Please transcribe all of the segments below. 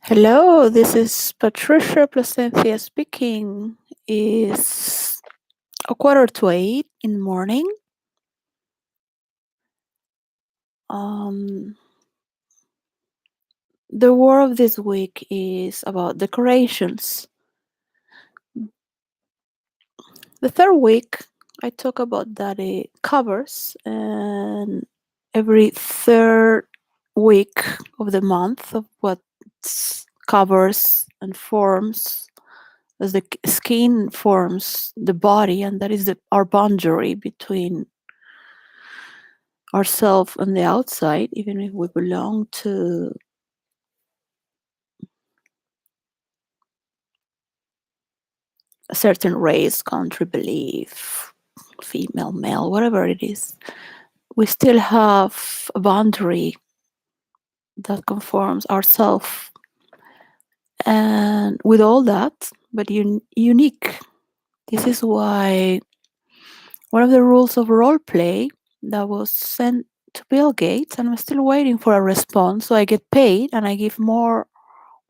Hello, this is Patricia Placencia speaking. It's a 7:45 in the morning. Um, the word of this week is about decorations. The third week, I talk about that it covers, and every third week of the month of what covers and forms as the skin forms the body, and that is our boundary between ourselves and the outside, even if we belong to a certain race, country, belief, female, male, whatever it is. We still have a boundary that conforms ourselves, and with all that, but unique. This is why one of the rules of role play that was sent to Bill Gates, and I'm still waiting for a response. So I get paid and I give more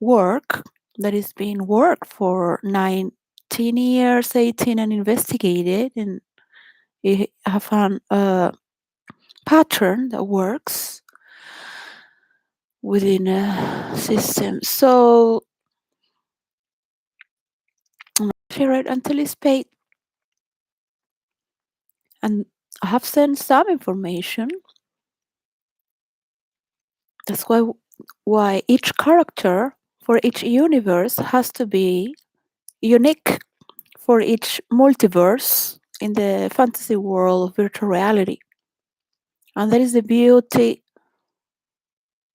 work that is being worked for 19 years, 18, and investigated. And I have found a pattern that works within a system. So I'm share it until it's paid. And I have sent some information. That's why each character for each universe has to be unique for each multiverse in the fantasy world of virtual reality. And that is the beauty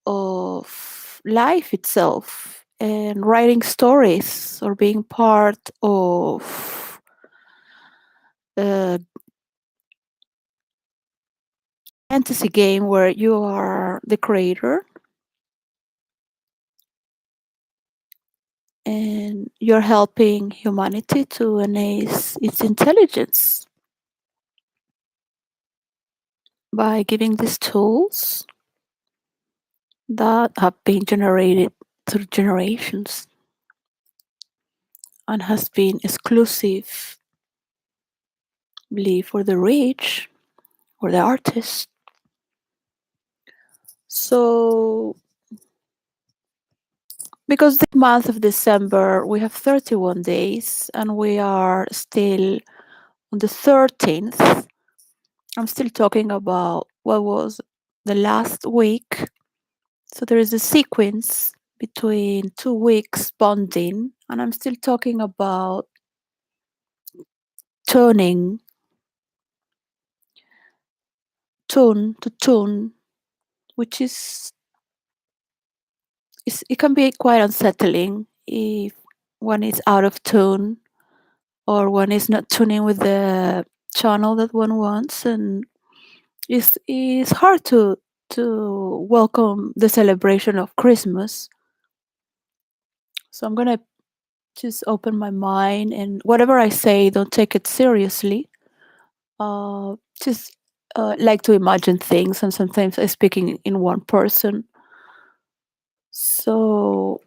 of life itself, and writing stories or being part of a fantasy game where you are the creator and you're helping humanity to enhance its intelligence by giving these tools that have been generated through generations and has been exclusively for the rich or the artist. So, because the month of December we have 31 days and we are still on the 13th, I'm still talking about what was the last week. So there is a sequence between 2 weeks bonding, and I'm still talking about turning tune to tune, which is it can be quite unsettling if one is out of tune or one is not tuning with the channel that one wants, and it's hard to welcome the celebration of Christmas. So I'm gonna just open my mind, and whatever I say, don't take it seriously. Just like to imagine things, and sometimes I speak in one person. So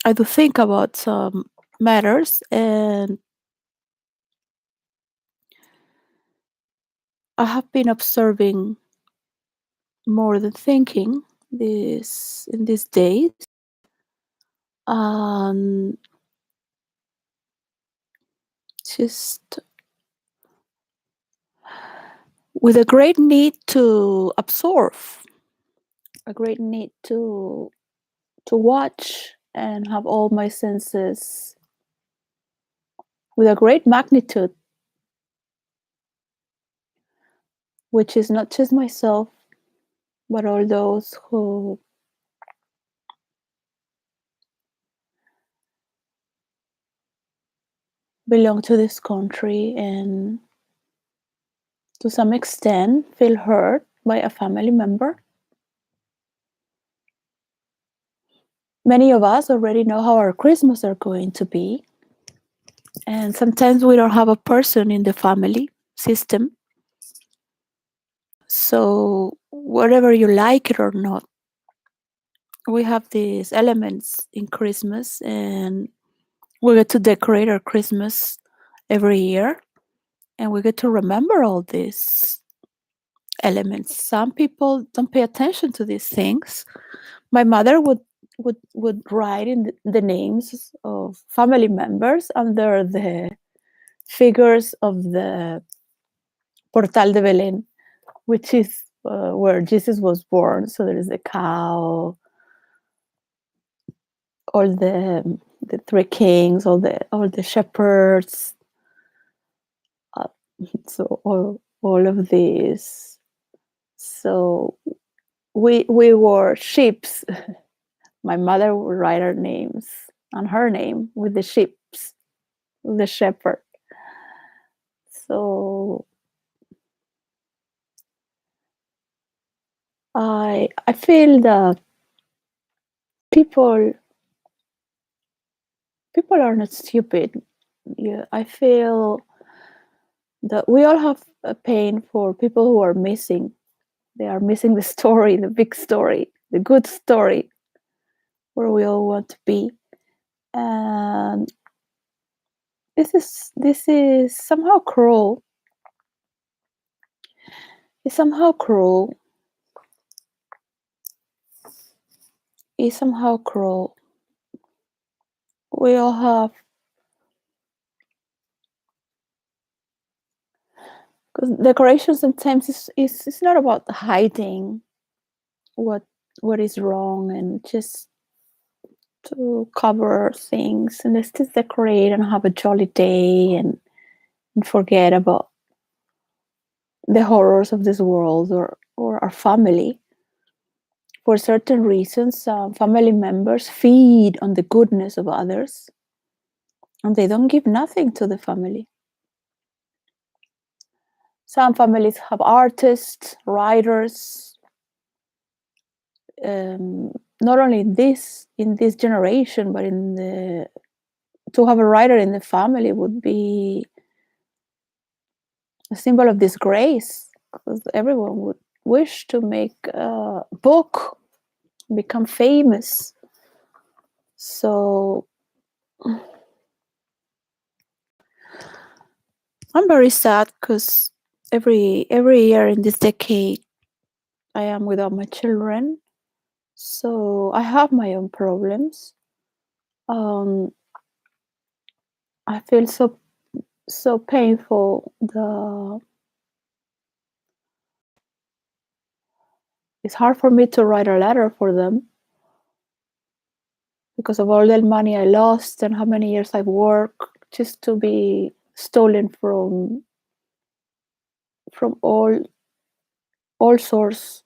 I do think about some matters, and I have been observing more than thinking this in these days. Um, just with a great need to absorb, a great need to watch and have all my senses with a great magnitude, which is not just myself, but all those who belong to this country and to some extent feel hurt by a family member. Many of us already know how our Christmas are going to be, and sometimes we don't have a person in the family system. So whatever you like it or not, we have these elements in Christmas, and we get to decorate our Christmas every year, and we get to remember all these elements. Some people don't pay attention to these things. My mother would write in the names of family members under the figures of the Portal de Belén, which is where Jesus was born. So there is the cow, all the three kings, all the shepherds. Uh, so all of these. So we wore sheeps. My mother would write our names and her name with the sheeps, the shepherd. So I feel that people people are not stupid. Yeah, I feel that we all have a pain for people who are missing. They are missing the story, the big story, the good story, where we all want to be. And this is somehow cruel. It's somehow cruel. It's somehow cruel. We all have, because decoration sometimes is not about hiding what what is wrong, and just to cover things, and let's just decorate and have a jolly day, and forget about the horrors of this world, or our family. For certain reasons, some family members feed on the goodness of others, and they don't give nothing to the family. Some families have artists, writers. Not only in this generation, but in the to have a writer in the family would be a symbol of disgrace, because everyone would wish to make a book, become famous. So I'm very sad, because every year in this decade I am without my children. So I have my own problems. Um, I feel so painful. It's hard for me to write a letter for them, because of all the money I lost and how many years I've worked just to be stolen from all source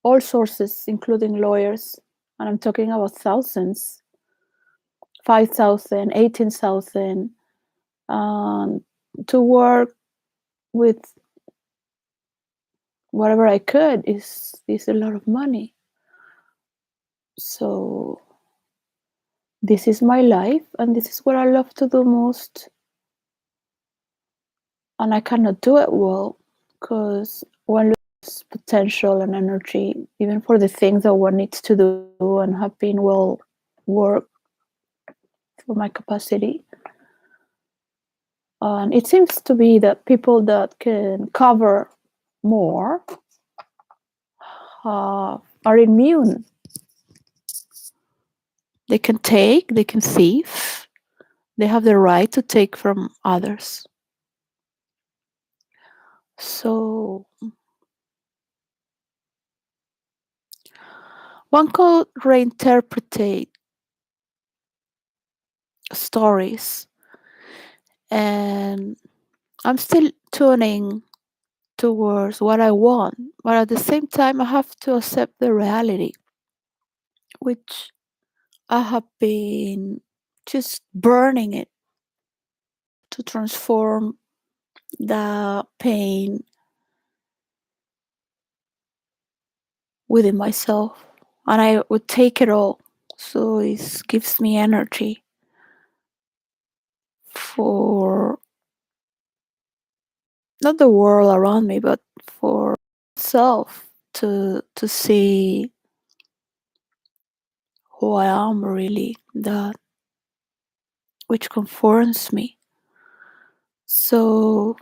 all sources, including lawyers. And I'm talking about thousands, 5,000, 18,000, to work with whatever I could is a lot of money. So this is my life, and this is what I love to do most, and I cannot do it well, because one loses potential and energy, even for the things that one needs to do and have been well worked for my capacity. And it seems to be that people that can cover more are immune. They can take, they can thieve, they have the right to take from others. So one could reinterpret stories, and I'm still tuning towards what I want, but at the same time, I have to accept the reality, which I have been just burning it to transform the pain within myself, and I would take it all. So it gives me energy for not the world around me, but for self to see who I am really, that which conforms me. So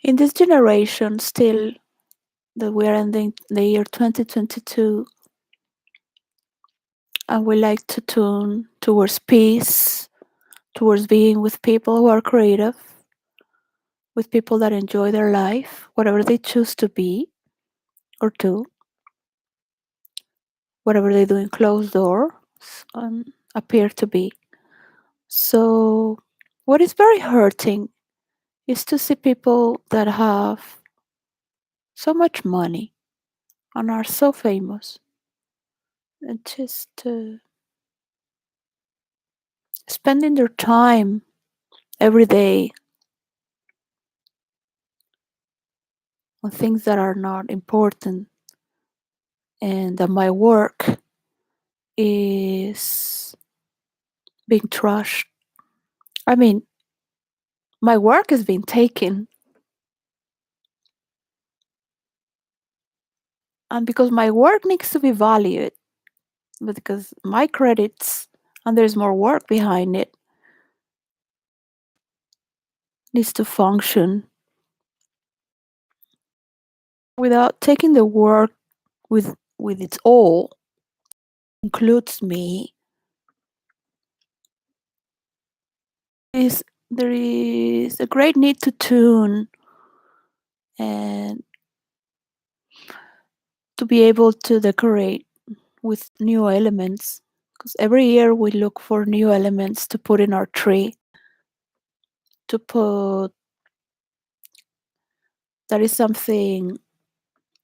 in this generation, still that we're ending the year 2022, and we like to tune towards peace, towards being with people who are creative, with people that enjoy their life, whatever they choose to be or do, whatever they do in closed doors appear to be. So, what is very hurting is to see people that have so much money and are so famous and just spending their time every day on things that are not important, and that my work is being trashed. I mean, my work is being taken, and because my work needs to be valued, but because my credits and there's more work behind it needs to function without taking the work with its all, includes me, is there is a great need to tune and to be able to decorate with new elements, because every year we look for new elements to put in our tree, to put that is something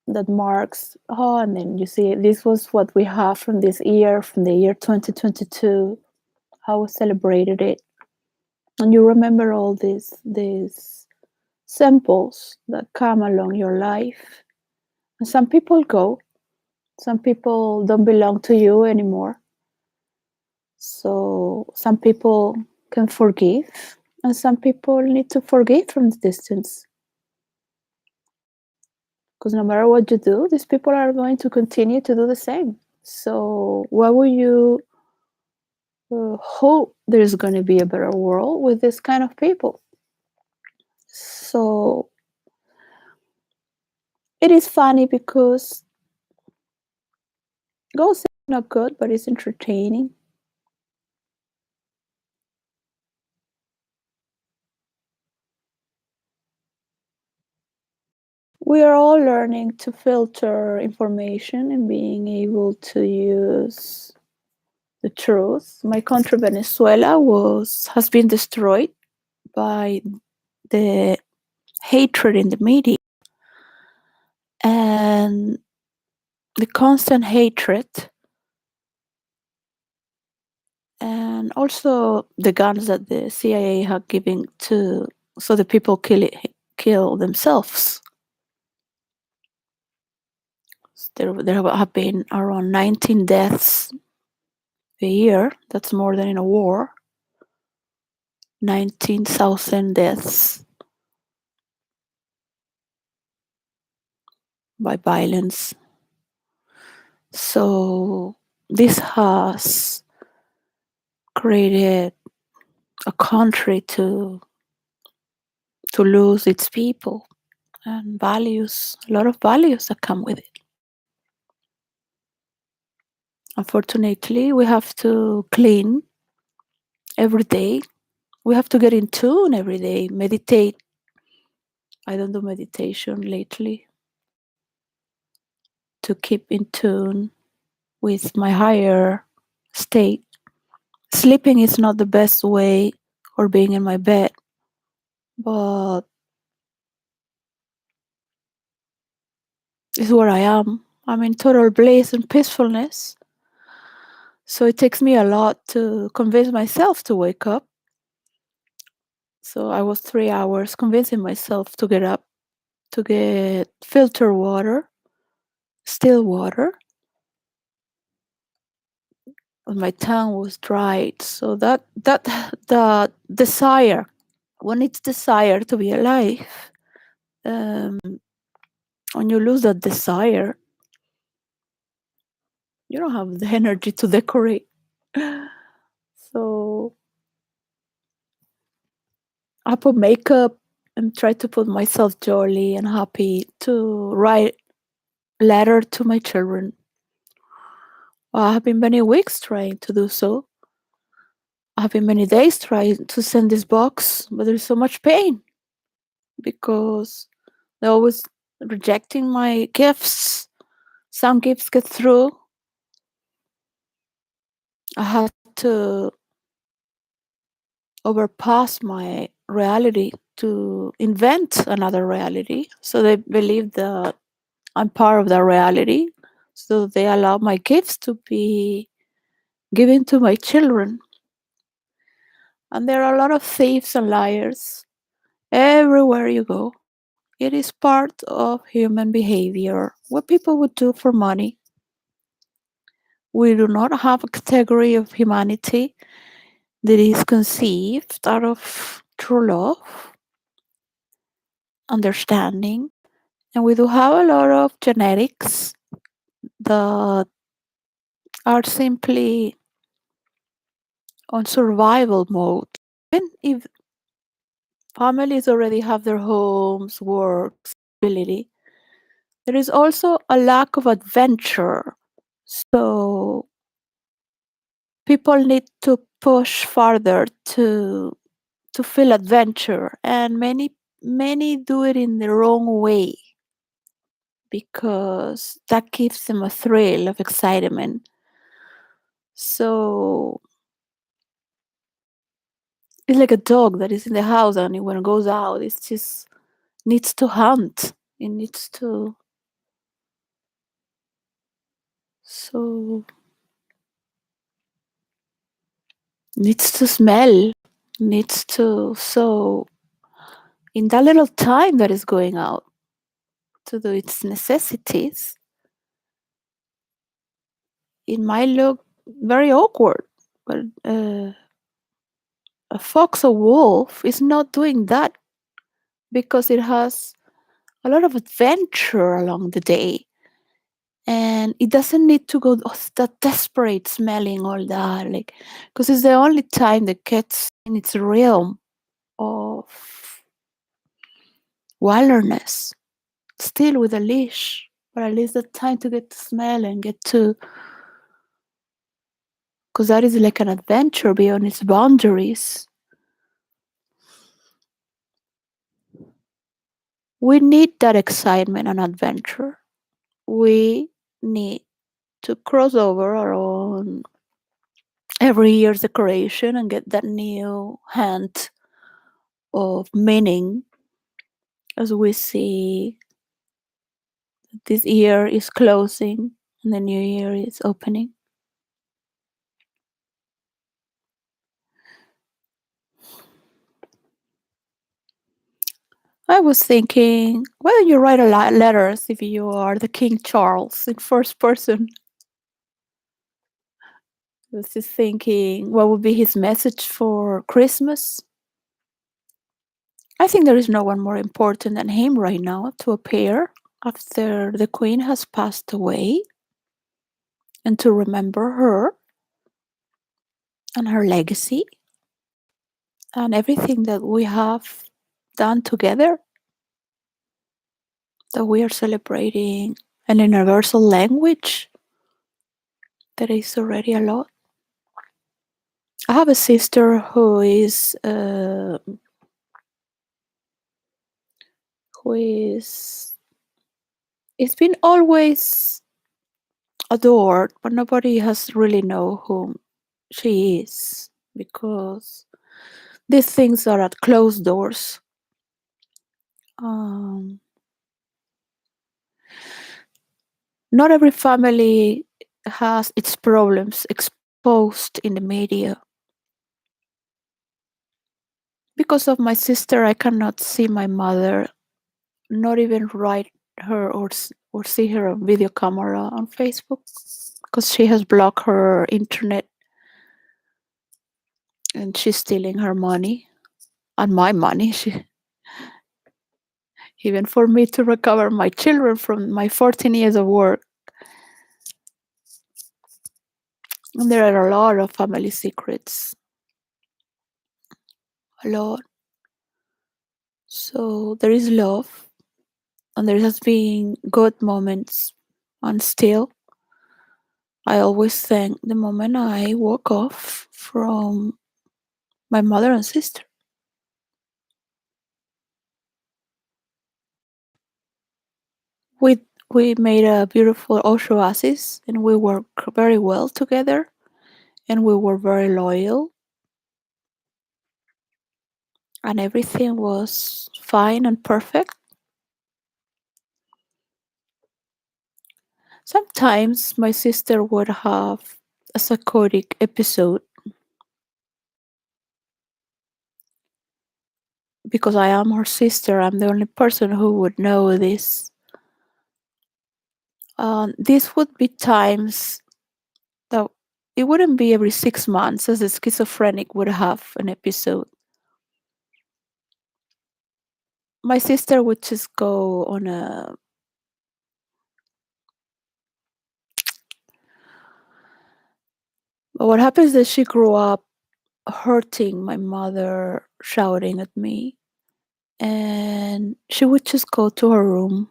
that marks, oh, and then you see this was what we have from this year, from the year 2022, how we celebrated it, and you remember all these samples that come along your life. And some people go, some people don't belong to you anymore, so some people can forgive, and some people need to forgive from the distance, because no matter what you do, these people are going to continue to do the same. So why would you hope there's going to be a better world with this kind of people? So it is funny because ghosts is not good, but it's entertaining. We are all learning to filter information and being able to use the truth. My country, Venezuela, has been destroyed by the hatred in the media and the constant hatred, and also the guns that the CIA had given to so the people kill themselves. There have been around 19 deaths a year. That's more than in a war. 19,000 deaths by violence. So this has created a country to lose its people and values, a lot of values that come with it. Unfortunately, we have to clean every day. We have to get in tune every day, meditate. I don't do meditation lately to keep in tune with my higher state. Sleeping is not the best way, or being in my bed, but it's where I am. I'm in total bliss and peacefulness. So it takes me a lot to convince myself to wake up. So I was 3 hours convincing myself to get up, to get filter water, still water, but my tongue was dried. So that the desire, when it's desire to be alive, um, when you lose that desire, you don't have the energy to decorate. So I put makeup and try to put myself jolly and happy to write letter to my children. I have been many weeks trying to do so. I have been many days trying to send this box, but there's so much pain because they're always rejecting my gifts. Some gifts get through. I had to overpass my reality to invent another reality. So they believe that I'm part of their reality. So they allow my gifts to be given to my children. And there are a lot of thieves and liars everywhere you go. It is part of human behavior. What people would do for money. We do not have a category of humanity that is conceived out of true love, understanding, and we do have a lot of genetics that are simply on survival mode. Even if families already have their homes, work, stability, there is also a lack of adventure. So people need to push farther to feel adventure, and many do it in the wrong way because that gives them a thrill of excitement. So it's like a dog that is in the house and when it goes out, it just needs to hunt. It needs to so needs to smell, needs to so in that little time that is going out to do its necessities, it might look very awkward, but a fox or wolf is not doing that because it has a lot of adventure along the day. And it doesn't need to go that desperate smelling all that, like, because it's the only time that gets in its realm of wilderness, still with a leash, but at least the time to get to smell and get to, because that is like an adventure beyond its boundaries. We need that excitement and adventure. We need to cross over our own every year's decoration and get that new hint of meaning as we see this year is closing and the new year is opening. I was thinking, why don't you write a letters if you are the King Charles in first person? I was just thinking, what would be his message for Christmas? I think there is no one more important than him right now to appear after the Queen has passed away and to remember her and her legacy and everything that we have done together, that we are celebrating an universal language that is already a lot. I have a sister who is it's been always adored, but nobody has really know who she is because these things are at closed doors. Um, Not every family has its problems exposed in the media. Because of my sister, I cannot see my mother, not even write her or see her on video camera on Facebook because she has blocked her internet and she's stealing her money and my money. Even for me to recover my children from my 14 years of work. And there are a lot of family secrets, a lot. So there is love, and there has been good moments, and still, I always thank the moment I woke off from my mother and sister. We we made a beautiful oasis, and we worked very well together, and we were very loyal, and everything was fine and perfect. Sometimes my sister would have a psychotic episode because I am her sister. I'm the only person who would know this. This would be times that it wouldn't be every 6 months as a schizophrenic would have an episode. My sister would just go on a. What happens is that she grew up hurting my mother, shouting at me, and she would just go to her room.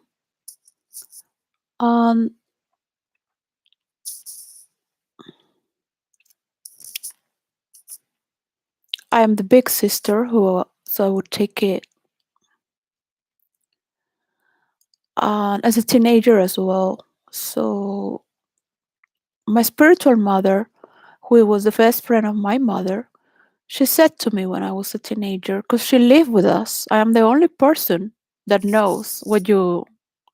Um, I am the big sister who, so I would take it as a teenager as well. So my spiritual mother, who was the best friend of my mother, she said to me when I was a teenager, because she lived with us, I am the only person that knows what you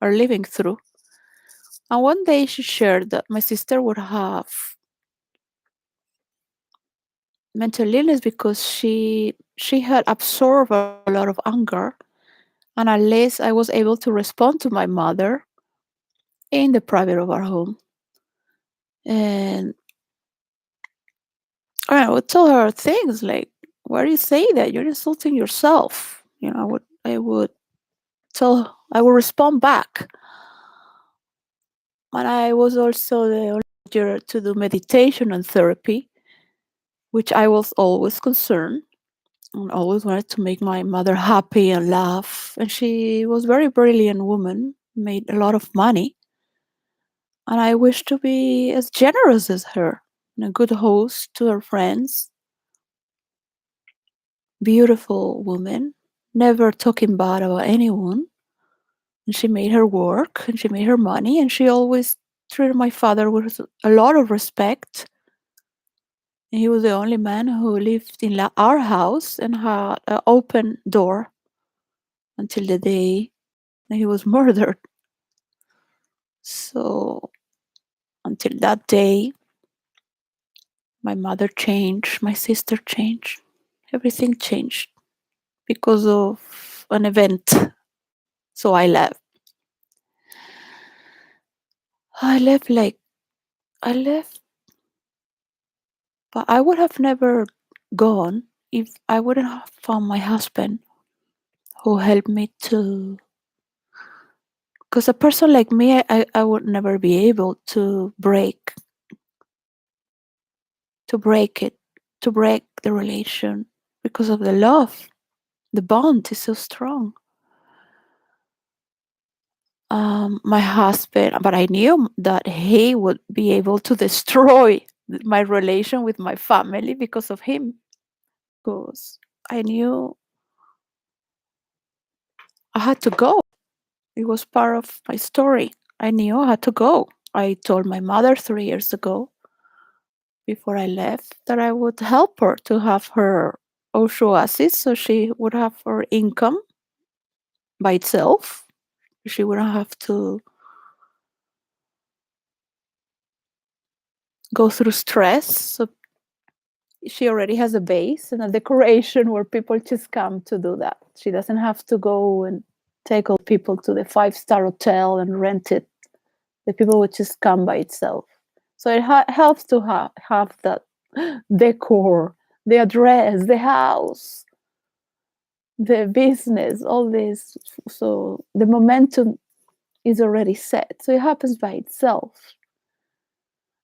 are living through. And one day she shared that my sister would have mental illness because she had absorbed a lot of anger, and unless I was able to respond to my mother in the private of our home, and I would tell her things like, "Why do you say that? You're insulting yourself." I would respond back. And I was also the only teacher to do meditation and therapy, which I was always concerned and always wanted to make my mother happy and laugh. And she was a very brilliant woman, made a lot of money. And I wish to be as generous as her and a good host to her friends. Beautiful woman, never talking bad about anyone. And she made her work and she made her money, and she always treated my father with a lot of respect. And he was the only man who lived in our house and had an open door until the day that he was murdered. So until that day, my mother changed, my sister changed, everything changed because of an event. So I left. I left like I left, but I would have never gone if I wouldn't have found my husband who helped me to. Because a person like me, I would never be able to break it, to break the relation because of the love. The bond is so strong. My husband, but I knew that he would be able to destroy my relation with my family because of him. Because I knew I had to go. It was part of my story. I knew I had to go. I told my mother 3 years ago before I left that I would help her to have her oasis so she would have her income by itself. She wouldn't have to go through stress. So she already has a base and a decoration where people just come to do that. She doesn't have to go and take all people to the 5-star hotel and rent it. The people would just come by itself. So it helps to have that decor the address, the house, the business, all this. So the momentum is already set. So it happens by itself.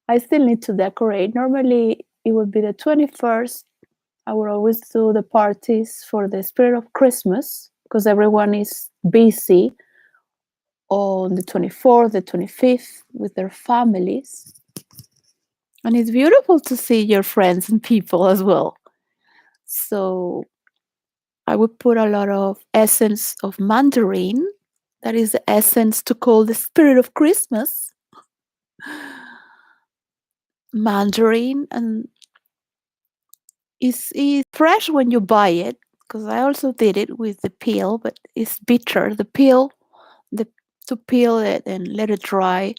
I still need to decorate. Normally, it would be the 21st. I would always do the parties for the spirit of Christmas because everyone is busy on the 24th, the 25th with their families. And it's beautiful to see your friends and people as well. So I would put a lot of essence of mandarin. That is the essence to call the spirit of Christmas. Mandarin, and it's fresh when you buy it because I also did it with the peel, but it's bitter. The peel, the to peel it and let it dry.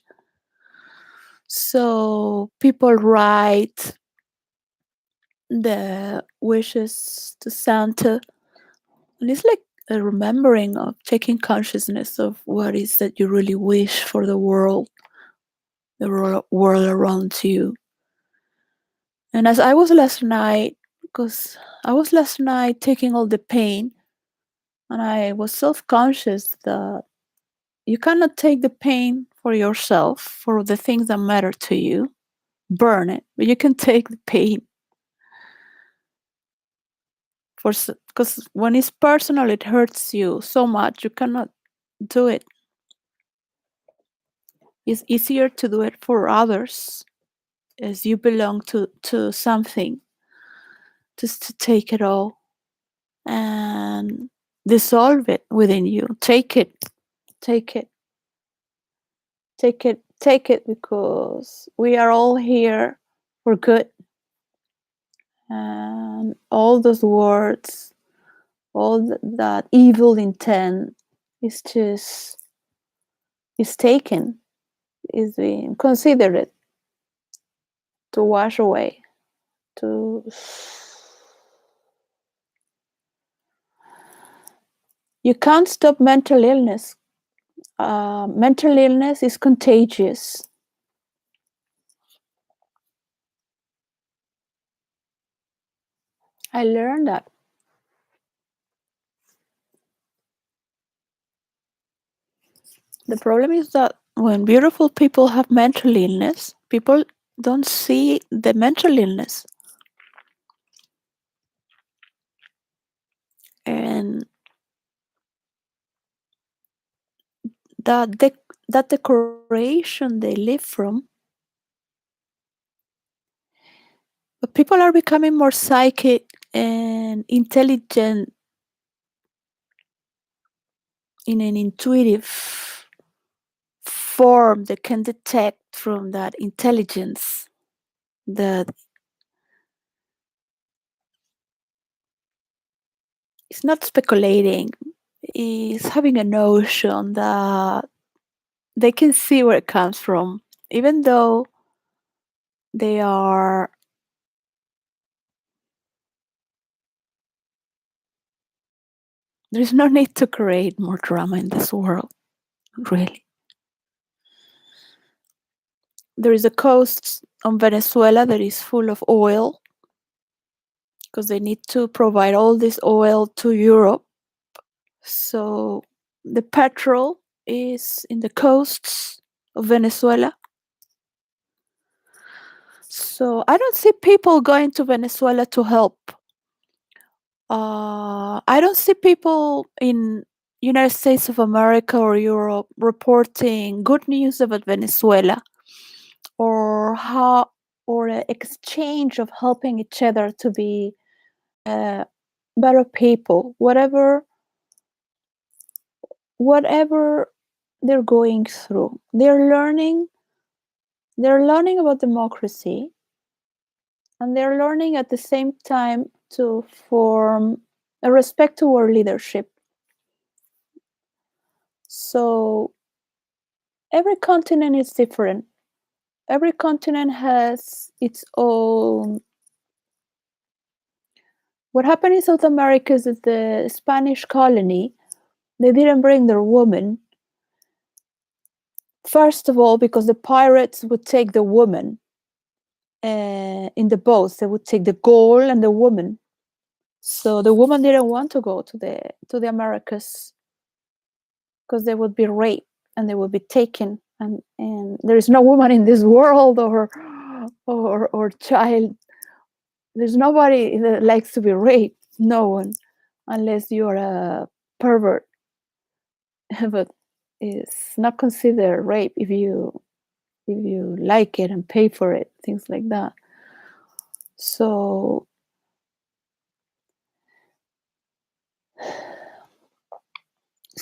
So people write the wishes to Santa, and it's like a remembering of taking consciousness of what is that you really wish for the world around you. And as I was last night, because I was last night taking all the pain, and I was self-conscious that you cannot take the pain for yourself, for the things that matter to you, burn it, but you can take the pain for, because when it's personal, it hurts you so much, you cannot do it. It's easier to do it for others as you belong to something, just to take it all and dissolve it within you. Take it, take it, take it, take it, because we are all here for good. And all those words, all that evil intent is just is taken, is being considered to wash away, to you can't stop mental illness. Mental illness is contagious. I learned that. The problem is that when beautiful people have mental illness, people don't see the mental illness. And that decoration they live from, but people are becoming more psychic and intelligent in an intuitive form that can detect from that intelligence that it's not speculating, is having a notion that they can see where it comes from, even though they are there's no need to create more drama in this world, really. There is a coast on Venezuela that is full of oil because they need to provide all this oil to Europe. So the petrol is in the coasts of Venezuela. So I don't see people going to Venezuela to help. I don't see people in United States of America or Europe reporting good news about Venezuela, or how, or an exchange of helping each other to be better people, whatever they're going through. They're learning about democracy, and they're learning at the same time to form a respect toward leadership. So every continent is different. Every continent has its own. What happened in South America is that the Spanish colony, they didn't bring their women. First of all, because the pirates would take the woman, in the boats. They would take the girl and the woman. So the woman didn't want to go to the Americas because they would be raped and they would be taken, and there is no woman in this world or child. There's nobody that likes to be raped. No one, unless you're a pervert. But it's not considered rape if you like it and pay for it, things like that. So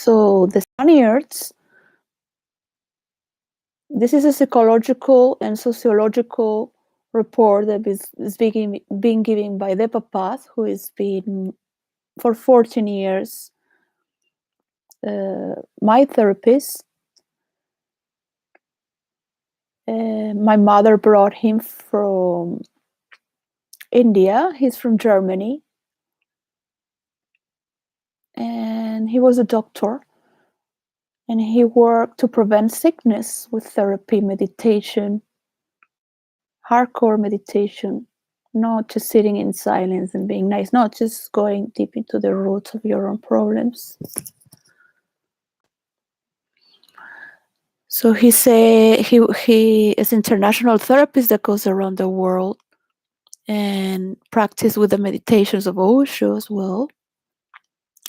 the Spaniards, this is a psychological and sociological report that is being given by the Papath, who has been for 14 years my therapist. My mother brought him from India. He's from Germany. And he was a doctor. And he worked to prevent sickness with therapy, meditation, hardcore meditation, not just sitting in silence and being nice, not just going deep into the roots of your own problems. So he is an international therapist that goes around the world and practice with the meditations of Osho as well,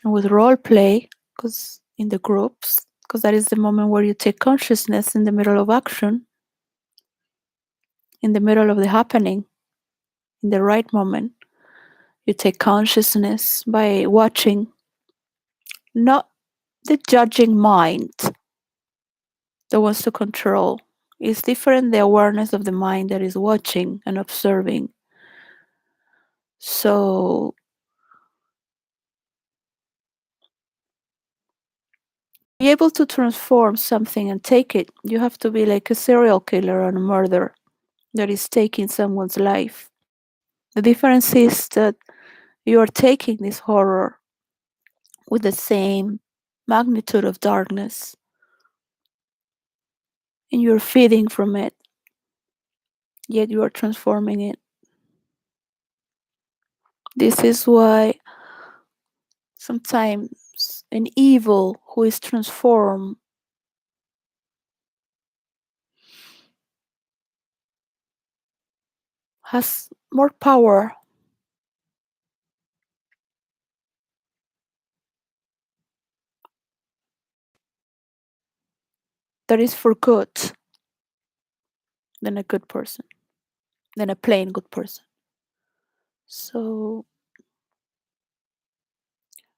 and with role play, because in the groups, because that is the moment where you take consciousness in the middle of action, in the middle of the happening, in the right moment. You take consciousness by watching, not the judging mind that wants to control. It's different, the awareness of the mind that is watching and observing. So be able to transform something and take it, you have to be like a serial killer or a murderer that is taking someone's life. The difference is that you are taking this horror with the same magnitude of darkness and you're feeding from it, yet you are transforming it. This is why sometimes an evil who is transformed has more power. That is for good than a good person, than a plain good person. So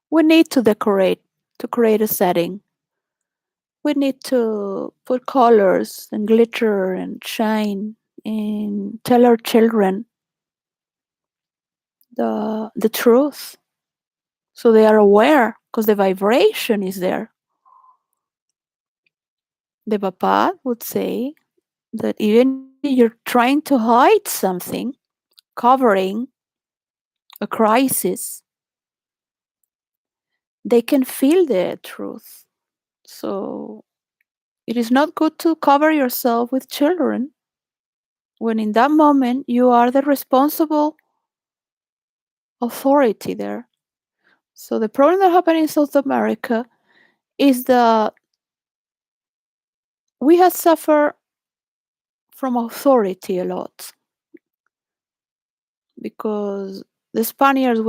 we need to decorate, to create a setting. We need to put colors and glitter and shine and tell our children the truth so they are aware, because the vibration is there. The Papa would say that even if you're trying to hide something, covering a crisis, they can feel the truth. So it is not good to cover yourself with children when in that moment you are the responsible authority there. So the problem that happened in South America is that we have suffered from authority a lot, because the Spaniards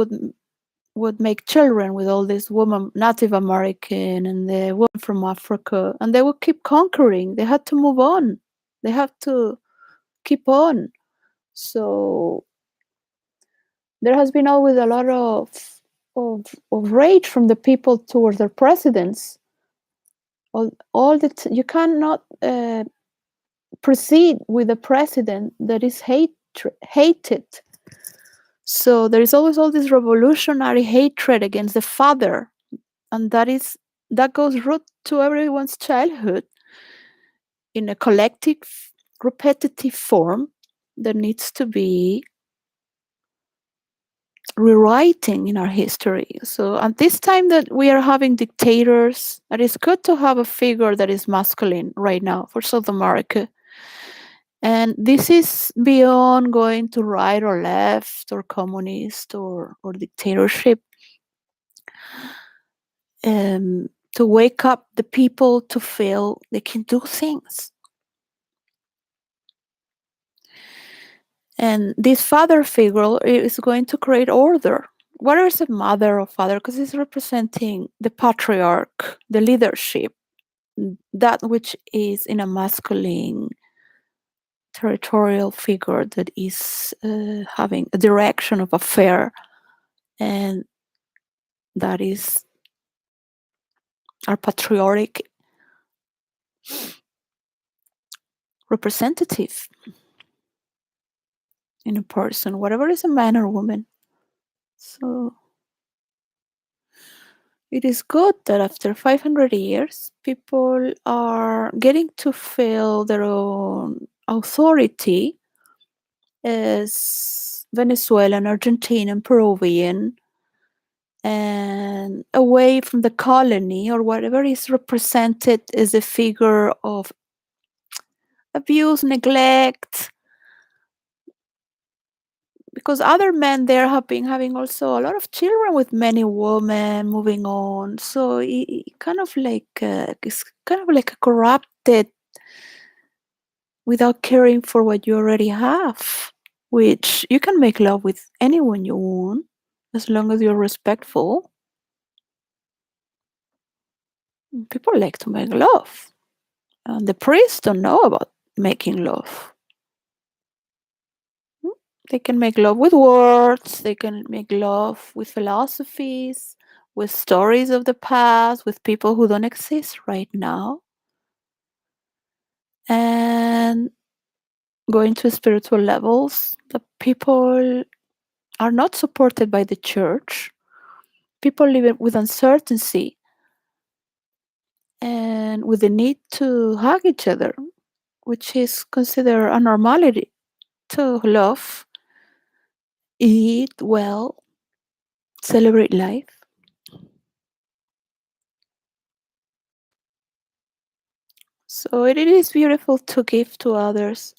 would make children with all these women, Native American and the women from Africa, and they would keep conquering. They had to move on. They have to keep on. So there has been always a lot of rage from the people towards their presidents. You cannot proceed with a president that is hated. So there is always all this revolutionary hatred against the father, and that goes root to everyone's childhood in a collective, repetitive form that needs to be rewriting in our history. So at this time that we are having dictators, it is good to have a figure that is masculine right now for South America. And this is beyond going to right or left or communist or dictatorship. To wake up the people to feel they can do things. And this father figure is going to create order. What is a mother or father? Because it's representing the patriarch, the leadership, that which is in a masculine territorial figure that is having a direction of affair, and that is our patriotic representative in a person, whatever is a man or woman. So it is good that after 500 years, people are getting to feel their own authority as Venezuelan, Argentinian, Peruvian, and away from the colony or whatever is represented as a figure of abuse, neglect, because other men there have been having also a lot of children with many women moving on. So it kind of like it's kind of like a corrupted without caring for what you already have, which you can make love with anyone you want as long as you're respectful. People like to make love, and the priests don't know about making love. They can make love with words, they can make love with philosophies, with stories of the past, with people who don't exist right now. And going to spiritual levels, the people are not supported by the church. People live with uncertainty and with the need to hug each other, which is considered a normality to love, eat well, celebrate life. So it is beautiful to give to others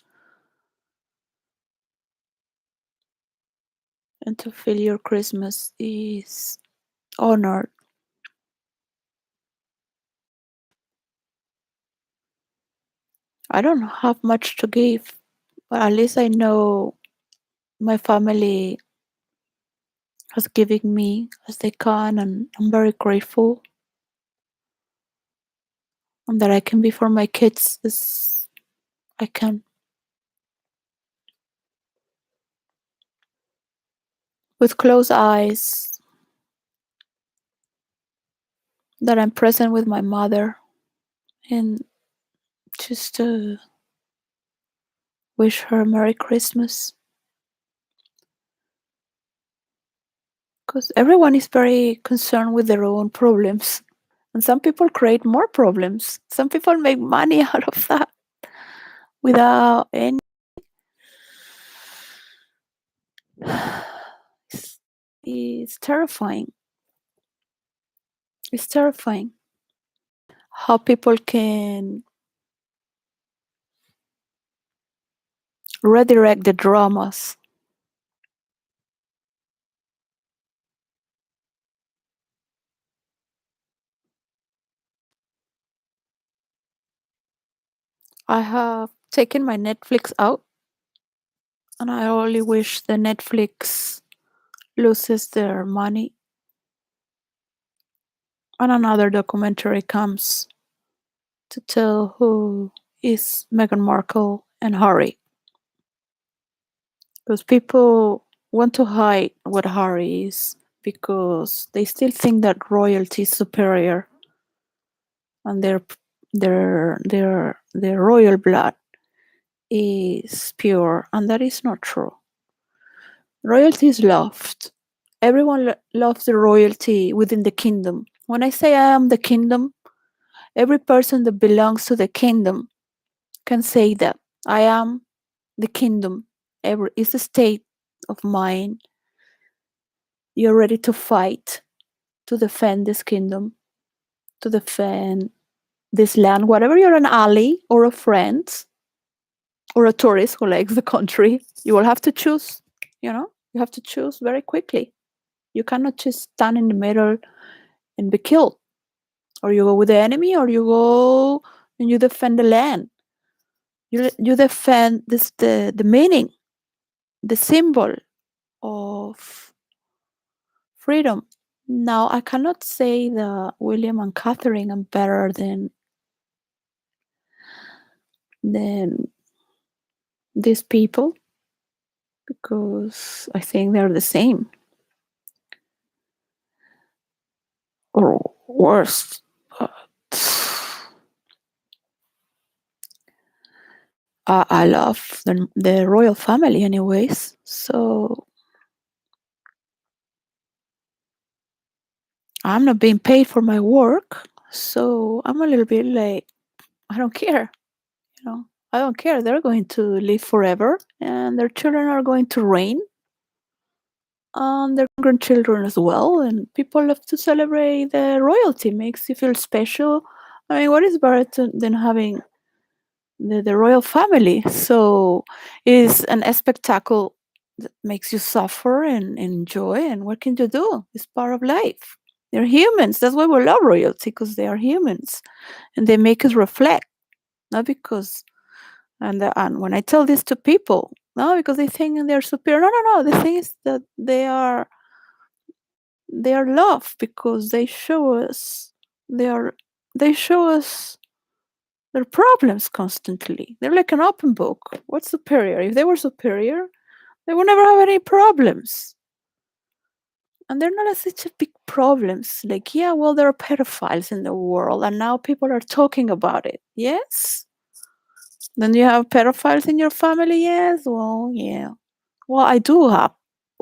and to feel your Christmas is honored. I don't have much to give, but at least I know my family has given me as they can, and I'm very grateful. And that I can be for my kids as I can. With closed eyes, that I'm present with my mother and just to wish her a Merry Christmas. Because everyone is very concerned with their own problems. And some people create more problems. Some people make money out of that without any. It's terrifying. It's terrifying how people can redirect the dramas. I have taken my Netflix out, and I only wish the Netflix loses their money and another documentary comes to tell who is Meghan Markle and Harry. Because people want to hide what Harry is because they still think that royalty is superior and their royal blood is pure, and that is not true. Royalty is loved. Everyone loves the royalty within the kingdom. When I say I am the kingdom, every person that belongs to the kingdom can say that I am the kingdom. It's a state of mind. You're ready to fight to defend this kingdom, to defend this land, whatever you're an ally or a friend or a tourist who likes the country, you will have to choose. You have to choose very quickly. You cannot just stand in the middle and be killed. Or you go with the enemy, or you go and you defend the land. You defend the meaning, the symbol of freedom. Now, I cannot say that William and Catherine are better than these people, because I think they're the same or worse. But I love the royal family, anyways. So I'm not being paid for my work. So I'm a little bit like, I don't care. I don't care. They're going to live forever, and their children are going to reign, and their grandchildren as well. And people love to celebrate the royalty. Makes you feel special. I mean, what is better than having the royal family? So it is an spectacle that makes you suffer and enjoy. And what can you do? It's part of life. They're humans. That's why we love royalty, because they are humans, and they make us reflect. Not because and when I tell this to people, no, because they think they're superior. No, no, no. The thing is that they are loved because they show us their problems constantly. They're like an open book. What's superior? If they were superior, they would never have any problems. And they're not such a big problems. Like, yeah, well, there are pedophiles in the world, and now people are talking about it. Yes. Then you have pedophiles in your family. Yes. Well, yeah. Well, I do have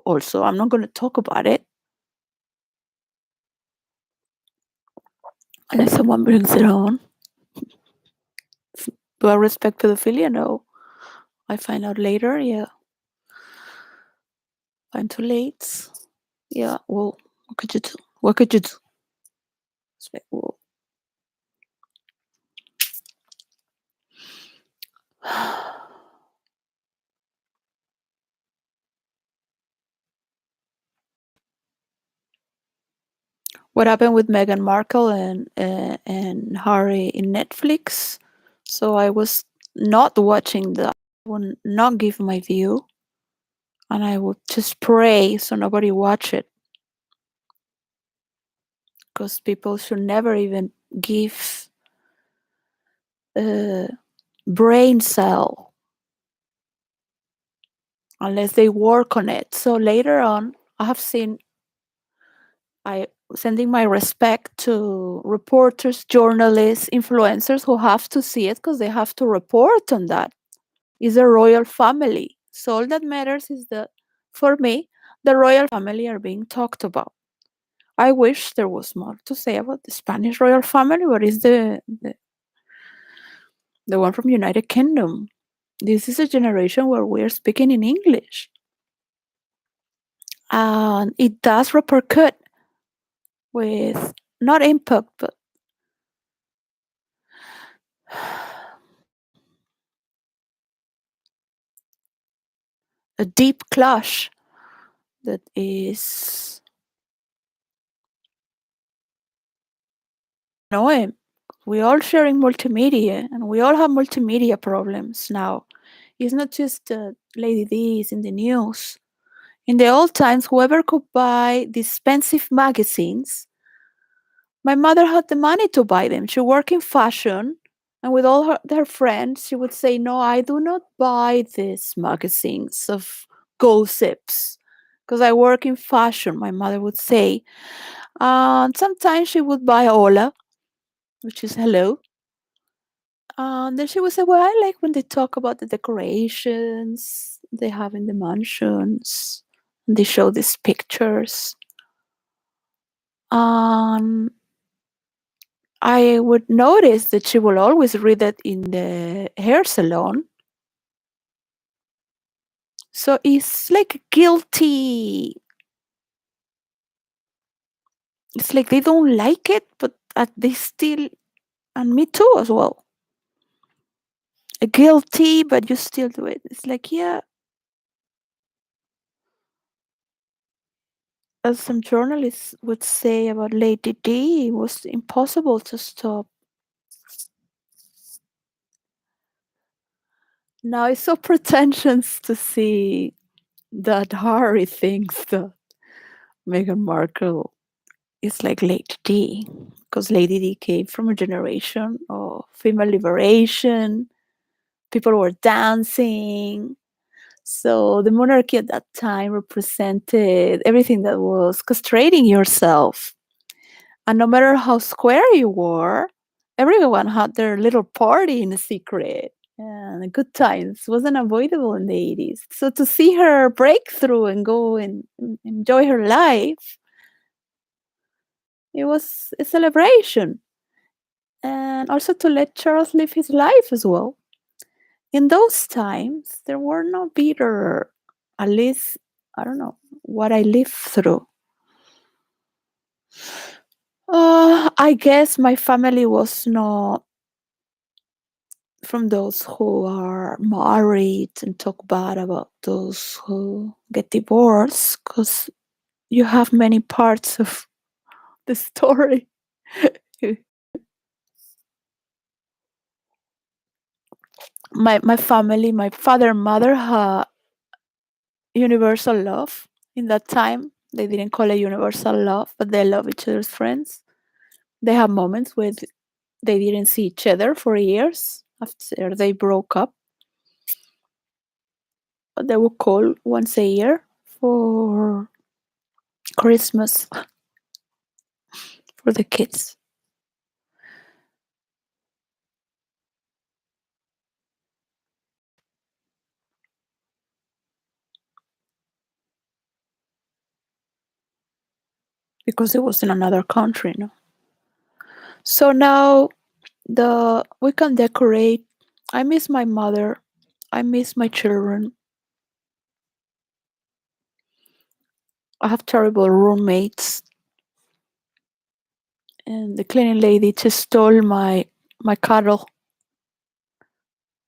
also. I'm not going to talk about it unless someone brings it on. Do I respect pedophilia? No. I find out later. Yeah. I'm too late. Yeah. Well, what could you do? What could you do? It's like, well, what happened with Meghan Markle and Harry in Netflix? So I was not watching that. I would not give my view, and I would just pray so nobody watch it, because people should never even give a brain cell unless they work on it. So later on, I sending my respect to reporters, journalists, influencers who have to see it because they have to report on that. It's a royal family. So all that matters is that, for me, the royal family are being talked about. I wish there was more to say about the Spanish royal family, but it's the one from United Kingdom. This is a generation where we're speaking in English. And it does repercute with not impact, but a deep clash that is annoying. We all sharing multimedia, and we all have multimedia problems now. It's not just Lady D is in the news. In the old times, whoever could buy the expensive magazines, my mother had the money to buy them. She worked in fashion, and with all her friends, she would say, "No, I do not buy these magazines of gossips because I work in fashion," my mother would say. And sometimes she would buy Hola, which is hello. And then she would say, "Well, I like when they talk about the decorations they have in the mansions. And they show these pictures." Um, I would notice that she will always read it in the hair salon. So it's like guilty. It's like they don't like it, but they still, and me too as well. guilty, but you still do it. It's like, yeah, as some journalists would say about Lady D, it was impossible to stop. Now it's so pretentious to see that Harry thinks that Meghan Markle is like Lady D, because Lady D came from a generation of female liberation. People were dancing. So the monarchy at that time represented everything that was castrating yourself. And no matter how square you were, everyone had their little party in secret. And the good times wasn't avoidable in the 80s. So to see her break through and go and enjoy her life, it was a celebration. And also to let Charles live his life as well. In those times, there were no bitter, at least, I don't know, what I lived through. I guess my family was not from those who are married and talk bad about those who get divorced, because you have many parts of the story. My family, my father and mother had universal love in that time. They didn't call it universal love, but they love each other's friends. They have moments where they didn't see each other for years after they broke up, but they would call once a year for Christmas for the kids. Because it was in another country, no? So now we can decorate. I miss my mother. I miss my children. I have terrible roommates, and the cleaning lady just stole my cuddle,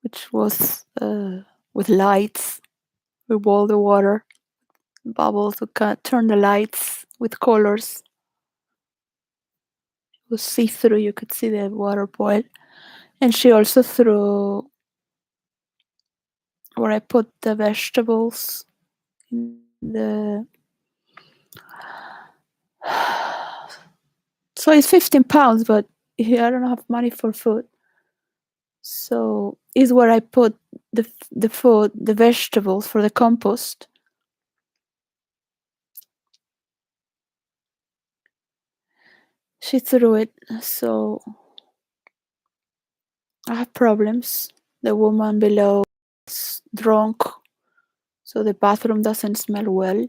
which was with lights. We boil the water, bubbles. We can turn the lights with colors. It was see through. You could see the water boil, and she also threw where I put the vegetables in the. So it's 15 pounds, but here I don't have money for food. So is where I put the food, the vegetables for the compost. She threw it, so I have problems. The woman below is drunk, so the bathroom doesn't smell well.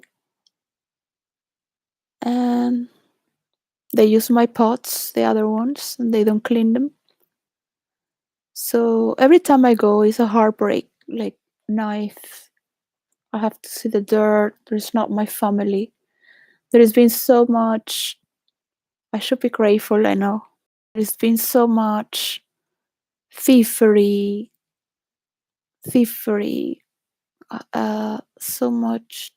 And they use my pots, the other ones, and they don't clean them. So every time I go, it's a heartbreak. Like knife, I have to see the dirt. There's not my family. There has been so much. I should be grateful. I know there's been so much thievery, thievery, so much.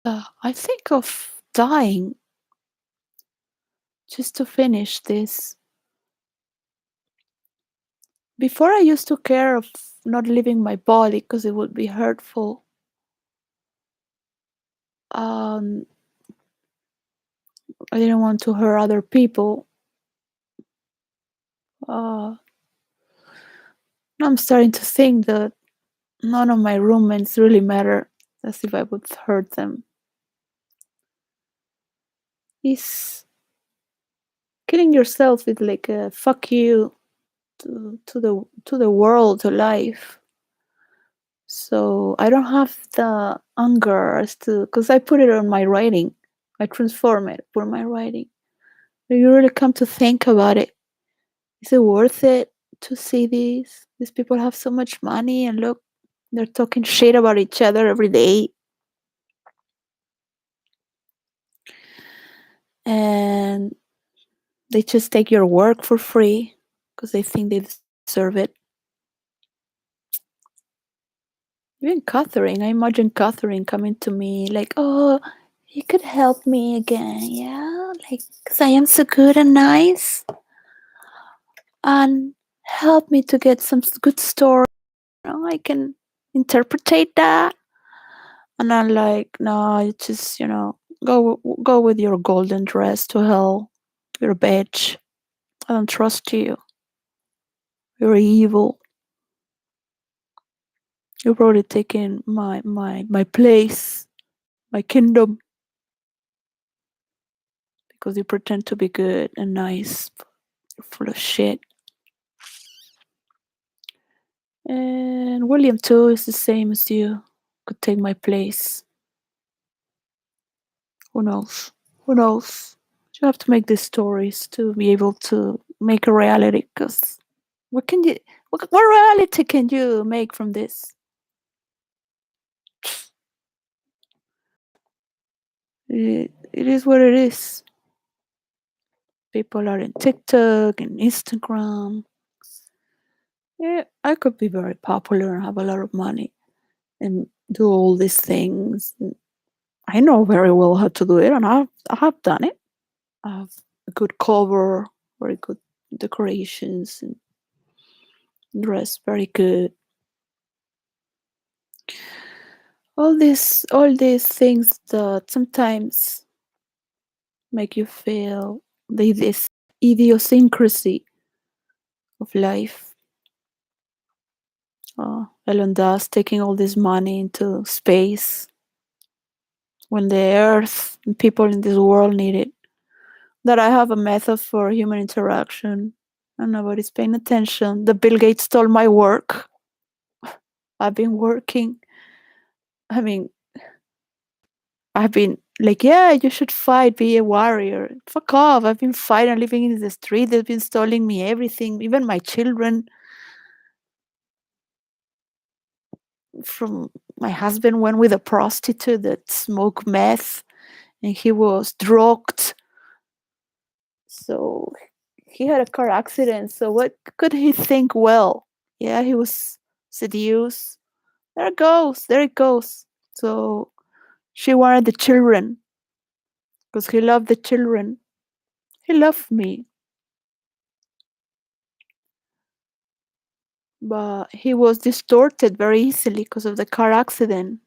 I think of dying just to finish this. Before, I used to care of not leaving my body because it would be hurtful. Um, I didn't want to hurt other people. Now I'm starting to think that none of my roommates really matter, as if I would hurt them. Is killing yourself is like a fuck you to the world, to life. So I don't have the anger as to, because I put it on my writing. I transform it for my writing. But you really come to think about it. Is it worth it to see these? These people have so much money, and look, they're talking shit about each other every day. And they just take your work for free because they think they deserve it. Even Catherine, I imagine Catherine coming to me like, "Oh, you could help me again, yeah? Like, 'cause I am so good and nice, and help me to get some good story. I can interpretate that." And I'm like, "No, you just, go with your golden dress to hell. You're a bitch. I don't trust you. You're evil. You've already taken my place, my kingdom, because you pretend to be good and nice. You're full of shit." And William too is the same as you. Could take my place. Who knows? Who knows? You have to make these stories to be able to make a reality. Because what can you? What reality can you make from this? It is what it is. People are in TikTok and Instagram. Yeah, I could be very popular and have a lot of money and do all these things. I know very well how to do it, and I have done it. I have a good cover, very good decorations, and dress very good. All these things that sometimes make you feel this idiosyncrasy of life. Elon Musk taking all this money into space when the Earth and people in this world need it. That I have a method for human interaction and nobody's paying attention. The Bill Gates stole my work. I've been working. I mean, I've been like, yeah, you should fight, be a warrior. Fuck off. I've been fighting, living in the street. They've been stealing me everything, even my children. From my husband went with a prostitute that smoked meth and he was drugged. So he had a car accident. So what could he think? Well, yeah, he was seduced. There it goes. There it goes. So she wanted the children because he loved the children. He loved me, but he was distorted very easily because of the car accident.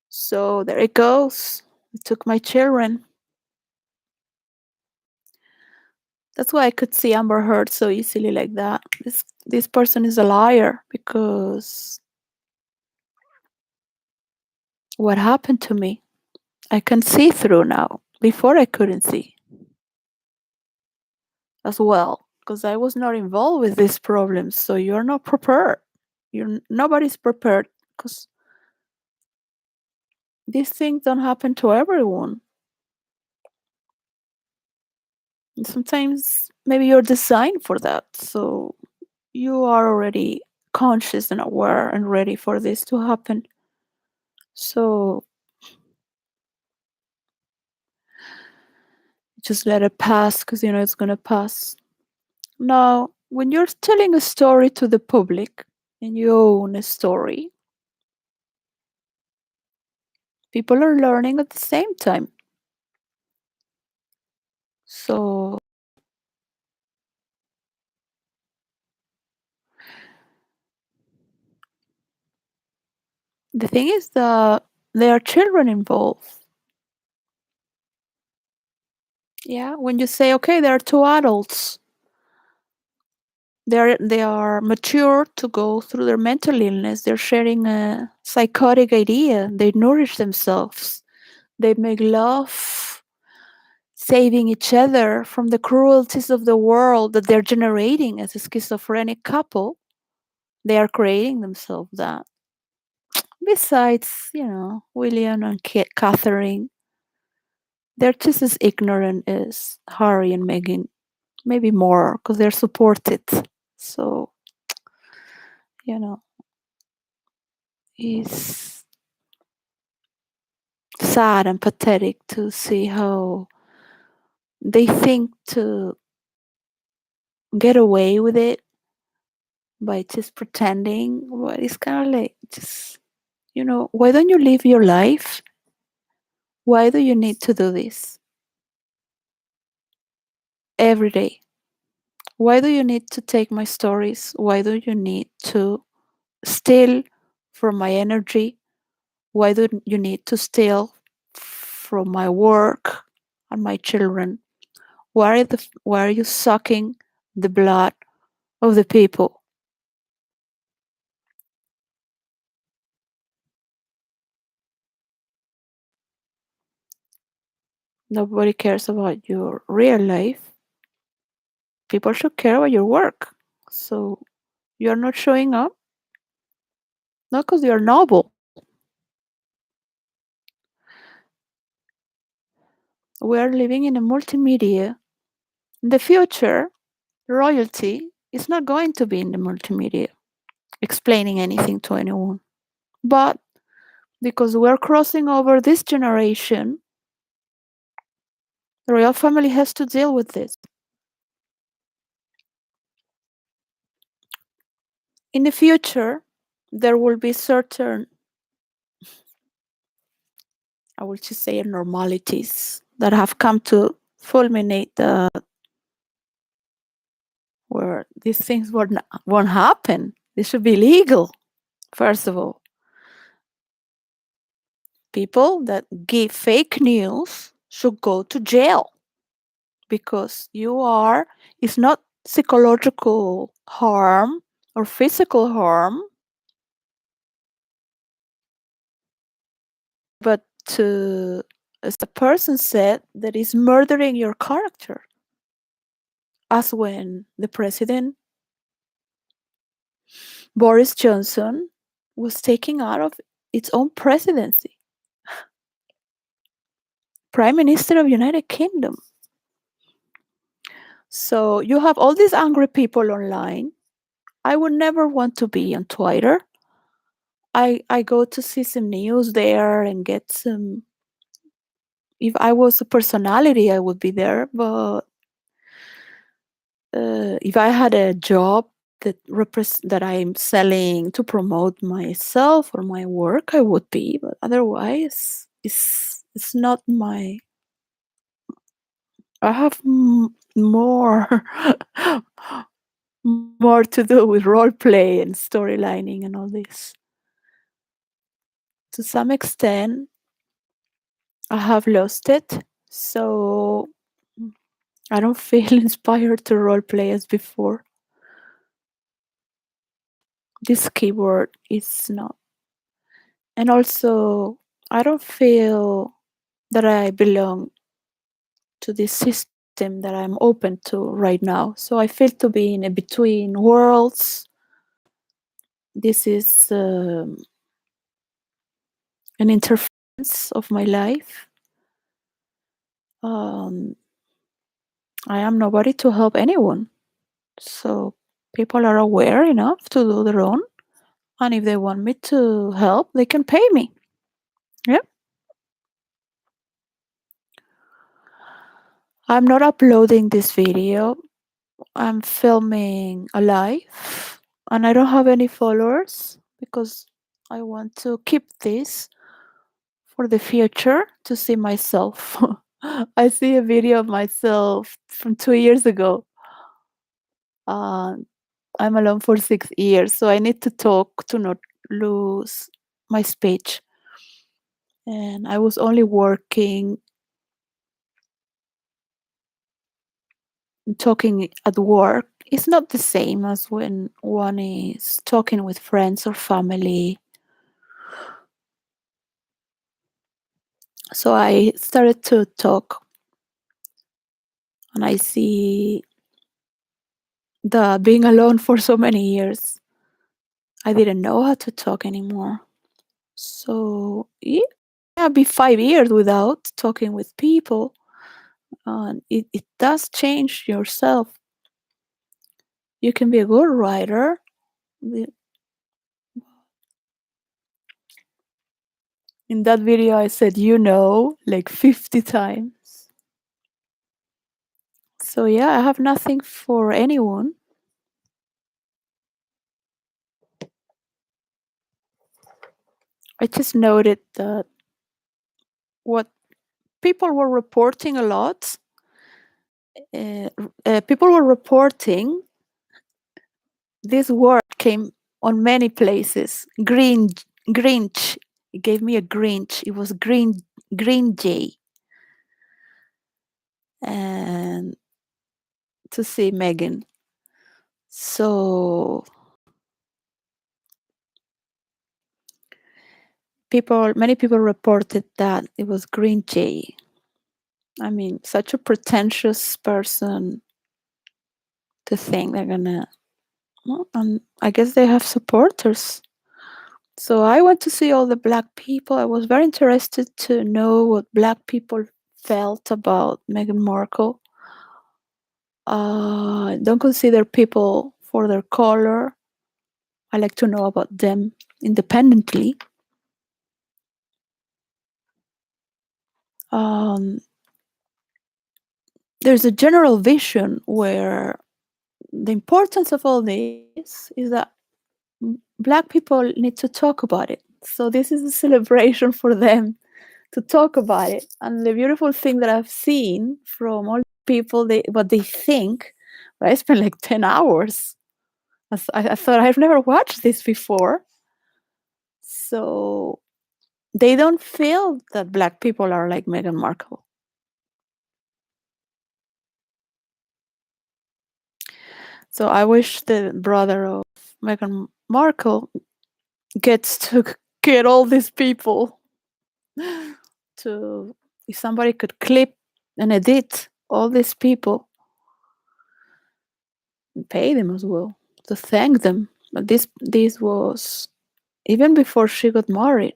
So there it goes. He took my children. That's why I could see Amber Heard so easily like that. This person is a liar because what happened to me, I can see through now. Before I couldn't see as well because I was not involved with these problems. So you're not prepared. Nobody's prepared because these things don't happen to everyone. And sometimes maybe you're designed for that. So you are already conscious and aware and ready for this to happen. So just let it pass because you know it's going to pass. Now, when you're telling a story to the public and you own a story, people are learning at the same time. So the thing is that there are children involved. Yeah, when you say, okay, there are two adults, they are mature to go through their mental illness. They're sharing a psychotic idea. They nourish themselves. They make love, saving each other from the cruelties of the world that they're generating as a schizophrenic couple. They are creating themselves that. Besides, William and Catherine, they're just as ignorant as Harry and Meghan. Maybe more because they're supported. So, you know, it's sad and pathetic to see how they think to get away with it by just pretending. Well, it's kind of like just, why don't you live your life? Why do you need to do this every day? Why do you need to take my stories? Why do you need to steal from my energy? Why do you need to steal from my work and my children? Why are you sucking the blood of the people? Nobody cares about your real life. People should care about your work. So you're not showing up, not because you're noble. We are living in a multimedia. In the future, royalty is not going to be in the multimedia explaining anything to anyone. But because we're crossing over this generation, the royal family has to deal with this. In the future, there will be certain, I will just say, normalities that have come to fulminate where these things won't happen. They should be legal, first of all. People that give fake news should go to jail because it's not psychological harm or physical harm, but as the person said, that is murdering your character. As when the president, Boris Johnson, was taken out of its own presidency. Prime Minister of United Kingdom. So you have all these angry people online. I would never want to be on Twitter. I go to see some news there and get some. If I was a personality, I would be there. But if I had a job that I'm selling to promote myself or my work, I would be. But otherwise, it's not my. I have more more to do with role play and storylining and all this. To some extent, I have lost it, so I don't feel inspired to role play as before. This keyboard is not. And also, I don't feel that I belong to this system that I'm open to right now. So I feel to be in a between worlds. This is an interference of my life. Um, I am nobody to help anyone. So people are aware enough to do their own. And if they want me to help, they can pay me. Yeah. I'm not uploading this video. I'm filming a live and I don't have any followers because I want to keep this for the future to see myself. I see a video of myself from 2 years ago. Uh, I'm alone for 6 years, so I need to talk to not lose my speech. And I was only working, talking at work. It's not the same as when one is talking with friends or family. So I started to talk, and I see the being alone for so many years. I didn't know how to talk anymore. So yeah, I'll be 5 years without talking with people. And it does change yourself. You can be a good writer. In that video, I said, like 50 times. So, yeah, I have nothing for anyone. I just noted that what people were reporting a lot, uh, people were reporting this word came on many places. Grinch. It gave me a Grinch. It was green J. And to see Megan. So many people reported that it was green J. I mean, such a pretentious person to think they're gonna. Well, I guess they have supporters. So I went to see all the black people. I was very interested to know what black people felt about Meghan Markle. Don't consider people for their color. I like to know about them independently. Um, there's a general vision where the importance of all this is that black people need to talk about it. So this is a celebration for them to talk about it. And the beautiful thing that I've seen from all people, what they think. I spent like 10 hours. I thought I've never watched this before. So they don't feel that black people are like Meghan Markle. So I wish the brother of Meghan Markle gets to get all these people to, if somebody could clip and edit all these people and pay them as well to thank them. But this was even before she got married.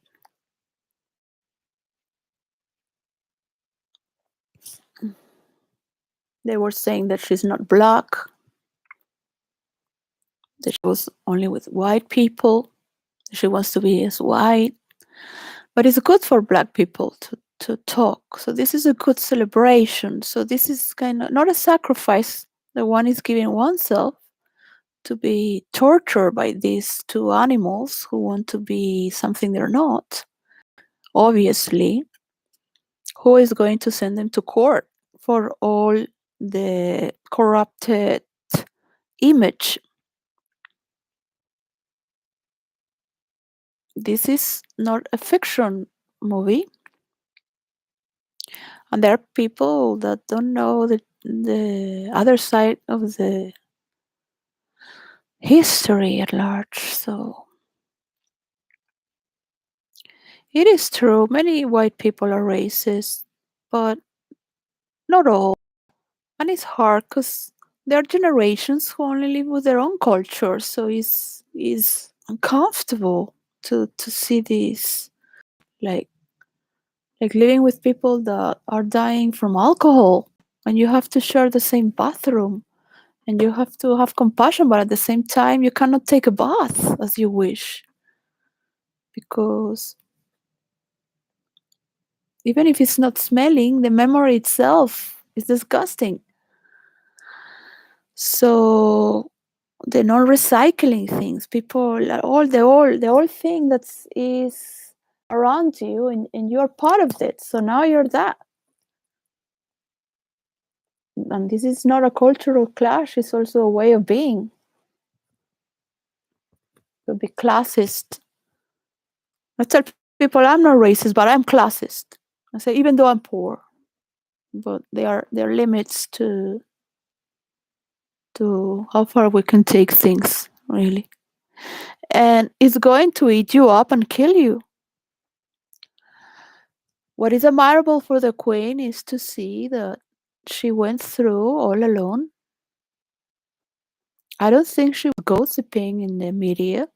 They were saying that she's not black, that she was only with white people. She wants to be as white. But it's good for black people to talk. So this is a good celebration. So this is kind of not a sacrifice that one is giving oneself to be tortured by these two animals who want to be something they're not. Obviously, who is going to send them to court for all the corrupted image? This is not a fiction movie. And there are people that don't know the other side of the history at large. So it is true, many white people are racist, but not all. And it's hard because there are generations who only live with their own culture. So it's uncomfortable to see this, like living with people that are dying from alcohol, and you have to share the same bathroom, and you have to have compassion, but at the same time you cannot take a bath as you wish, because even if it's not smelling, the memory itself is disgusting. So the non-recycling things, people, all the whole thing that's is around you, and you're part of it. So now you're that. And this is not a cultural clash, it's also a way of being. To be classist. I tell people I'm not racist, but I'm classist. I say even though I'm poor, but there are limits to how far we can take things, really. And it's going to eat you up and kill you. What is admirable for the queen is to see that she went through all alone. I don't think she was gossiping in the media,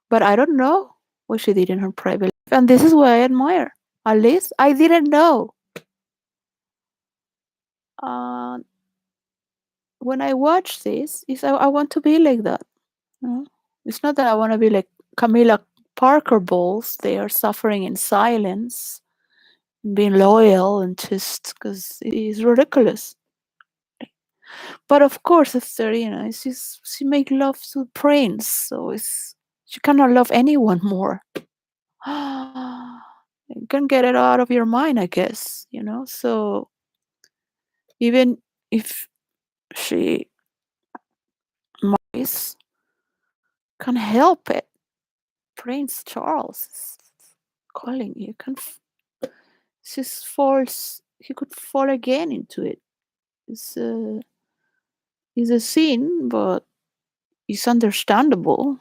but I don't know what she did in her private life. And this is what I admire. At least I didn't know. Uh, when I watch this, is I want to be like that. You know? It's not that I want to be like Camilla Parker Bowles. They are suffering in silence, being loyal, and just because it is ridiculous. But of course, after it's just she make love to Prince, so it's she cannot love anyone more. You can get it out of your mind, I guess, you know? So even if she Maurice can help it, Prince Charles is calling you. Can just falls. He could fall again into it. It's it's a sin, but it's understandable.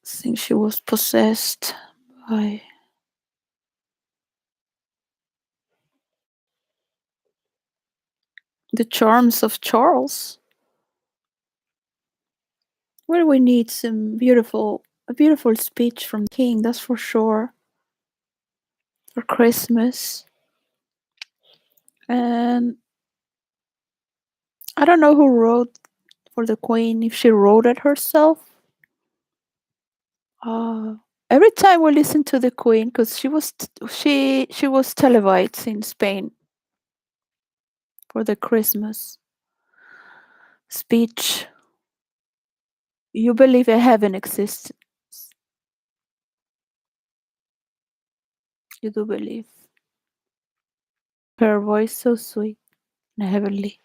Since she was possessed by the charms of Charles. Well, we need a beautiful speech from the king, that's for sure, for Christmas. And I don't know who wrote for the queen, if she wrote it herself. Uh, every time we listen to the queen, because she was televised in Spain for the Christmas speech. You believe a heaven exists. You do believe. Her voice so sweet and heavenly.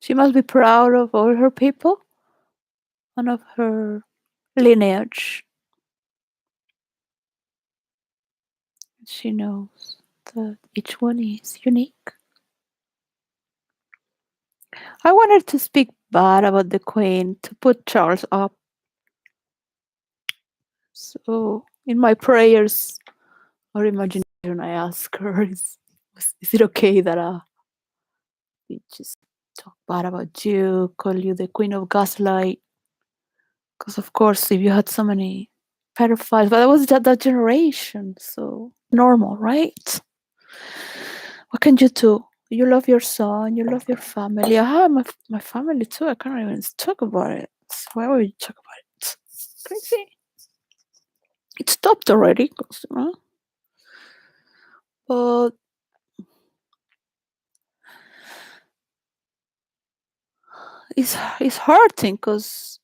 She must be proud of all her people and of her lineage. She knows that each one is unique. I wanted to speak bad about the queen to put Charles up. So in my prayers or imagination, I ask her, is it okay that we just talk bad about you, call you the queen of gaslight? Because of course, if you had so many pedophiles, but that was that generation, so normal, right? What can you do? You love your son, you love your family. I have my family too. I can't even talk about it. Why would you talk about it? Crazy. It stopped already, but it's hurting because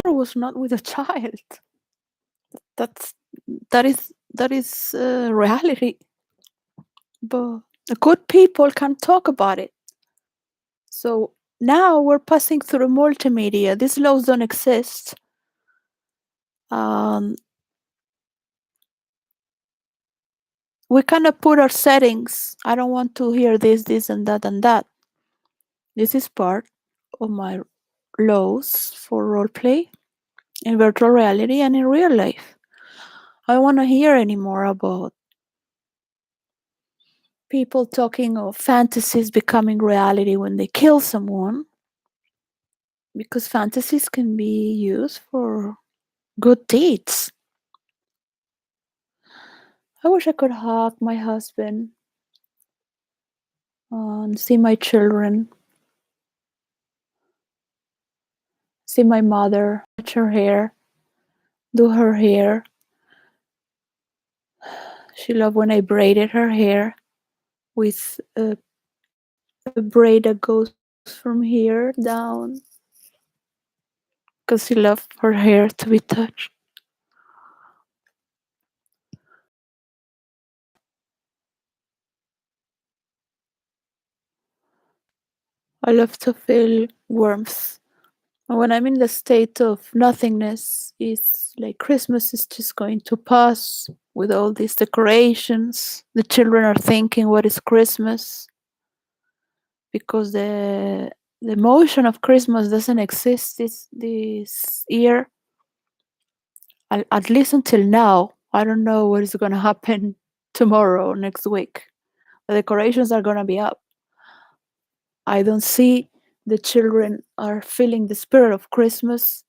I was not with a child. That's that is reality. But the good people can talk about it. So now we're passing through multimedia. These laws don't exist. Um, we cannot put our settings. I don't want to hear this, and that, and that. This is part of my laws for roleplay in virtual reality and in real life. I don't want to hear anymore about people talking of fantasies becoming reality when they kill someone, because fantasies can be used for good deeds. I wish I could hug my husband and see my children, see my mother, touch her hair, do her hair. She loved when I braided her hair with a braid that goes from here down, because she loved her hair to be touched. I love to feel warmth. And when I'm in the state of nothingness, it's like Christmas is just going to pass with all these decorations. The children are thinking, what is Christmas? Because the emotion of Christmas doesn't exist this year. At least until now. I don't know what is going to happen tomorrow or next week. The decorations are going to be up. I don't see the children are feeling the spirit of Christmas.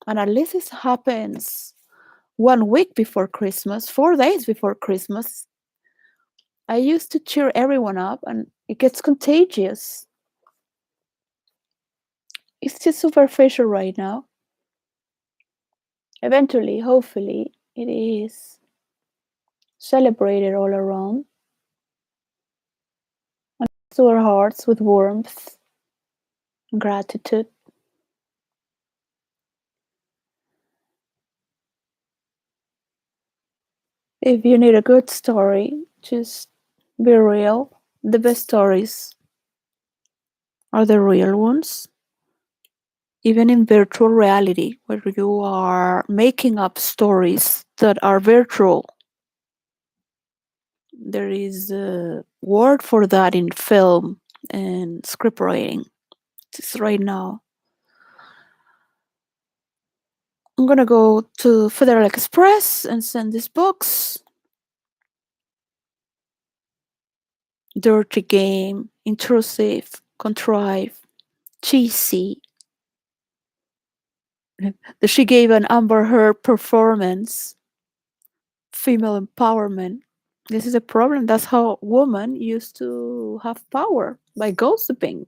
And at least it happens 1 week before Christmas, 4 days before Christmas. I used to cheer everyone up and it gets contagious. It's just superficial right now. Eventually, hopefully, it is celebrated all around to our hearts with warmth and gratitude. If you need a good story, just be real. The best stories are the real ones. Even in virtual reality, where you are making up stories that are virtual, there is a word for that in film and script writing. Just right now, I'm gonna go to Federal Express and send these books. Dirty game, intrusive, contrived, cheesy. She gave an Amber Heard performance. Female empowerment. This is a problem. That's how women used to have power, by gossiping.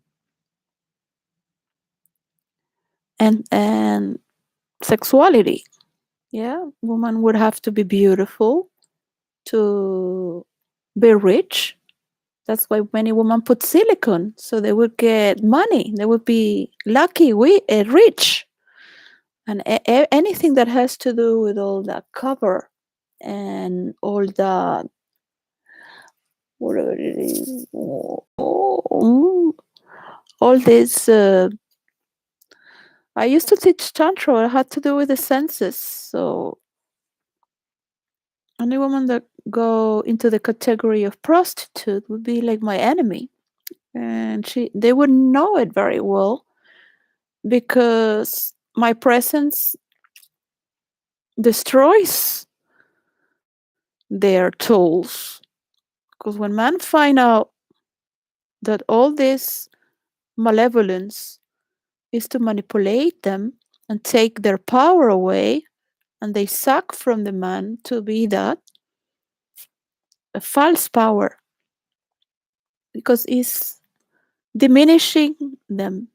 And sexuality. Yeah, women would have to be beautiful to be rich. That's why many women put silicone, so they would get money. They would be lucky, rich, and anything that has to do with all that cover and all that, whatever it is, all this. I used to teach tantra. It had to do with the senses. So any woman that go into the category of prostitute would be like my enemy, and they would know it very well because my presence destroys their tools. Because when men find out that all this malevolence is to manipulate them and take their power away, and they suck from the man to be that a false power, because it's diminishing them.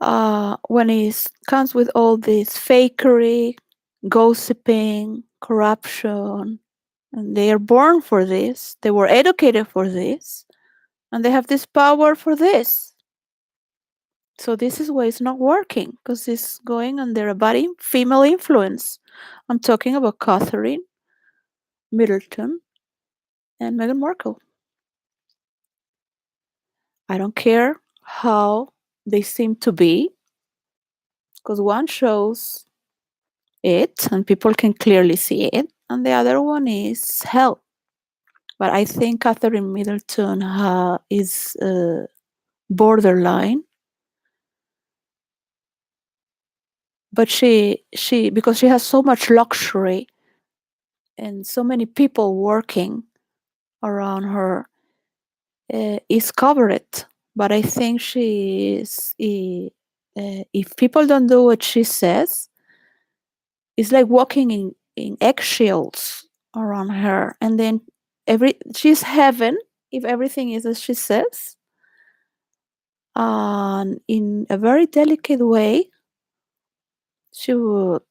When it comes with all this fakery, gossiping, corruption, and they are born for this, they were educated for this, and they have this power for this. So this is why it's not working, because it's going under a bad female influence. I'm talking about Catherine Middleton and Meghan Markle. I don't care how they seem to be, because one shows it and people can clearly see it, and the other one is hell. But I think Catherine Middleton is borderline. But she because she has so much luxury and so many people working around her, is covered. But I think she is. If people don't do what she says, it's like walking in eggshells around her, and then she's heaven if everything is as she says, and in a very delicate way she would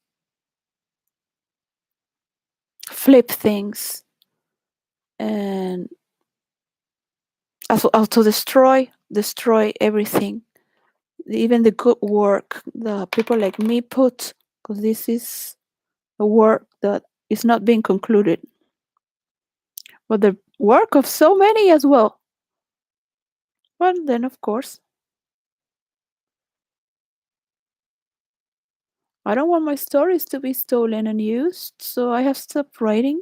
flip things and also to destroy everything, even the good work that people like me put, because this is a work that is not being concluded, but the work of so many as well. Well, then of course I don't want my stories to be stolen and used, so I have stopped writing.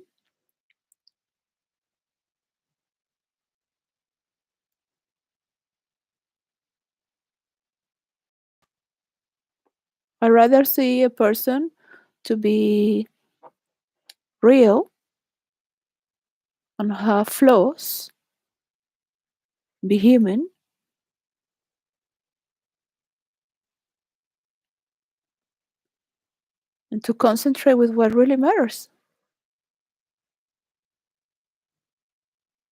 I'd rather see a person to be real and have flaws, be human, and to concentrate with what really matters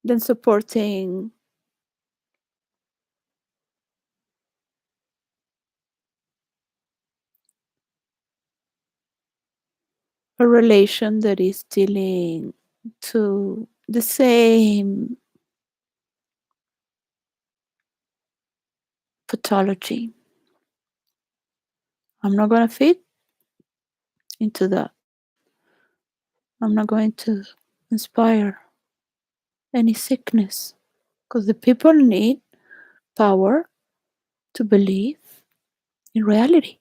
than supporting a relation that is dealing to the same pathology. I'm not going to fit into that. I'm not going to inspire any sickness because the people need power to believe in reality.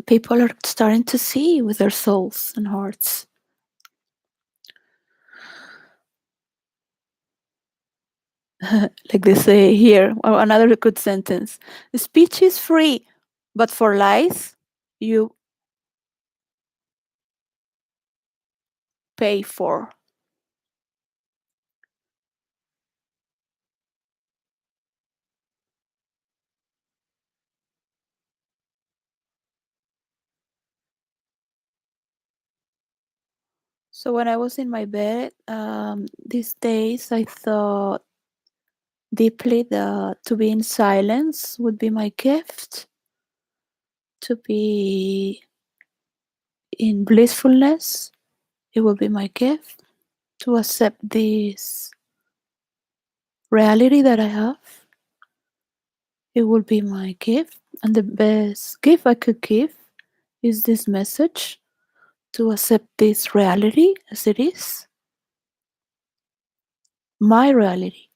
People are starting to see with their souls and hearts. Like they say here, another good sentence. Speech is free, but for lies, you pay for. So when I was in my bed, these days I thought deeply that to be in silence would be my gift, to be in blissfulness, it will be my gift, to accept this reality that I have, it will be my gift. And the best gift I could give is this message to accept this reality as it is, my reality.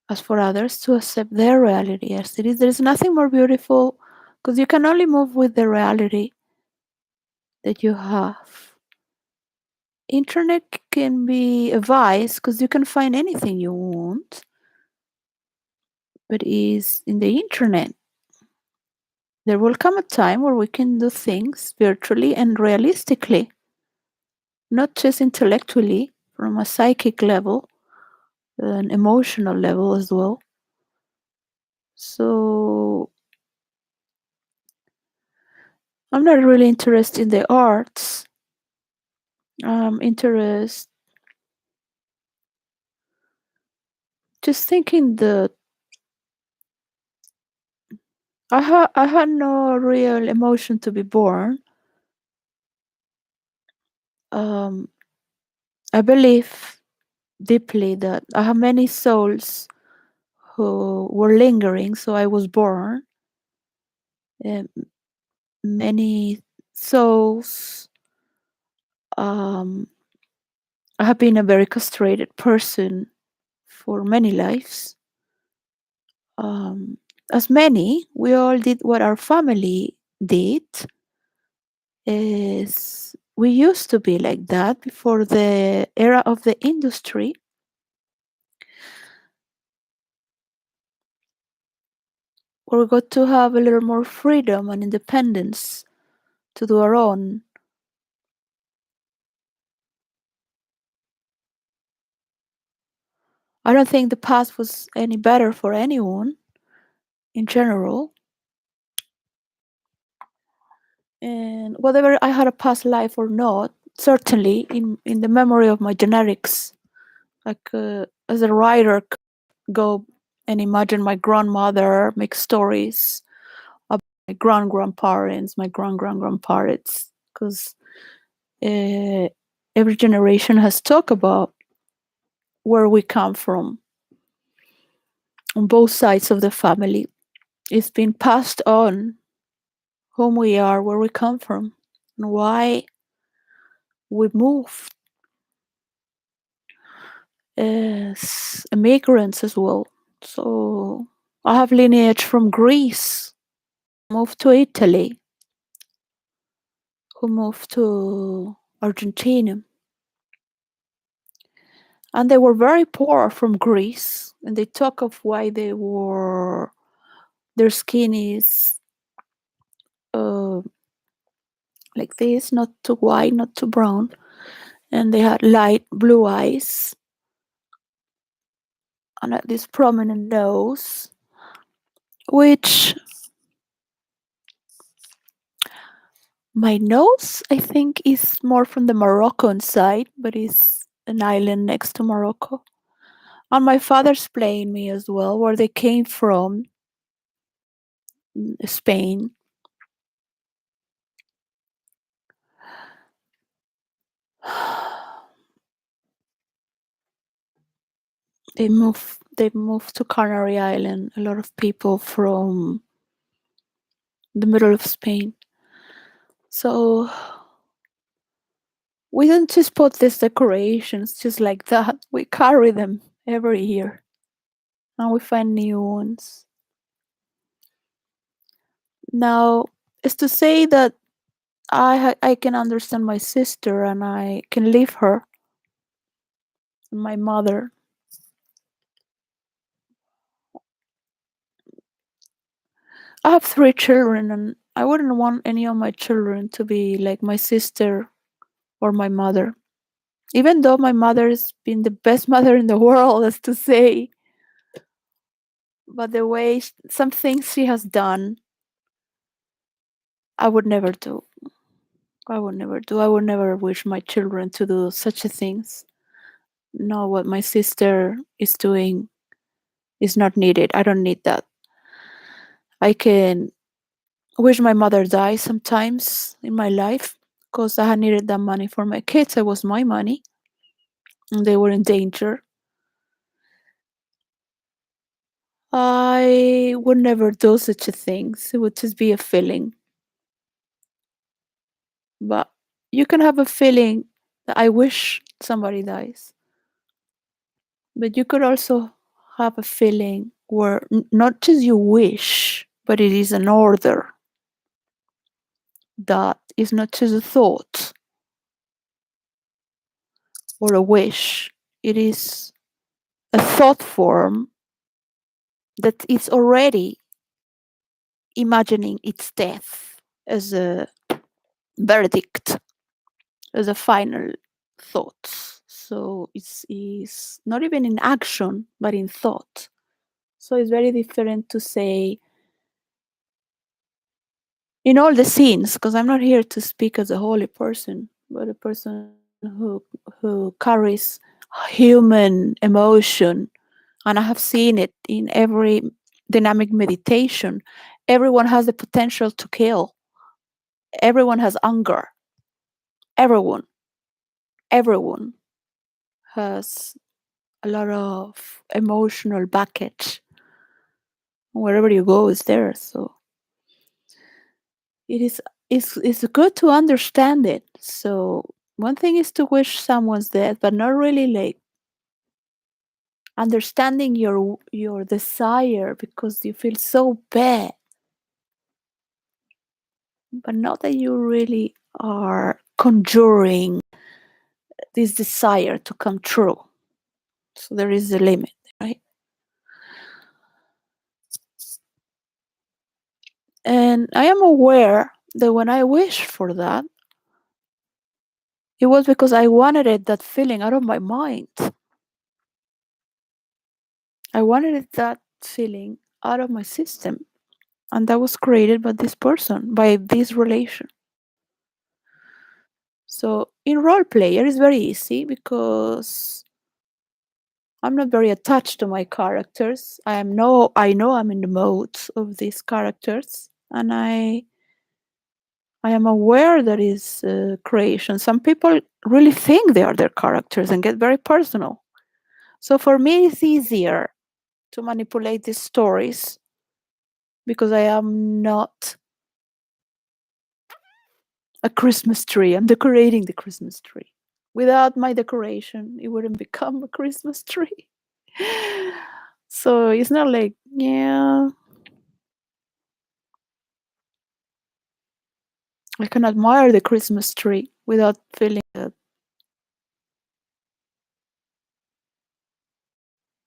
As for others, to accept their reality as it is. There is nothing more beautiful because you can only move with the reality that you have. Internet can be a vice because you can find anything you want, but is in the internet. There will come a time where we can do things virtually and realistically, not just intellectually, from a psychic level, an emotional level as well. So I'm not really interested in the arts. I'm interested just thinking that I had no real emotion to be born. Um, I believe deeply that I have many souls who were lingering, so I was born. Um, Many souls. Um, I have been a very castrated person for many lives. Um, as many, we all did what our family did. Is we used to be like that before the era of the industry. Where we got to have a little more freedom and independence to do our own. I don't think the past was any better for anyone in general. And whether I had a past life or not, certainly in the memory of my genetics, like as a writer, go and imagine my grandmother make stories about my grandparents, my grandparents, because uh, every generation has talked about where we come from on both sides of the family. It's been passed on whom we are, where we come from, and why we moved as immigrants as well. So I have lineage from Greece, moved to Italy, who moved to Argentina. And they were very poor from Greece, and they talk of why their skin is uh, like this, not too white, not too brown, and they had light blue eyes and this prominent nose, which my nose, I think, is more from the Moroccan side, but it's an island next to Morocco. And my father's playing me as well, where they came from. Spain. They moved to Canary Island. A lot of people from the middle of Spain. So we don't just put these decorations just like that. We carry them every year, and we find new ones. Now, is to say that I can understand my sister and I can leave her, my mother. I have 3 children, and I wouldn't want any of my children to be like my sister or my mother. Even though my mother has been the best mother in the world, as to say, but the way some things she has done, I would never do. I would never do. I would never wish my children to do such a things. No, what my sister is doing is not needed. I don't need that. I can wish my mother died sometimes in my life because I had needed that money for my kids. It was my money and they were in danger. I would never do such a things. It would just be a feeling. But you can have a feeling that I wish somebody dies. But you could also have a feeling where not just you wish, but it is an order that is not just a thought or a wish. It is a thought form that is already imagining its death as a verdict, as a final thought. So it's not even in action, but in thought. So it's very different to say in all the scenes, because I'm not here to speak as a holy person, but a person who carries human emotion, and I have seen it in every dynamic meditation. Everyone has the potential to kill. Everyone has anger. Everyone, everyone has a lot of emotional baggage. Wherever you go, is there. So it is. It's good to understand it. So one thing is to wish someone's dead, but not really like understanding your desire because you feel so bad, but not that you really are conjuring this desire to come true. So there is a limit, right? And I am aware that when I wish for that, it was because I wanted it, that feeling out of my mind. I wanted that feeling out of my system. And that was created by this person, by this relation. So in role play, it is very easy because I'm not very attached to my characters. I know I'm in the mode of these characters, and I am aware that is creation. Some people really think they are their characters and get very personal. So for me, it's easier to manipulate these stories because I am not a Christmas tree. I'm decorating the Christmas tree. Without my decoration, it wouldn't become a Christmas tree. So it's not like, yeah, I can admire the Christmas tree without feeling that,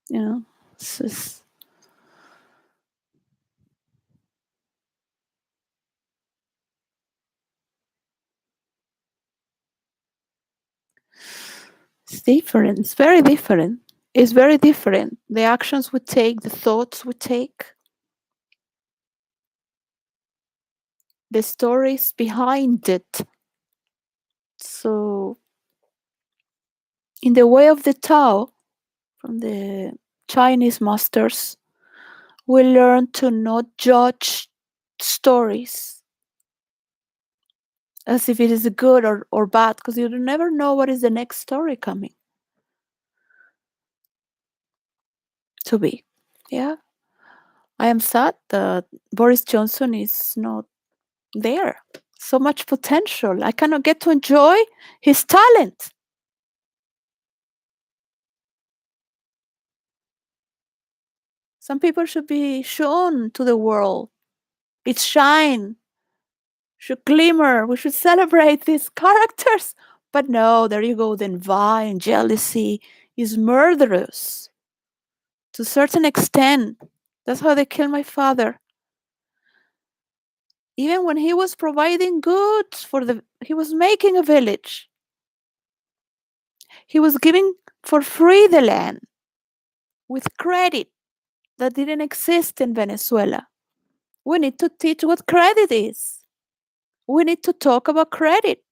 you know, it's just, it's different. It's very different. It's very different. The actions we take, the thoughts we take, the stories behind it. So, in the way of the Tao, from the Chinese masters, we learn to not judge stories as if it is good or bad, because you never know what is the next story coming to be. Yeah. I am sad that Boris Johnson is not there. So much potential. I cannot get to enjoy his talent. Some people should be shown to the world. Its shine should glimmer. We should celebrate these characters. But no, there you go. Then envy and jealousy is murderous to a certain extent. That's how they killed my father. Even when he was providing goods he was making a village. He was giving for free the land with credit that didn't exist in Venezuela. We need to teach what credit is. We need to talk about credit.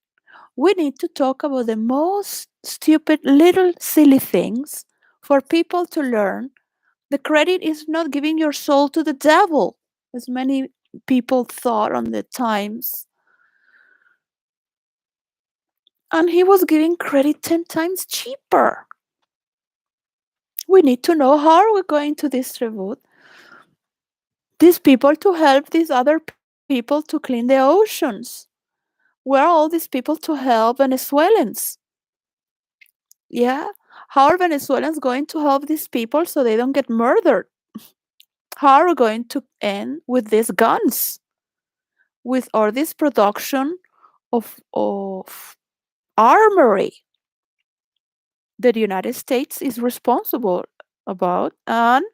We need to talk about the most stupid little silly things for people to learn. The credit is not giving your soul to the devil, as many people thought on the times. And he was giving credit 10 times cheaper. We need to know how are we going to distribute these people to help these other people to clean the oceans. Where are all these people to help Venezuelans? Yeah. How are Venezuelans going to help these people so they don't get murdered? How are we going to end with these guns? With all this production of armory that the United States is responsible about, and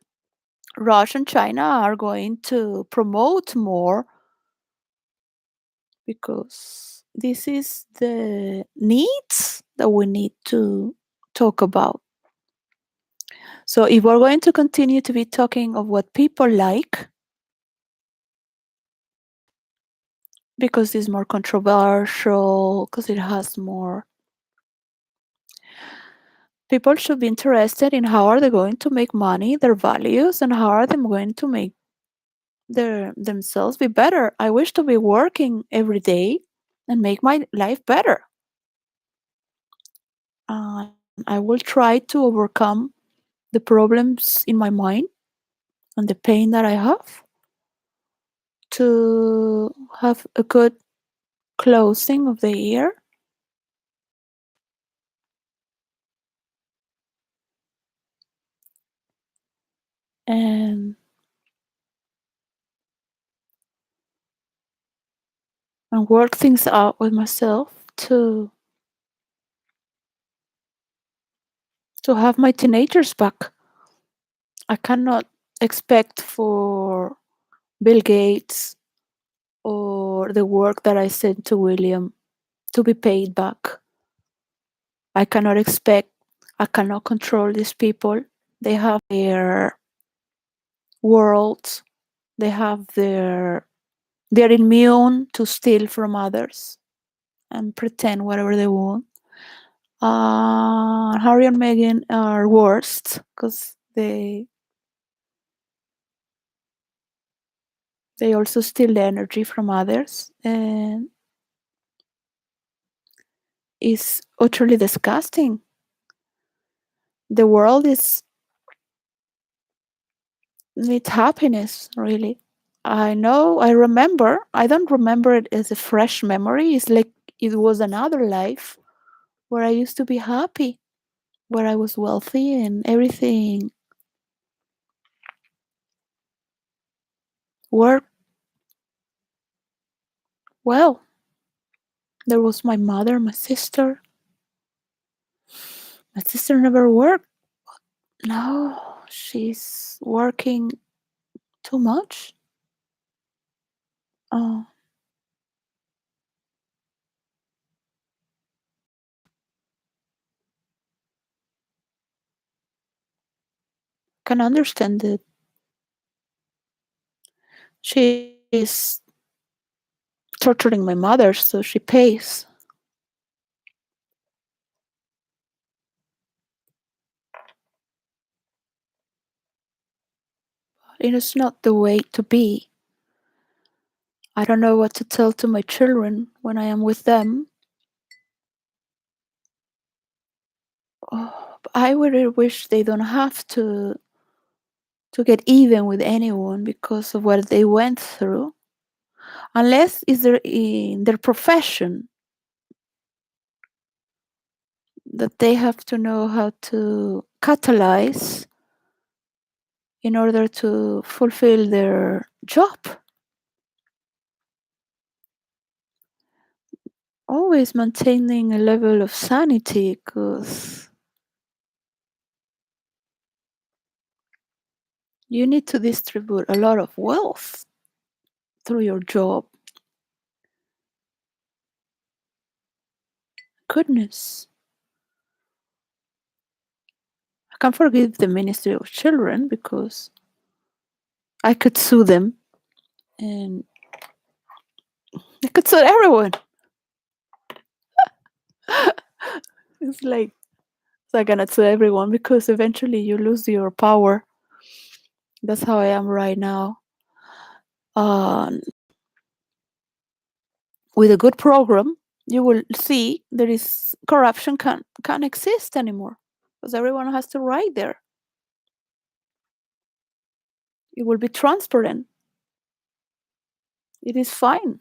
Russia and China are going to promote more, because this is the needs that we need to talk about. So if we're going to continue to be talking of what people like, because it's more controversial, because it has more, people should be interested in how are they going to make money, their values, and how are they going to make themselves be better. I wish to be working every day and make my life better. Uh, I will try to overcome the problems in my mind and the pain that I have to have a good closing of the year. And work things out with myself to have my teenagers back. I cannot expect for Bill Gates or the work that I sent to William to be paid back. I cannot expect, I cannot control these people. They have their worlds, they have they're immune to steal from others and pretend whatever they want. Harry and Meghan are worst because they also steal the energy from others, and it's utterly disgusting. The world is needs happiness, really. I don't remember it as a fresh memory. It's like it was another life where I used to be happy, where I was wealthy and everything worked well. There was my mother, my sister. My sister never worked. No, she's working too much. Oh, can understand it. She is torturing my mother, so she pays. It is not the way to be. I don't know what to tell to my children when I am with them. Oh, I really wish they don't have to get even with anyone because of what they went through, unless it's in their profession that they have to know how to catalyze in order to fulfill their job. Always maintaining a level of sanity because you need to distribute a lot of wealth through your job. Goodness. I can't forgive the Ministry of Children because I could sue them and I could sue everyone. It's like I cannot sue everyone because eventually you lose your power. That's how I am right now. With a good program, you will see there is corruption can't exist anymore because everyone has to write there. It will be transparent. It is fine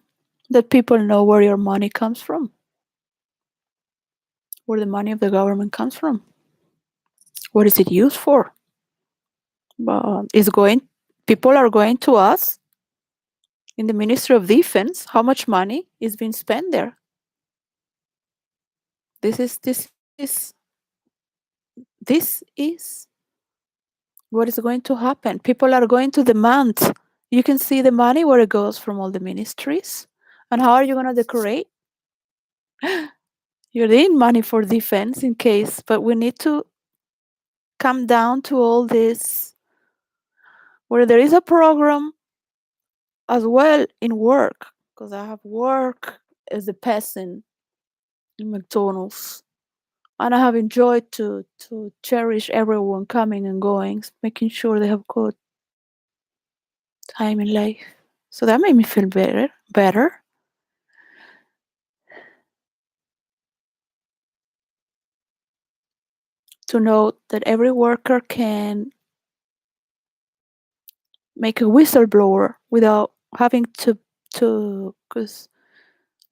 that people know where your money comes from, where the money of the government comes from. What is it used for? It's going. People are going to us in the Ministry of Defense. How much money is being spent there? This is this is what is going to happen. People are going to demand. You can see the money where it goes from all the ministries. And how are you going to decorate? You need money for defense in case, but we need to come down to all this where there is a program as well in work, because I have work as a peasant in McDonald's. And I have enjoyed to cherish everyone coming and going, making sure they have good time in life. So that made me feel better. To know that every worker can make a whistleblower without having to because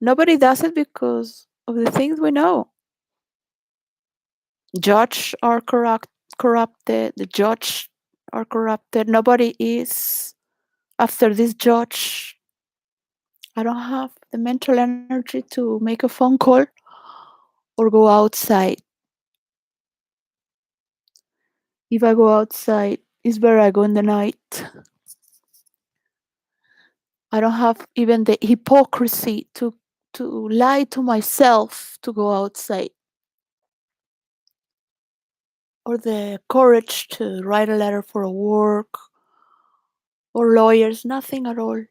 nobody does it because of the things we know. Judge are corrupted, the judge are corrupted. Nobody is after this judge. I don't have the mental energy to make a phone call or go outside. If I go outside, it's better I go in the night. I don't have even the hypocrisy to lie to myself to go outside, or the courage to write a letter for a work or lawyers, nothing at all.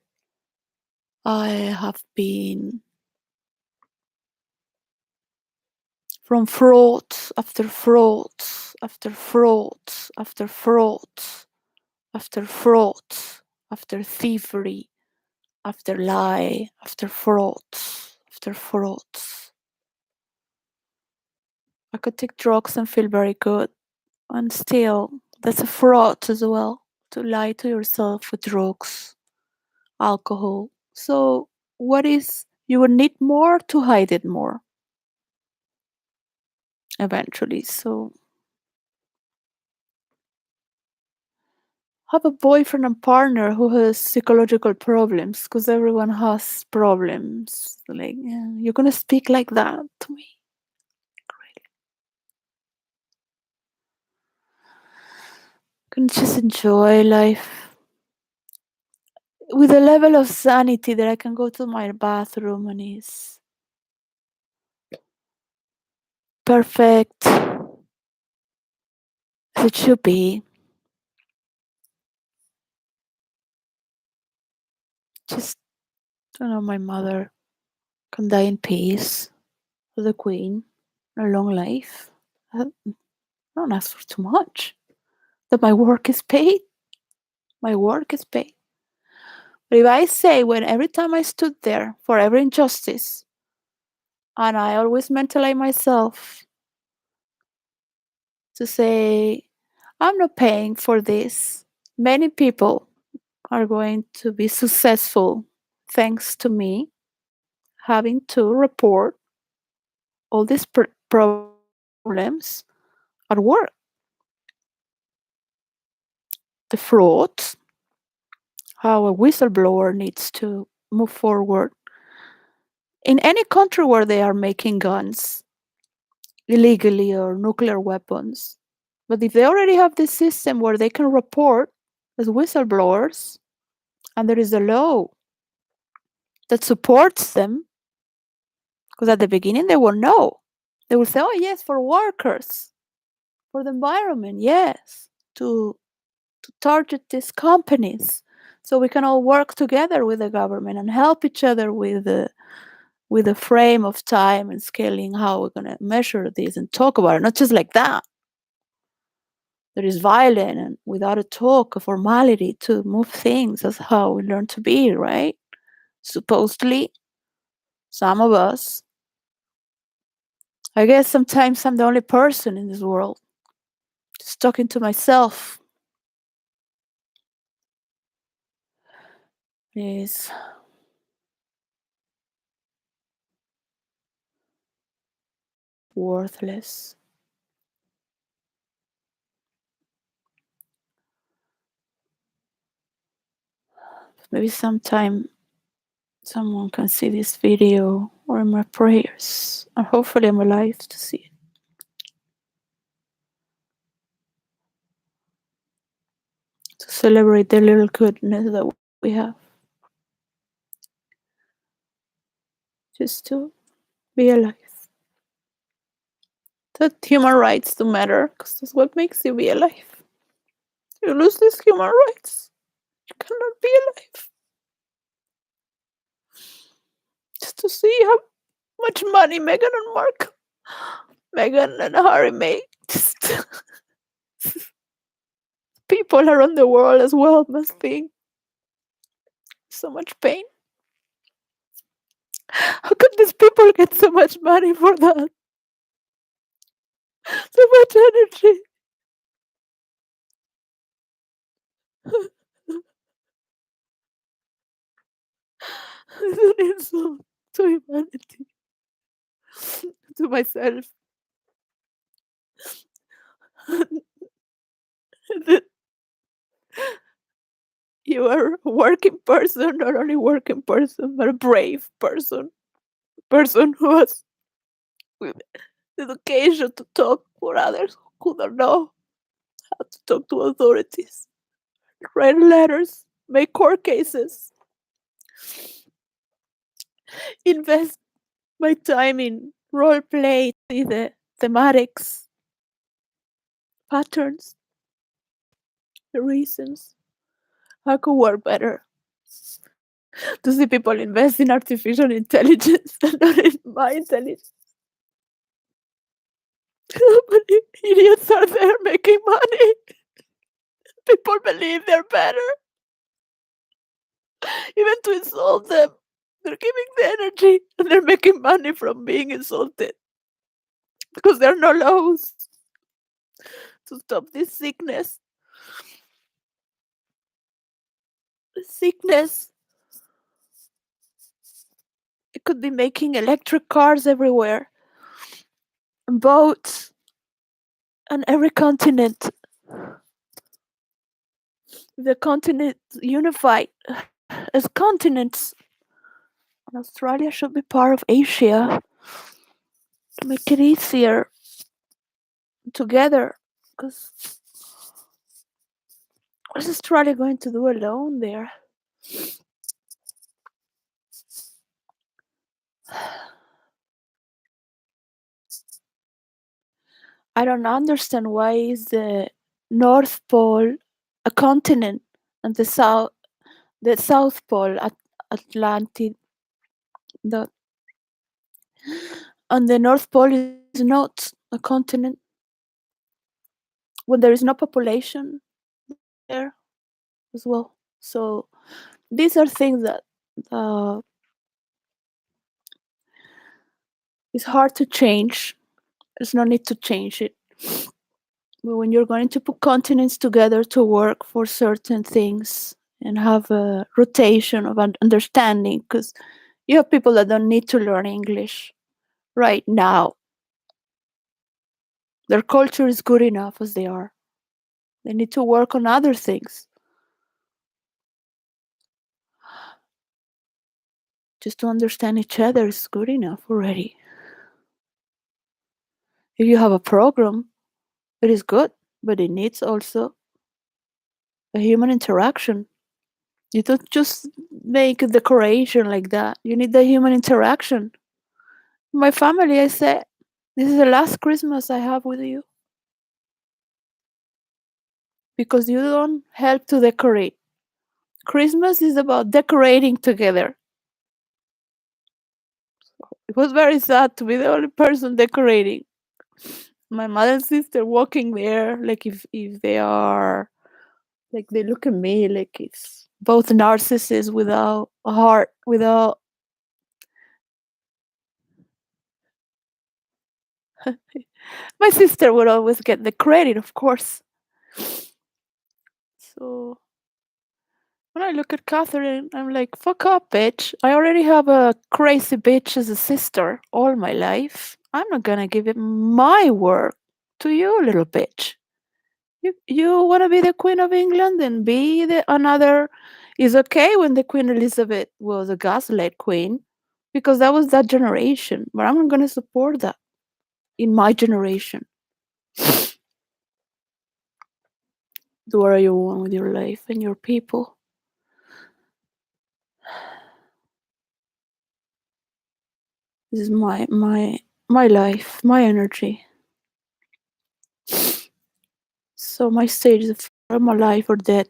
I have been from frauds after frauds after frauds after frauds after frauds after thievery after lie after frauds after frauds. I could take drugs and feel very good. And still, that's a fraud as well, to lie to yourself with drugs, alcohol. So, what is, you would need more to hide it more eventually. So, have a boyfriend and partner who has psychological problems because everyone has problems. Like, yeah, you're gonna speak like that to me. Can just enjoy life with a level of sanity that I can go to my bathroom and it's perfect as it should be. Just, I don't know, my mother can die in peace, the queen, a long life. I don't ask for too much. That my work is paid. My work is paid. But if I say, when every time I stood there for every injustice, and I always mentalize myself to say, I'm not paying for this. Many people are going to be successful thanks to me having to report all these problems at work. The fraud, how a whistleblower needs to move forward. In any country where they are making guns illegally or nuclear weapons. But if they already have this system where they can report as whistleblowers, and there is a law that supports them, because at the beginning they will know. They will say, oh, yes, for workers, for the environment, yes, to target these companies so we can all work together with the government and help each other with a frame of time and scaling how we're going to measure this and talk about it, not just like that. There is violent and without a talk, a formality to move things. That's how we learn to be, right? Supposedly, some of us. I guess sometimes I'm the only person in this world. Just talking to myself is worthless. Maybe sometime someone can see this video or in my prayers, and hopefully I'm alive to see it. To celebrate the little goodness that we have. Just to be alive. That human rights do matter, because that's what makes you be alive. You lose these human rights, you cannot be alive. Just to see how much money Meghan and Mark, Meghan and Harry made. Just people around the world as well must think so much pain. How could these people get so much money for that? So much energy. It's an insult to humanity, to myself. That you are a working person, not only working person, but a brave person who has education to talk for others who don't know how to talk to authorities, write letters, make court cases, invest my time in role play, see the thematics, patterns, the reasons. How could work better? To see people invest in artificial intelligence and not in my intelligence. How many idiots are there making money? People believe they're better. Even to insult them. They're giving the energy and they're making money from being insulted. Because there are no laws to stop this sickness. The sickness. It could be making electric cars everywhere, boats on every continent. The continent unified as continents. And Australia should be part of Asia to make it easier together. Because what is Australia going to do alone there? I don't understand why is the North Pole a continent and the South Pole Atlantic the and the North Pole is not a continent when there is no population there as well. So these are things that uh, it's hard to change. There's no need to change it. But when you're going to put continents together to work for certain things and have a rotation of understanding, because you have people that don't need to learn English right now. Their culture is good enough as they are. They need to work on other things. Just to understand each other is good enough already. If you have a program, it is good, but it needs also a human interaction. You don't just make a decoration like that. You need the human interaction. My family, I say, this is the last Christmas I have with you because you don't help to decorate. Christmas is about decorating together. It was very sad to be the only person decorating. My mother and sister walking there, like if they are, like they look at me like it's both narcissists without a heart, without. My sister would always get the credit, of course. So when I look at Catherine, I'm like, fuck up, bitch. I already have a crazy bitch as a sister all my life. I'm not gonna give it my work to you, little bitch. You wanna be the Queen of England and be the another is okay when the Queen Elizabeth was a gaslight queen because that was that generation. But I'm not gonna support that in my generation. Do whatever you want with your life and your people. This is my life, my energy. So my stage is I'm alive or dead.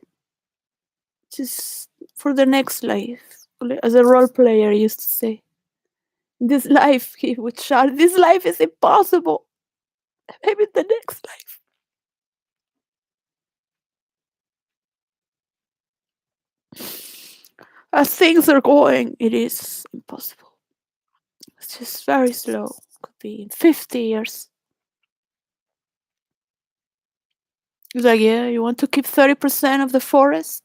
Just for the next life. As a role player used to say. This life he would shout, this life is impossible. Maybe the next life. As things are going, it is impossible. It's just very slow. Could be in 50 years. He's like, yeah, you want to keep 30% of the forest?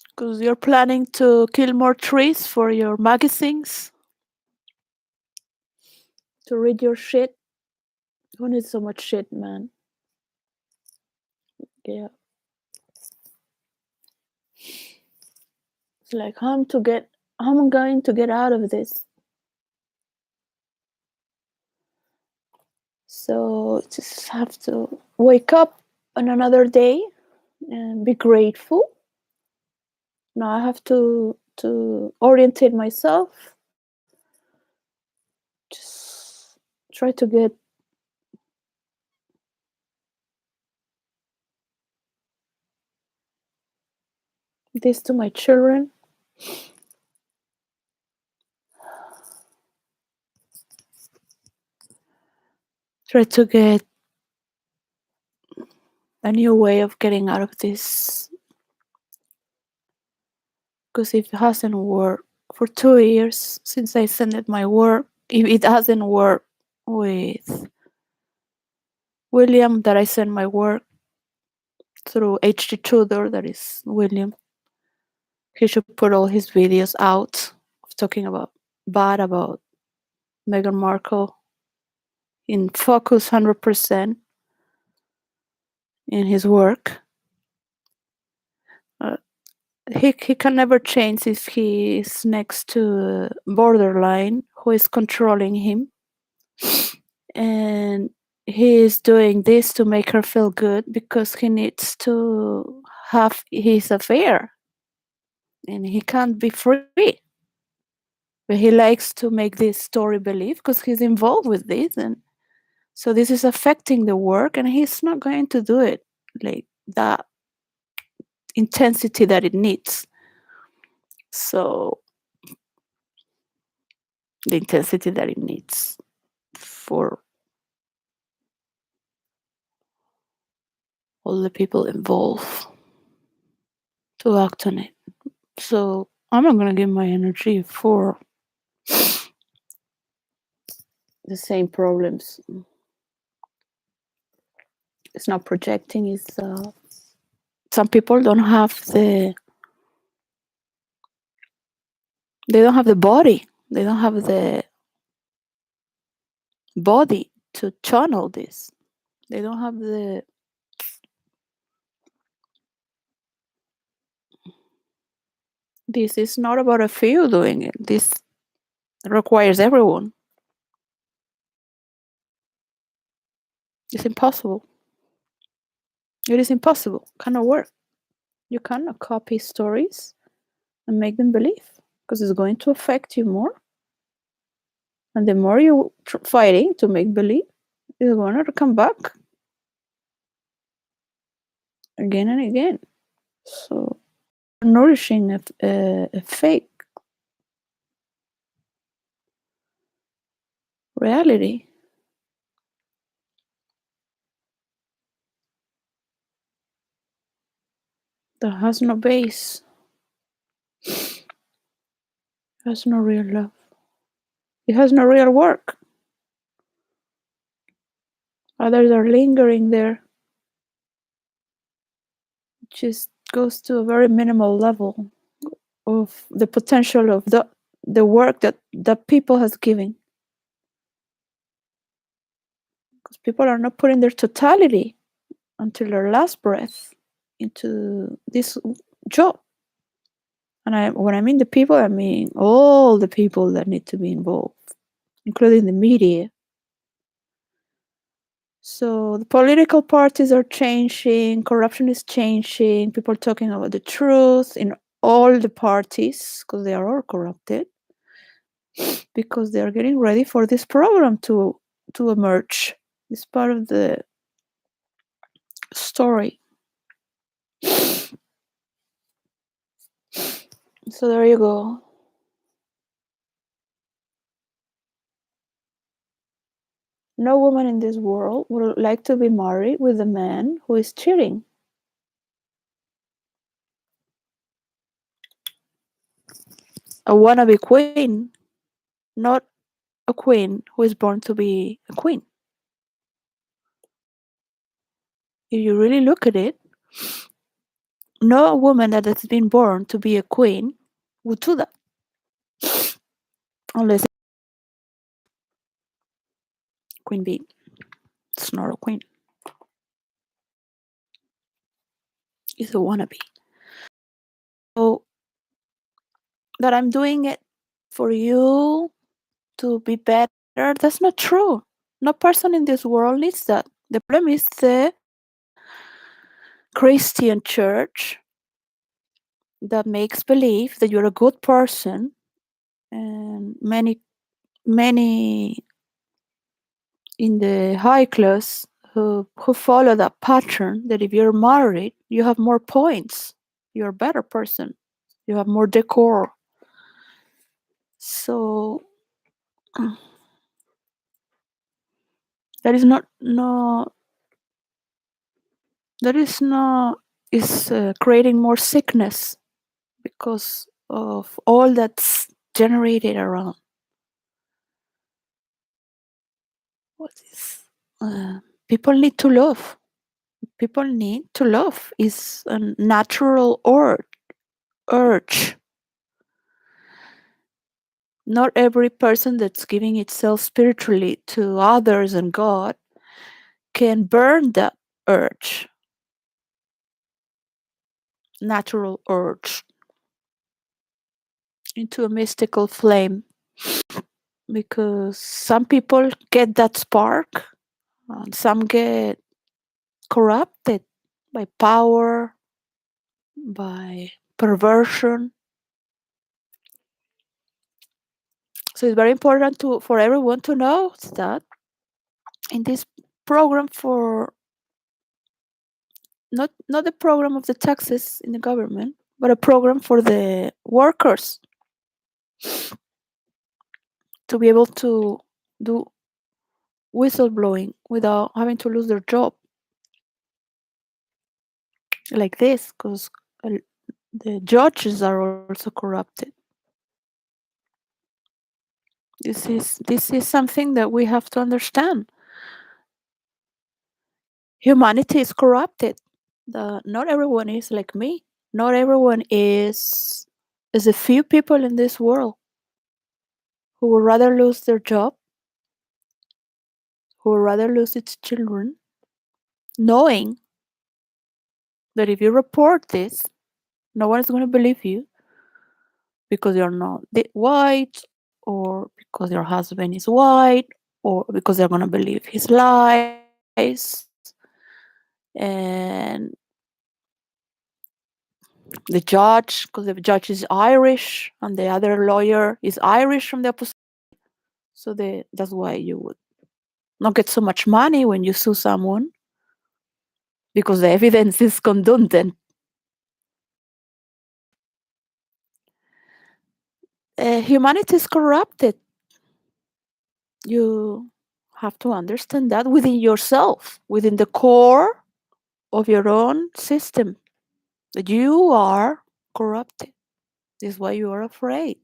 Because you're planning to kill more trees for your magazines? To read your shit? Who needs so much shit, man? Yeah. It's like, how am I going to get out of this? So just have to wake up on another day and be grateful. Now I have to orientate myself. Just try to get this to my children. Try to get a new way of getting out of this. Because if it hasn't worked for 2 years since I sent my work, if it hasn't worked with William, that I sent my work through HG Tudor, that is William, he should put all his videos out of talking about bad about Meghan Markle in focus 100% in his work. He can never change if he is next to borderline who is controlling him, and he is doing this to make her feel good because he needs to have his affair and he can't be free, but he likes to make this story believe because he's involved with this, and so this is affecting the work and he's not going to do it like that intensity that it needs. So the intensity that it needs for all the people involved. to act on it. So I'm not going to give my energy for the same problems. It's not projecting. It's some people don't have the body. They don't have the body to channel this. They don't have the. This is not about a few doing it. This requires everyone. It's impossible. It is impossible. Cannot work. You cannot copy stories and make them believe because it's going to affect you more. And the more you fighting to make believe, it's going to come back again and again. So nourishing a fake reality that has no base, has no real love. It has no real work. Others are lingering there. It just goes to a very minimal level of the potential of the work that people has given. Because people are not putting their totality until their last breath into this job. And when I mean the people, I mean all the people that need to be involved, including the media. So the political parties are changing, corruption is changing, people are talking about the truth in all the parties because they are all corrupted, because they are getting ready for this program to emerge. It's part of the story. So there you go. No woman in this world would like to be married with a man who is cheating. A wannabe queen, not a queen who is born to be a queen. If you really look at it, no woman that has been born to be a queen would do that. Unless queen bee. It's not a queen. It's a wannabe. So that I'm doing it for you to be better, that's not true. No person in this world needs that. The problem is the Christian church that makes believe that you're a good person, and many in the high class who follow that pattern, that if you're married you have more points, you're a better person, you have more decor. So that is not is creating more sickness because of all that's generated around. What is people need to love. People need to love. Is a natural urge. Not every person that's giving itself spiritually to others and God can burn that urge, natural urge, into a mystical flame. Because some people get that spark, and some get corrupted by power, by perversion. So it's very important for everyone to know that in this program, for not the program of the taxes in the government, but a program for the workers to be able to do whistleblowing without having to lose their job like this, because The judges are also corrupted. This is something that we have to understand. Humanity is corrupted. Not everyone is like me. Not everyone is a few people in this world who would rather lose their job, who would rather lose its children, knowing that if you report this, no one is going to believe you because you're not white, or because your husband is white, or because they're going to believe his lies. And the judge, because the judge is Irish and the other lawyer is Irish from the opposite. So that's why you would not get so much money when you sue someone, because the evidence is contundent. Humanity is corrupted. You have to understand that within yourself, within the core of your own system, that you are corrupted. This is why you are afraid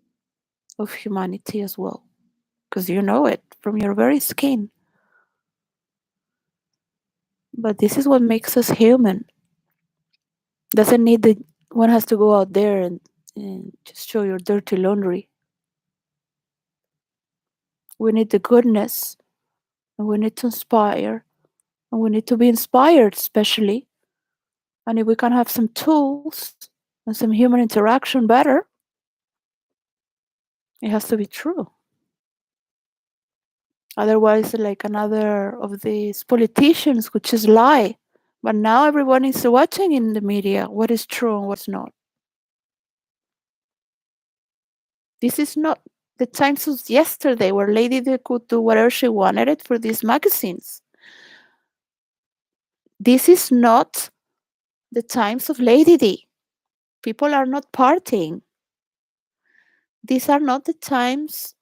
of humanity as well, because you know it from your very skin. But this is what makes us human. Doesn't need that one has to go out there and just show your dirty laundry. We need the goodness, and we need to inspire, and we need to be inspired, especially. And if we can have some tools and some human interaction better, it has to be true. Otherwise, like another of these politicians which just lie. But now everyone is watching in the media what is true and what's not. This is not the times of yesterday where Lady Di could do whatever she wanted it for these magazines. This is not the times of Lady Di. People are not partying. These are not the times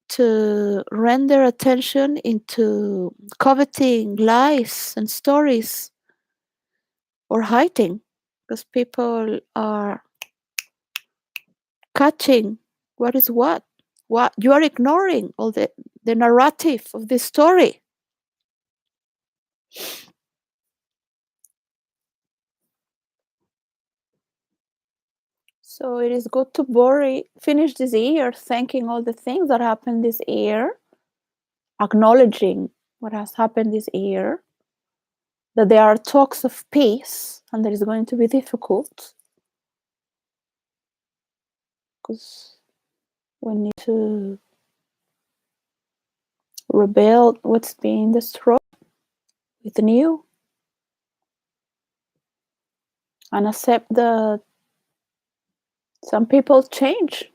to render attention into coveting lies and stories or hiding, because people are catching what is what you are ignoring all the narrative of this story. So it is good to finish this year thanking all the things that happened this year, acknowledging what has happened this year, that there are talks of peace and that is going to be difficult because we need to rebuild what's being destroyed with new, and accept that some people change.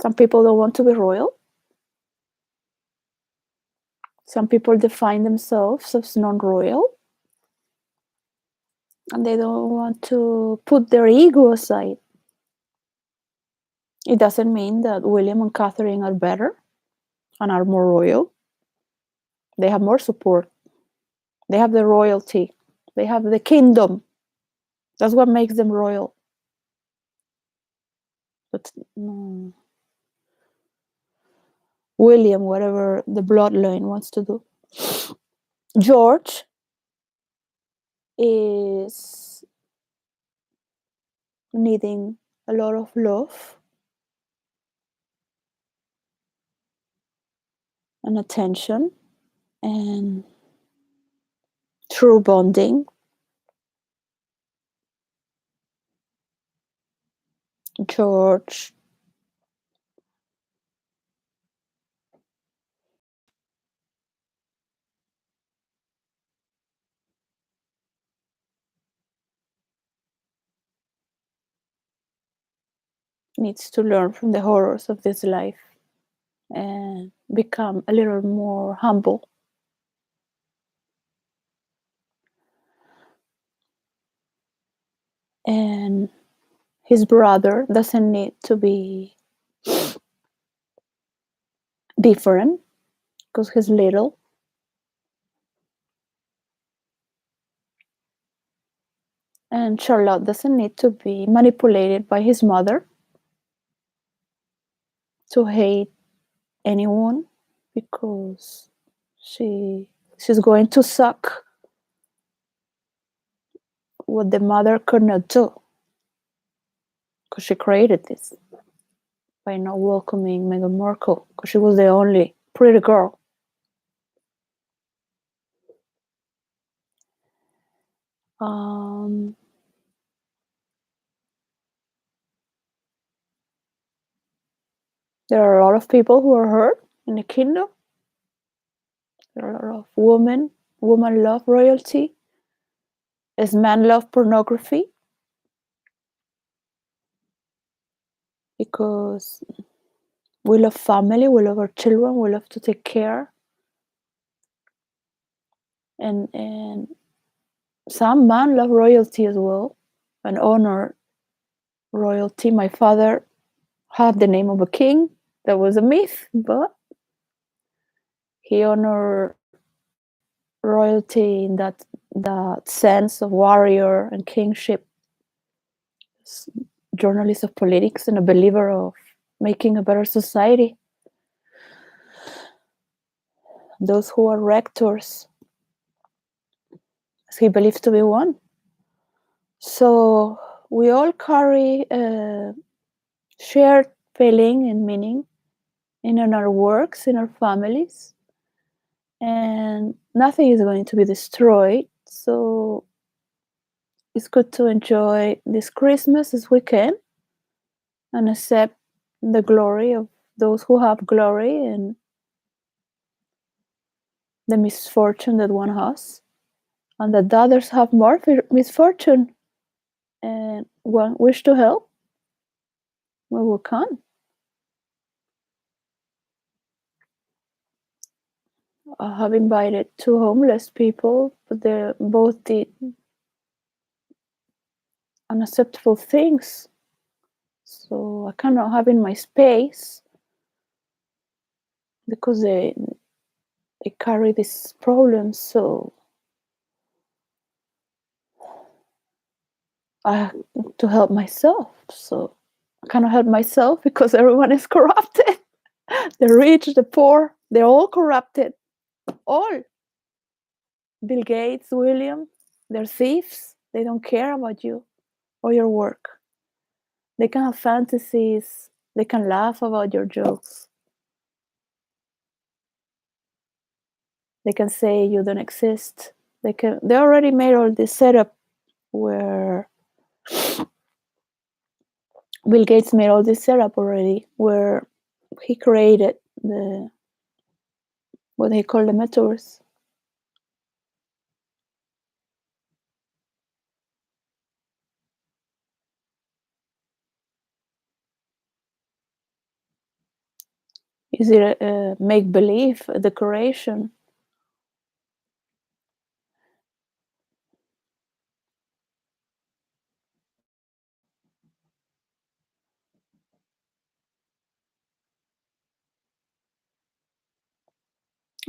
Some people don't want to be royal. Some people define themselves as non-royal, and they don't want to put their ego aside. It doesn't mean that William and Catherine are better and are more royal. They have more support. They have the royalty. They have the kingdom. That's what makes them royal. But William, whatever the bloodline wants to do. George is needing a lot of love and attention and true bonding. George needs to learn from the horrors of this life and become a little more humble. And his brother doesn't need to be different because he's little. And Charlotte doesn't need to be manipulated by his mother to hate anyone, because she's going to suck what the mother could not do, because she created this by not welcoming Meghan Markle, because she was the only pretty girl. There are a lot of people who are hurt in the kingdom. There are a lot of women love royalty, as men love pornography, because we love family, we love our children, we love to take care. And some men love royalty as well and honor royalty. My father had the name of a king. That was a myth, but he honored royalty in that sense of warrior and kingship, journalist of politics, and a believer of making a better society. Those who are rectors, as he believes to be one. So we all carry a shared feeling and meaning in our works, in our families, and nothing is going to be destroyed. So it's good to enjoy this Christmas as we can and accept the glory of those who have glory and the misfortune that one has, and that others have more misfortune and one wish to help, we will come. I have invited 2 homeless people, but they both did unacceptable things. So I cannot have in my space because they carry these problems. So I have to help myself. So I cannot help myself because everyone is corrupted. The rich, the poor, they're all corrupted. All. Bill Gates, William, they're thieves. They don't care about you or your work. They can have fantasies. They can laugh about your jokes. They can say you don't exist. They already made all this setup where Bill Gates made all this setup already, where he created what they call the metaverse. Is it a make believe, a decoration?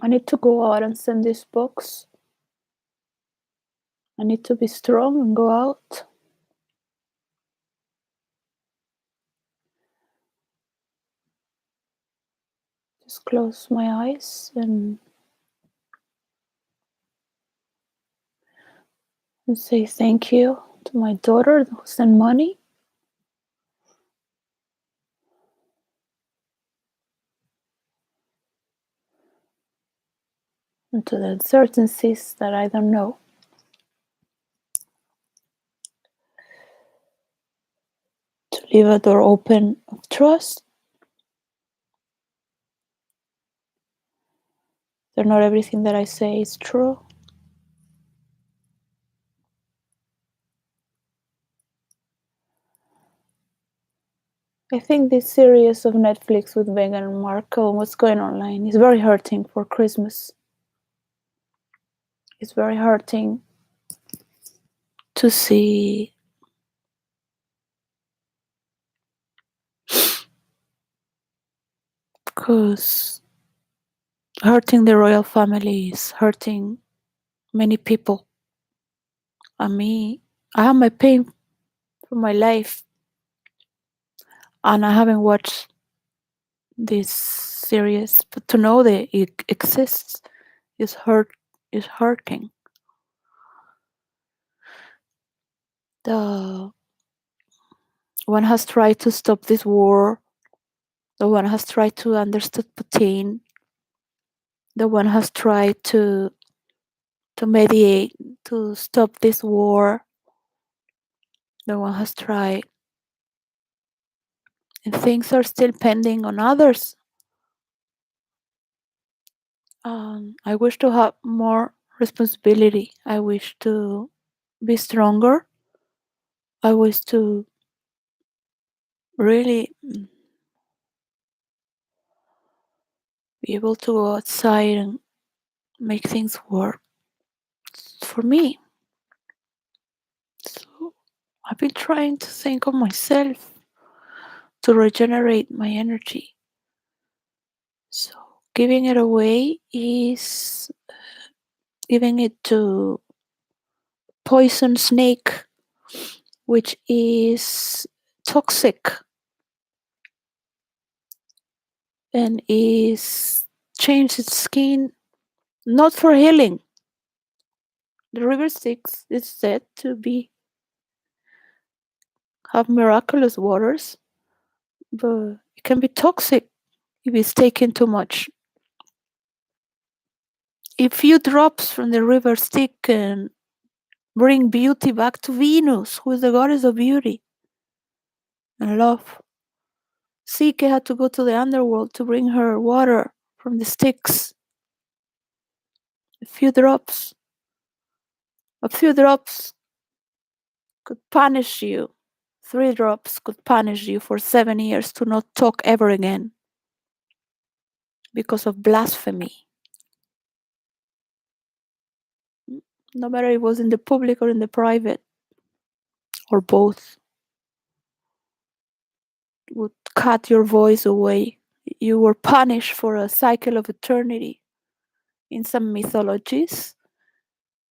I need to go out and send these books. I need to be strong and go out. Just close my eyes and say thank you to my daughter who sent money, and to the uncertainties that I don't know. To leave a door open of trust. That not everything that I say is true. I think this series of Netflix with Meghan Markle and what's going online is very hurting for Christmas. It's very hurting to see because hurting the royal family is hurting many people. And me, I have my pain for my life, and I haven't watched this series, but to know that it exists is hurting. The one has tried to stop this war. The one has tried to understand Putin. The one has tried to mediate to stop this war. The one has tried, and things are still pending on others. I wish to have more responsibility. I wish to be stronger. I wish to really be able to go outside and make things work for me. So I've been trying to think of myself to regenerate my energy. So giving it away is giving it to poison snake, which is toxic and is change its skin, not for healing. The river Styx is said to be have miraculous waters, but it can be toxic if it's taken too much. A few drops from the river Styx can bring beauty back to Venus, who is the goddess of beauty and love. Psyche had to go to the underworld to bring her water from the Styx. A few drops. A few drops could punish you. 3 drops could punish you for 7 years to not talk ever again because of blasphemy. No matter if it was in the public or in the private, or both, would cut your voice away. You were punished for a cycle of eternity. In some mythologies,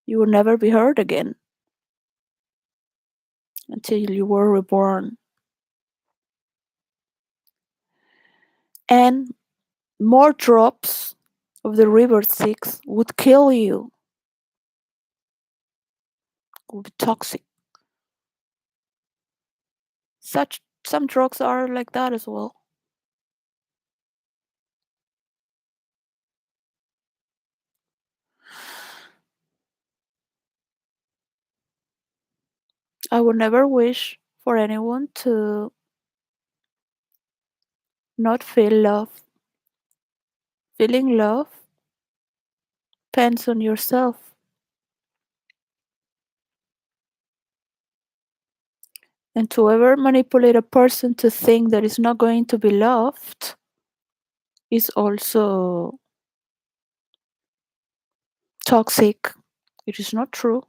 you will never be heard again until you were reborn. And more drops of the river Styx would kill you, would be toxic. Such some drugs are like that as well. I would never wish for anyone to not feel love. Feeling love depends on yourself. And to ever manipulate a person to think that is not going to be loved is also toxic. It is not true.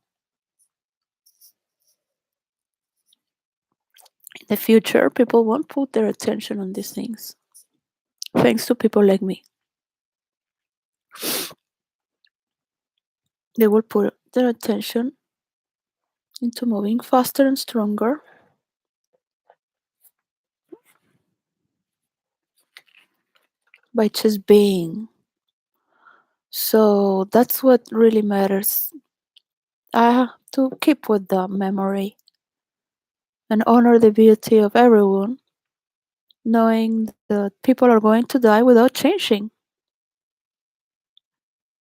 In the future, people won't put their attention on these things. Thanks to people like me. They will put their attention into moving faster and stronger by just being. So that's what really matters. I have to keep with the memory and honor the beauty of everyone, knowing that people are going to die without changing.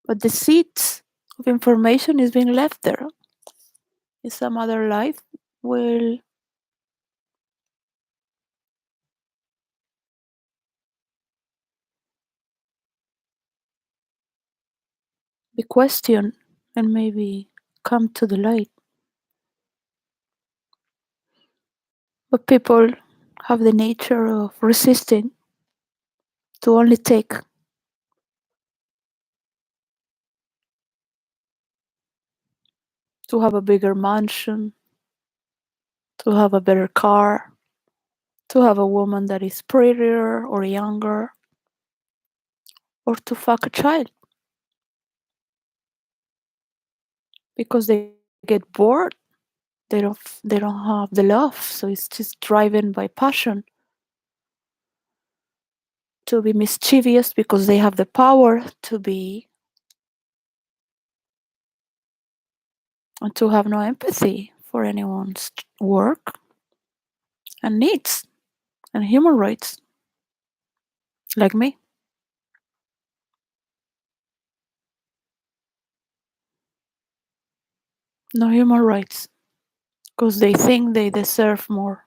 But the seeds of information is being left there. In some other life will be questioned and maybe come to the light. But people have the nature of resisting to only take, to have a bigger mansion, to have a better car, to have a woman that is prettier or younger, or to fuck a child because they get bored They don't have the love, so it's just driven by passion to be mischievous because they have the power to be, and to have no empathy for anyone's work and needs and human rights, like me. No human rights because they think they deserve more.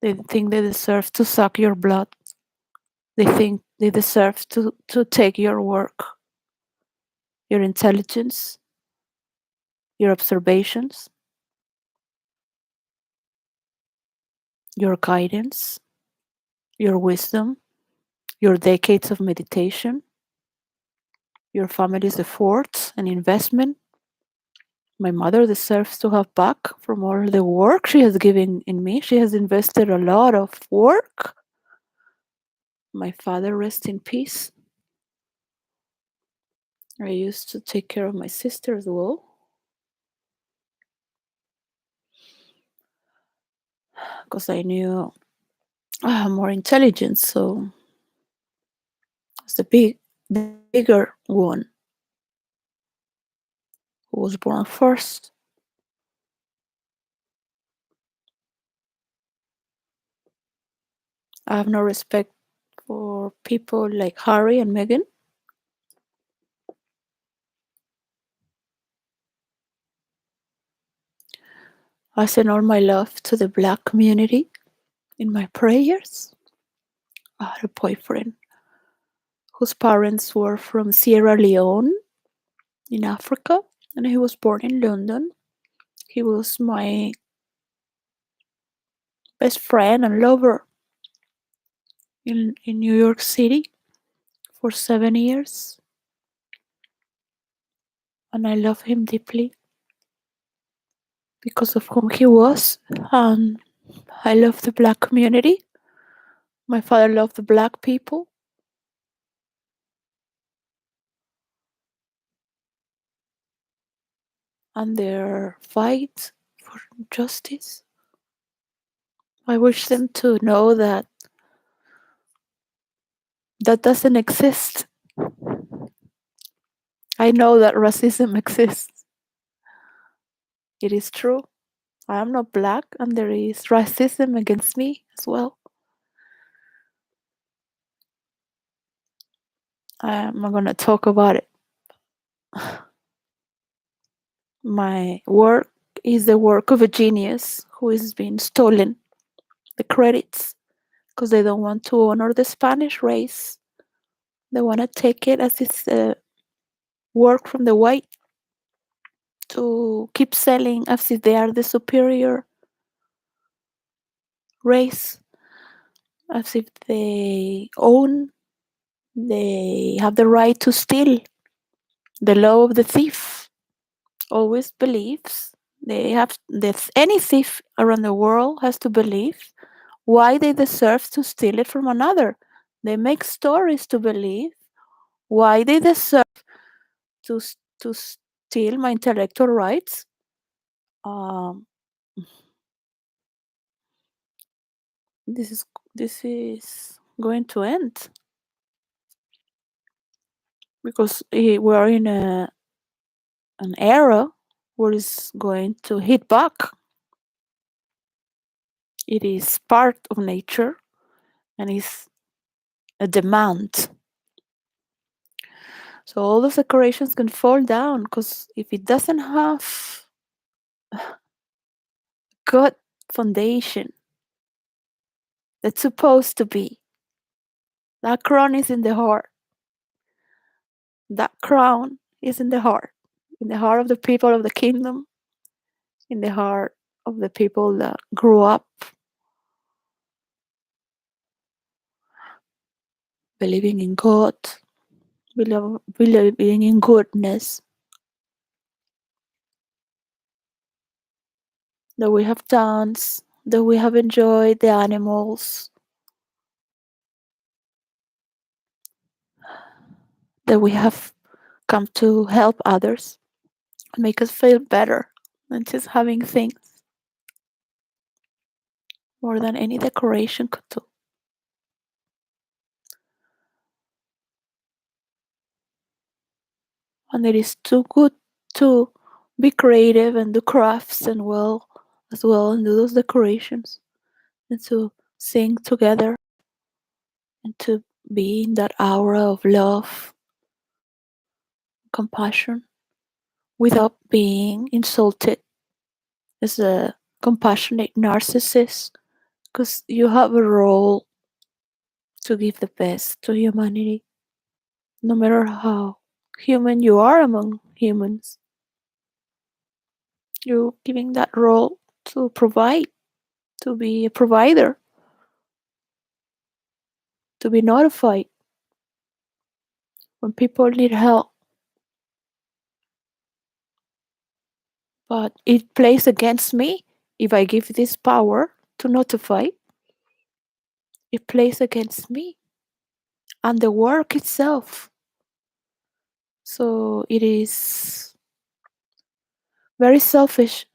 They think they deserve to suck your blood. They think they deserve to take your work, your intelligence, your observations, your guidance, your wisdom, your decades of meditation, your family's efforts and investment. My mother deserves to have back from all the work she has given in me. She has invested a lot of work. My father, rest in peace. I used to take care of my sister as well because I knew I have more intelligence. So it's the bigger one who was born first. I have no respect for people like Harry and Meghan. I send all my love to the Black community in my prayers. I had a boyfriend whose parents were from Sierra Leone in Africa, and he was born in London. He was my best friend and lover in New York City for 7 years, and I love him deeply because of whom he was. And I love the Black community. My father loved the Black people, and their fight for justice. I wish them to know that that doesn't exist. I know that racism exists. It is true. I am not Black, and there is racism against me as well. I'm not going to talk about it. My work is the work of a genius who is being stolen the credits because they don't want to honor the Spanish race. They want to take it as it's work from the white to keep selling as if they are the superior race, as if they have the right to steal. The law of the thief always believes they have that any thief around the world has to believe why they deserve to steal it from another. They make stories to believe why they deserve to to steal my intellectual rights. Um, this is this is going to end because we are in an era where it's going to hit back. It is part of nature and is a demand. So all those decorations can fall down because if it doesn't have good foundation that's supposed to be, that crown is in the heart. That crown is in the heart of the people of the kingdom, in the heart of the people that grew up believing in God, believing in goodness, that we have danced, that we have enjoyed the animals, that we have come to help others, make us feel better, and just having things more than any decoration could do. And it is too good to be creative and do crafts and well as well and do those decorations and to sing together and to be in that aura of love, compassion without being insulted as a compassionate narcissist because you have a role to give the best to humanity, no matter how human you are among humans. You're giving that role to provide, to be a provider, to be notified when people need help. But it plays against me if I give this power to notify. It plays against me and the work itself. So it is very selfish.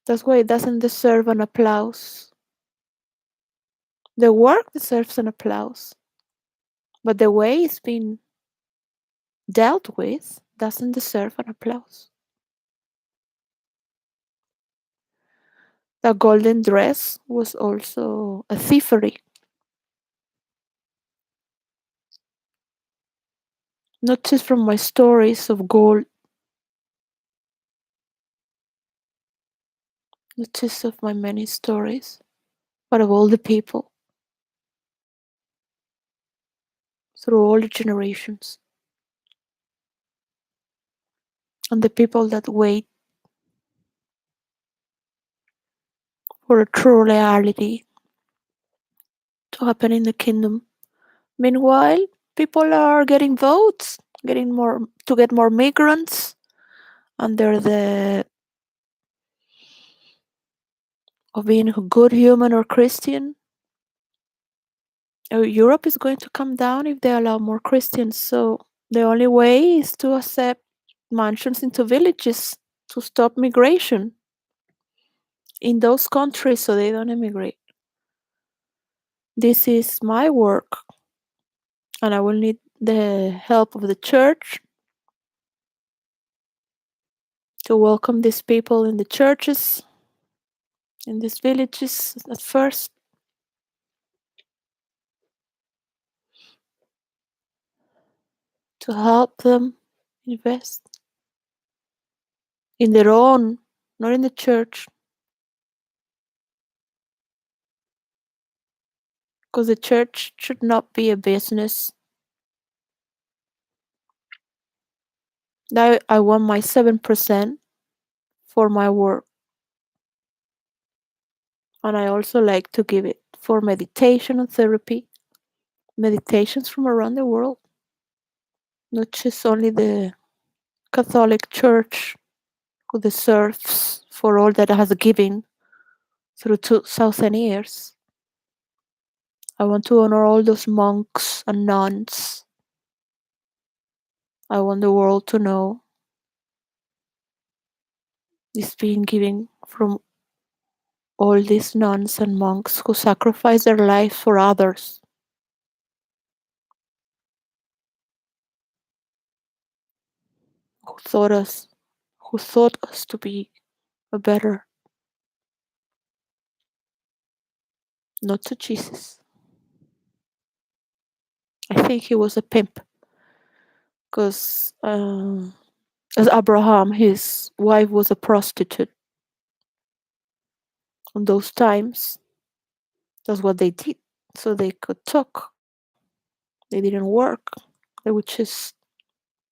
That's why it doesn't deserve an applause. The work deserves an applause, but the way it's been dealt with doesn't deserve an applause. The golden dress was also a thievery, not just from my stories of gold, not just of my many stories, but of all the people through all the generations and the people that wait for a true reality to happen in the kingdom. Meanwhile, people are getting votes, getting more to get more migrants under the of being a good human or Christian. Europe is going to come down if they allow more Christians. So the only way is to accept mansions into villages to stop migration in those countries so they don't immigrate. This is my work, and I will need the help of the church to welcome these people in the churches, in these villages at first, to help them invest in their own, not in the church, because the church should not be a business. I want my 7% for my work, and I also like to give it for meditation and therapy, meditations from around the world, not just only the Catholic Church who deserves for all that it has given through 2,000 years. I want to honor all those monks and nuns. I want the world to know it's being given from all these nuns and monks who sacrifice their lives for others, who thought us, who thought us to be a better, not to Jesus. I think he was a pimp because as Abraham, his wife was a prostitute. In those times, that's what they did, so they could talk. They didn't work. They would just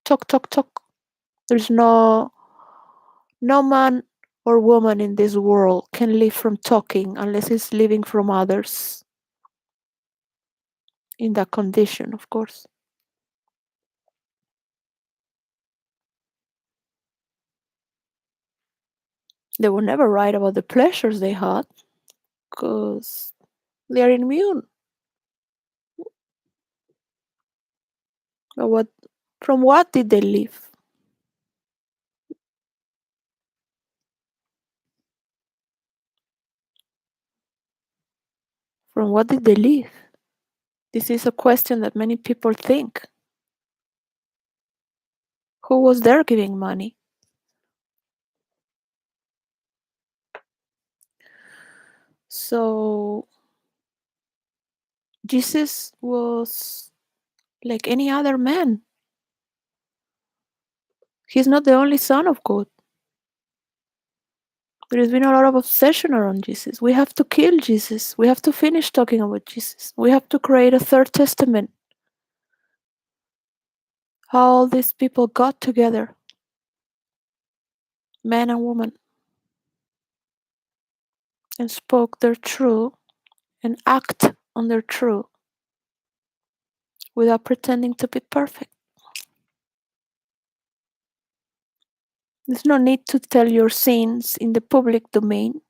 talk, talk, talk. There's no man or woman in this world can live from talking unless he's living from others in that condition, of course. They will never write about the pleasures they had because they are immune. But from what did they live? From what did they live? This is a question that many people think. Who was there giving money? So Jesus was like any other man. He's not the only son of God. There has been a lot of obsession around Jesus. We have to kill Jesus. We have to finish talking about Jesus. We have to create a third testament. How all these people got together, man and woman, and spoke their truth and act on their truth without pretending to be perfect. There's no need to tell your sins in the public domain.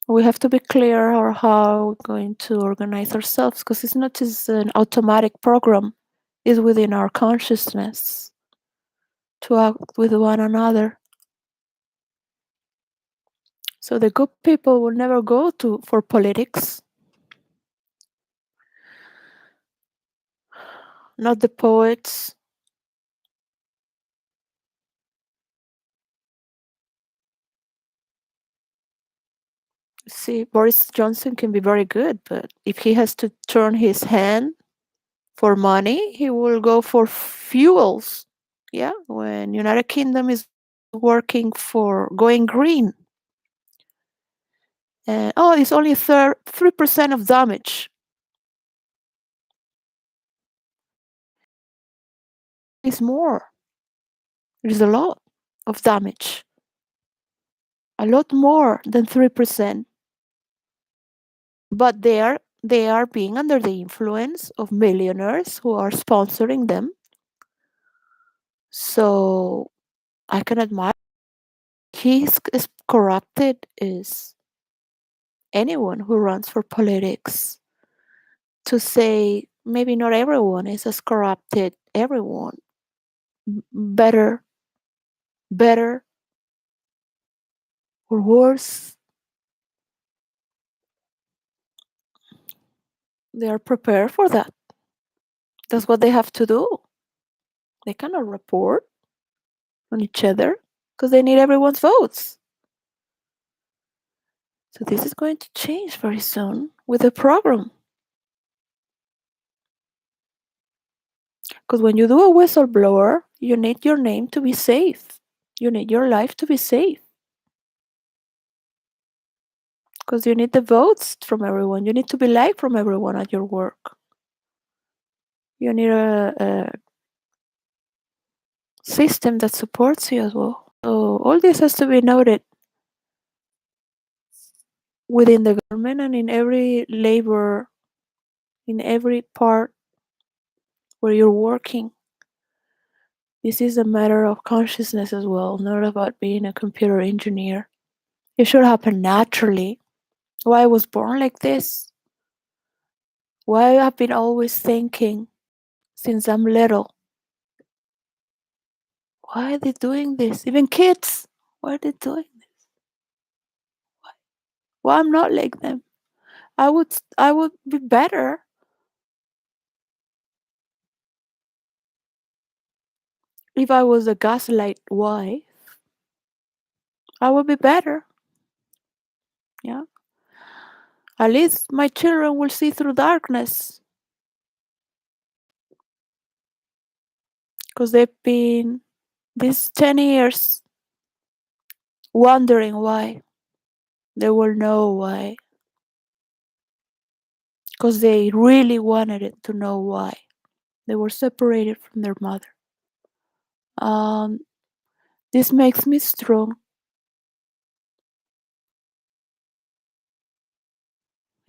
We have to be clear on how we're going to organize ourselves because it's not just an automatic program, it's within our consciousness to act with one another. So the good people will never go for politics, not the poets. See, Boris Johnson can be very good, but if he has to turn his hand for money, he will go for fuels. Yeah, when United Kingdom is working for going green, and it's only 3% of damage. It's more. It is a lot of damage, a lot more than 3%. But they are being under the influence of millionaires who are sponsoring them. So I can admire he's as corrupted as anyone who runs for politics. To say maybe not everyone is as corrupted, everyone better, better or worse, they are prepared for that. That's what they have to do. They cannot report on each other because they need everyone's votes. So this is going to change very soon with the program. Because when you do a whistleblower, you need your name to be safe. You need your life to be safe. Because you need the votes from everyone. You need to be liked from everyone at your work. You need a system that supports you as well. So all this has to be noted within the government and in every labor, in every part where you're working. This is a matter of consciousness as well, not about being a computer engineer. It should happen naturally. Why I was born like this? Why I've been always thinking since I'm little. Why are they doing this? Even kids, why are they doing this? Why I'm not like them? I would be better if I was a gaslight wife. I would be better. Yeah. At least my children will see through darkness because they've been these 10 years wondering why. They will know why. Because they really wanted it to know why. They were separated from their mother. Um, this makes me strong.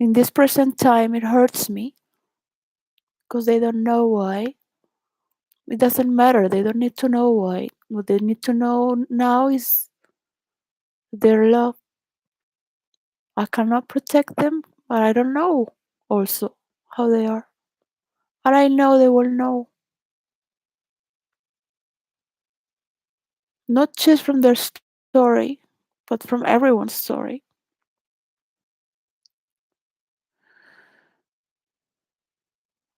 In this present time, it hurts me because they don't know why. It doesn't matter. They don't need to know why. What they need to know now is their love. I cannot protect them, but I don't know also how they are. But I know they will know. not just from their story, but from everyone's story.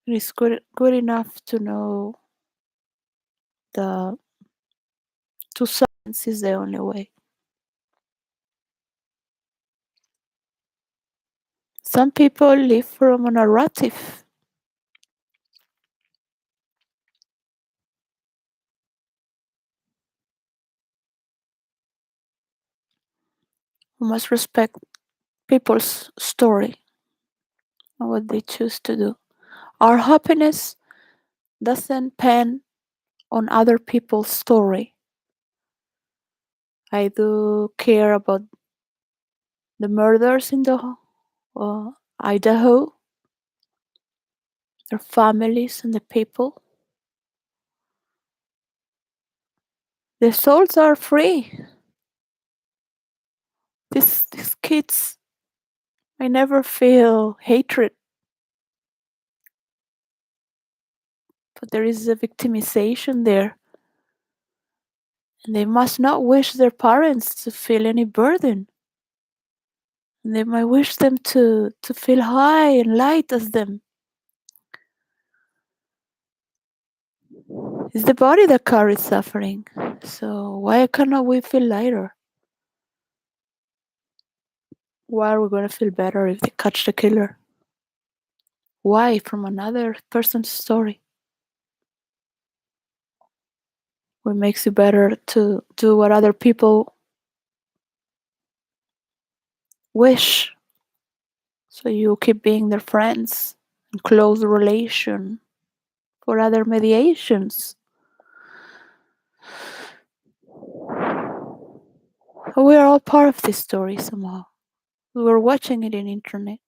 It is good enough to know the to silence is the only way. Some people live from a narrative. We must respect people's story and what they choose to do. Our happiness doesn't depend on other people's story. I do care about the murders in the Idaho, their families and the people. Their souls are free. These kids, I never feel hatred, but there is a victimization there. And they must not wish their parents to feel any burden. And they might wish them to feel high and light as them. It's the body that carries suffering. So why cannot we feel lighter? Why are we going to feel better if they catch the killer? Why from another person's story? What makes you better to do what other people wish? So you keep being their friends and close relation for other mediations. We are all part of this story somehow. We were watching it in internet.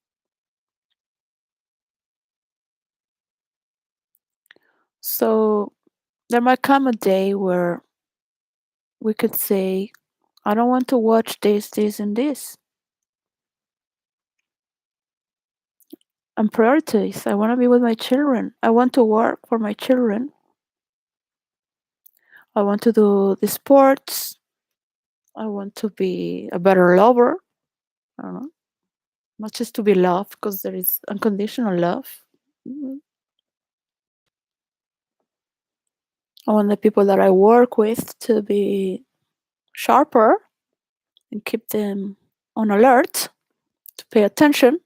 So there might come a day where we could say, I don't want to watch this, and this. And prioritize. I want to be with my children. I want to work for my children. I want to do the sports. I want to be a better lover. I don't know. Not just to be loved, because there is unconditional love. Mhm. I want the people that I work with to be sharper and keep them on alert to pay attention.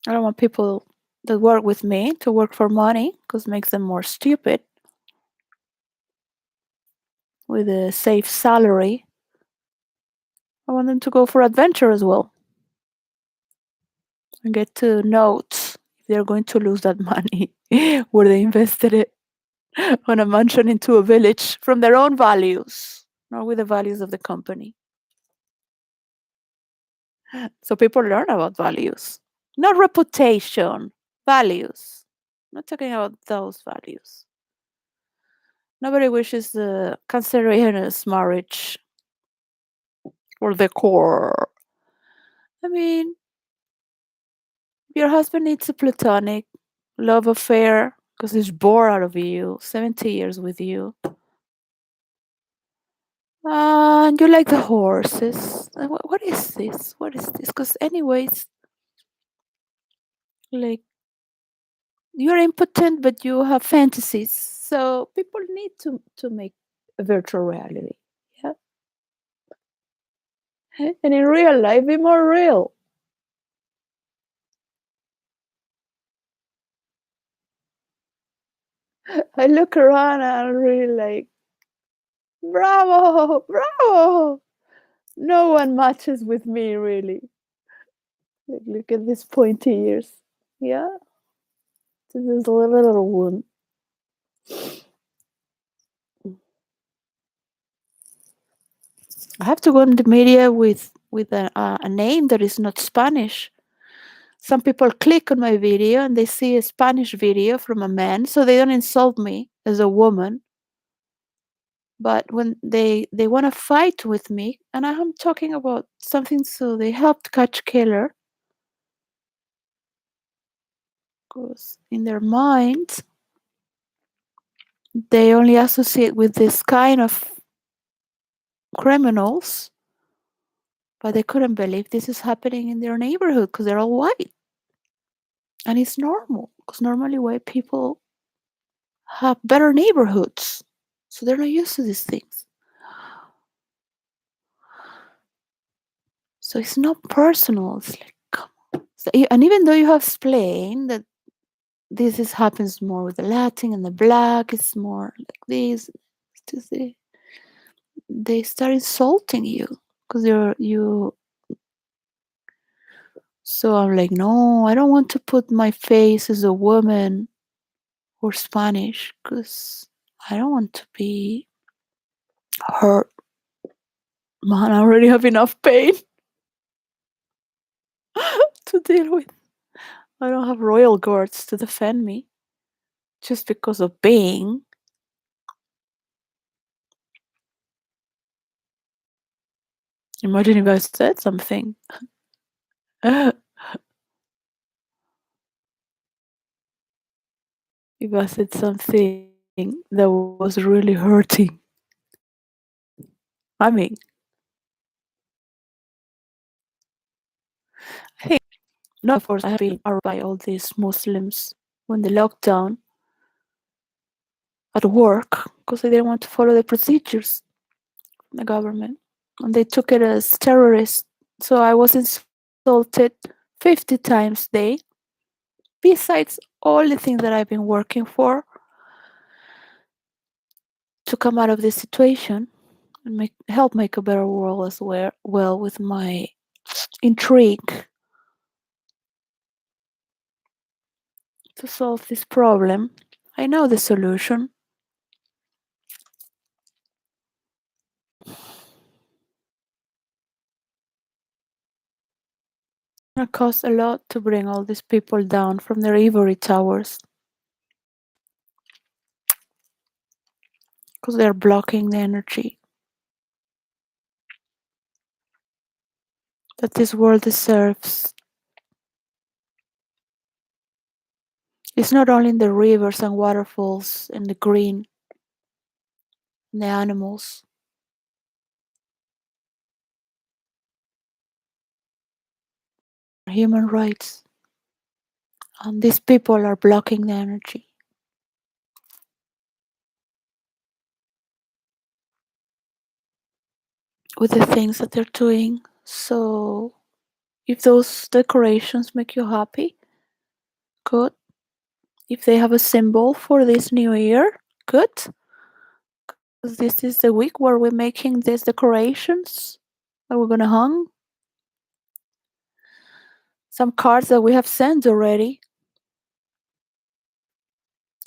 I don't want people that work with me to work for money because it makes them more stupid with a safe salary. I want them to go for adventure as well and get to note if they're going to lose that money where they invested it on a mansion into a village from their own values, not with the values of the company. So people learn about values, not reputation, values. I'm not talking about those values. Nobody wishes the cancerous marriage or the core. I mean, your husband needs a platonic love affair because he's bored out of you, 70 years with you. And you like the horses. What is this? What is this? Because, anyways, like, you're impotent, but you have fantasies. So people need to make a virtual reality. Yeah. And in real life, be more real. I look around and I'm really like, bravo, bravo. No one matches with me, really. Like, look at these pointy ears. Yeah, this is a little one. I have to go in the media with a name that is not Spanish. Some people click on my video and they see a Spanish video from a man, so they don't insult me as a woman. But when they want to fight with me, and I'm talking about something, so they helped catch killer, because in their minds They only associate with this kind of criminals, but they couldn't believe this is happening in their neighborhood because they're all white. And it's normal because normally white people have better neighborhoods. So they're not used to these things. So it's not personal. It's like, come on. And even though you have explained that this is happens more with the Latin and the black, it's more like this, they start insulting you because you're you. So I'm like, no, I don't want to put my face as a woman or Spanish because I don't want to be hurt. Man, I already have enough pain to deal with. I don't have royal guards to defend me just because of being. Imagine if I said something. If I said something that was really hurting. I mean, I think no, of course, I have been arrested by all these Muslims when the lockdown at work because they didn't want to follow the procedures from the government, and they took it as terrorists. So I was insulted 50 times a day. Besides all the things that I've been working for to come out of this situation and help make a better world as well with my intrigue to solve this problem. I know the solution. It costs a lot to bring all these people down from their ivory towers because they're blocking the energy that this world deserves. It's not only in the rivers and waterfalls and the green and the animals. Human rights. And these people are blocking the energy with the things that they're doing. So if those decorations make you happy, good. If they have a symbol for this new year, good. This is the week where we're making these decorations that we're gonna hang. Some cards that we have sent already.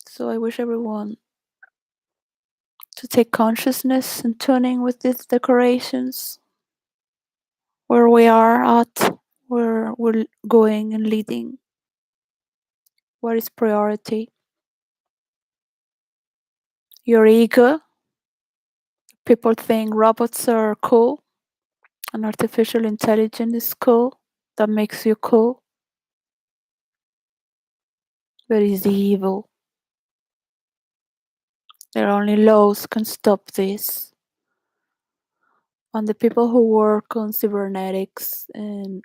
So I wish everyone to take consciousness and tuning with these decorations, where we are at, where we're going and leading, what is priority. Your ego. People think robots are cool and artificial intelligence is cool. That makes you cool. But it's evil. There are only laws can stop this. And the people who work on cybernetics and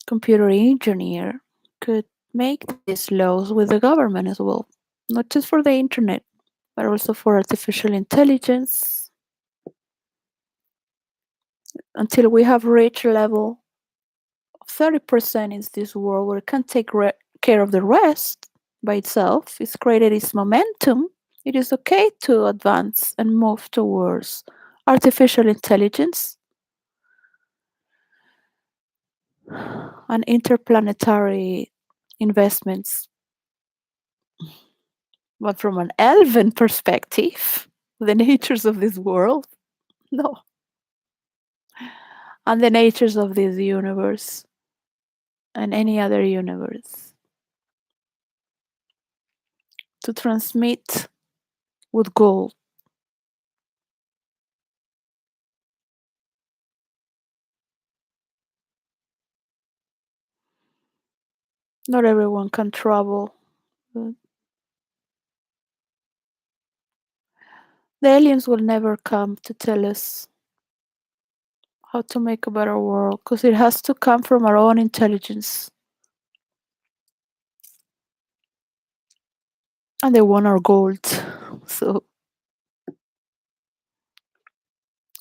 computer engineer could make these laws with the government as well. Not just for the internet, but also for artificial intelligence. Until we have reached a level of 30% in this world where it can take care of the rest by itself, it's created its momentum, it is okay to advance and move towards artificial intelligence and interplanetary investments. But from an elven perspective, the natures of this world, no, and the natures of this universe and any other universe, to transmit with gold. Not everyone can travel. The aliens will never come to tell us how to make a better world because it has to come from our own intelligence. And they want our gold. So,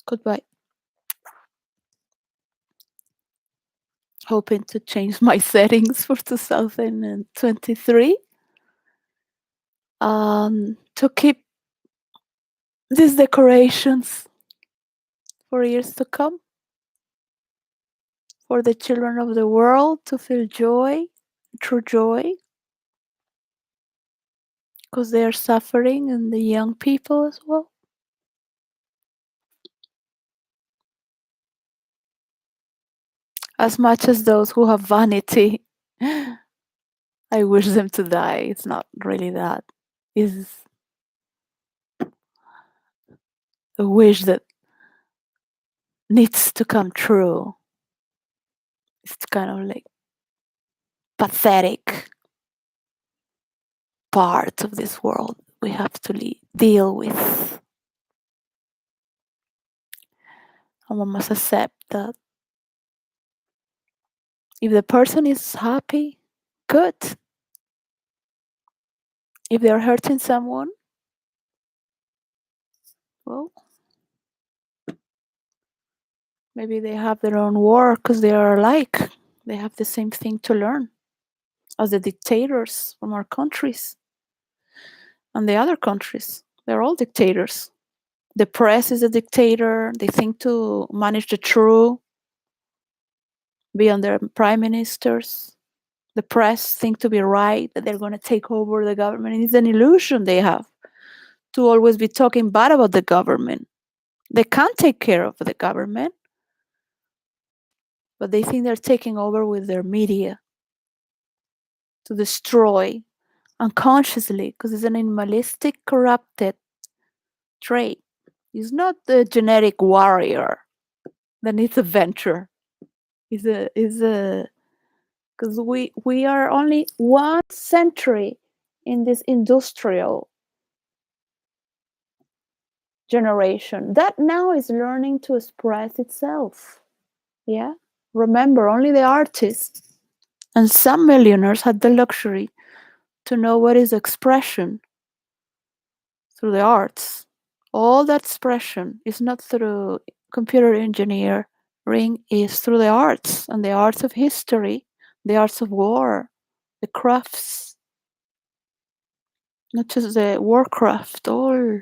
goodbye. Hoping to change my settings for 2023. To keep these decorations for years to come. For the children of the world to feel joy, true joy, because they are suffering, and the young people as well. As much as those who have vanity, I wish them to die. It's not really that. It's a wish that needs to come true. It's kind of like pathetic part of this world we have to deal with. And one must accept that if the person is happy, good. If they're hurting someone, well, maybe they have their own war because they are alike. They have the same thing to learn as the dictators from our countries and the other countries. They're all dictators. The press is a dictator. They think to manage the truth, be under prime ministers. The press think to be right, that they're going to take over the government. And it's an illusion they have to always be talking bad about the government. They can't take care of the government, but they think they're taking over with their media to destroy unconsciously, because it's an animalistic, corrupted trait. He's not the genetic warrior that needs adventure. He's a because we are only 1 century in this industrial generation that now is learning to express itself. Yeah. Remember, only the artists and some millionaires had the luxury to know what is expression through the arts. All that expression is not through computer engineering, is through the arts, and the arts of history, the arts of war, the crafts, not just the warcraft, all.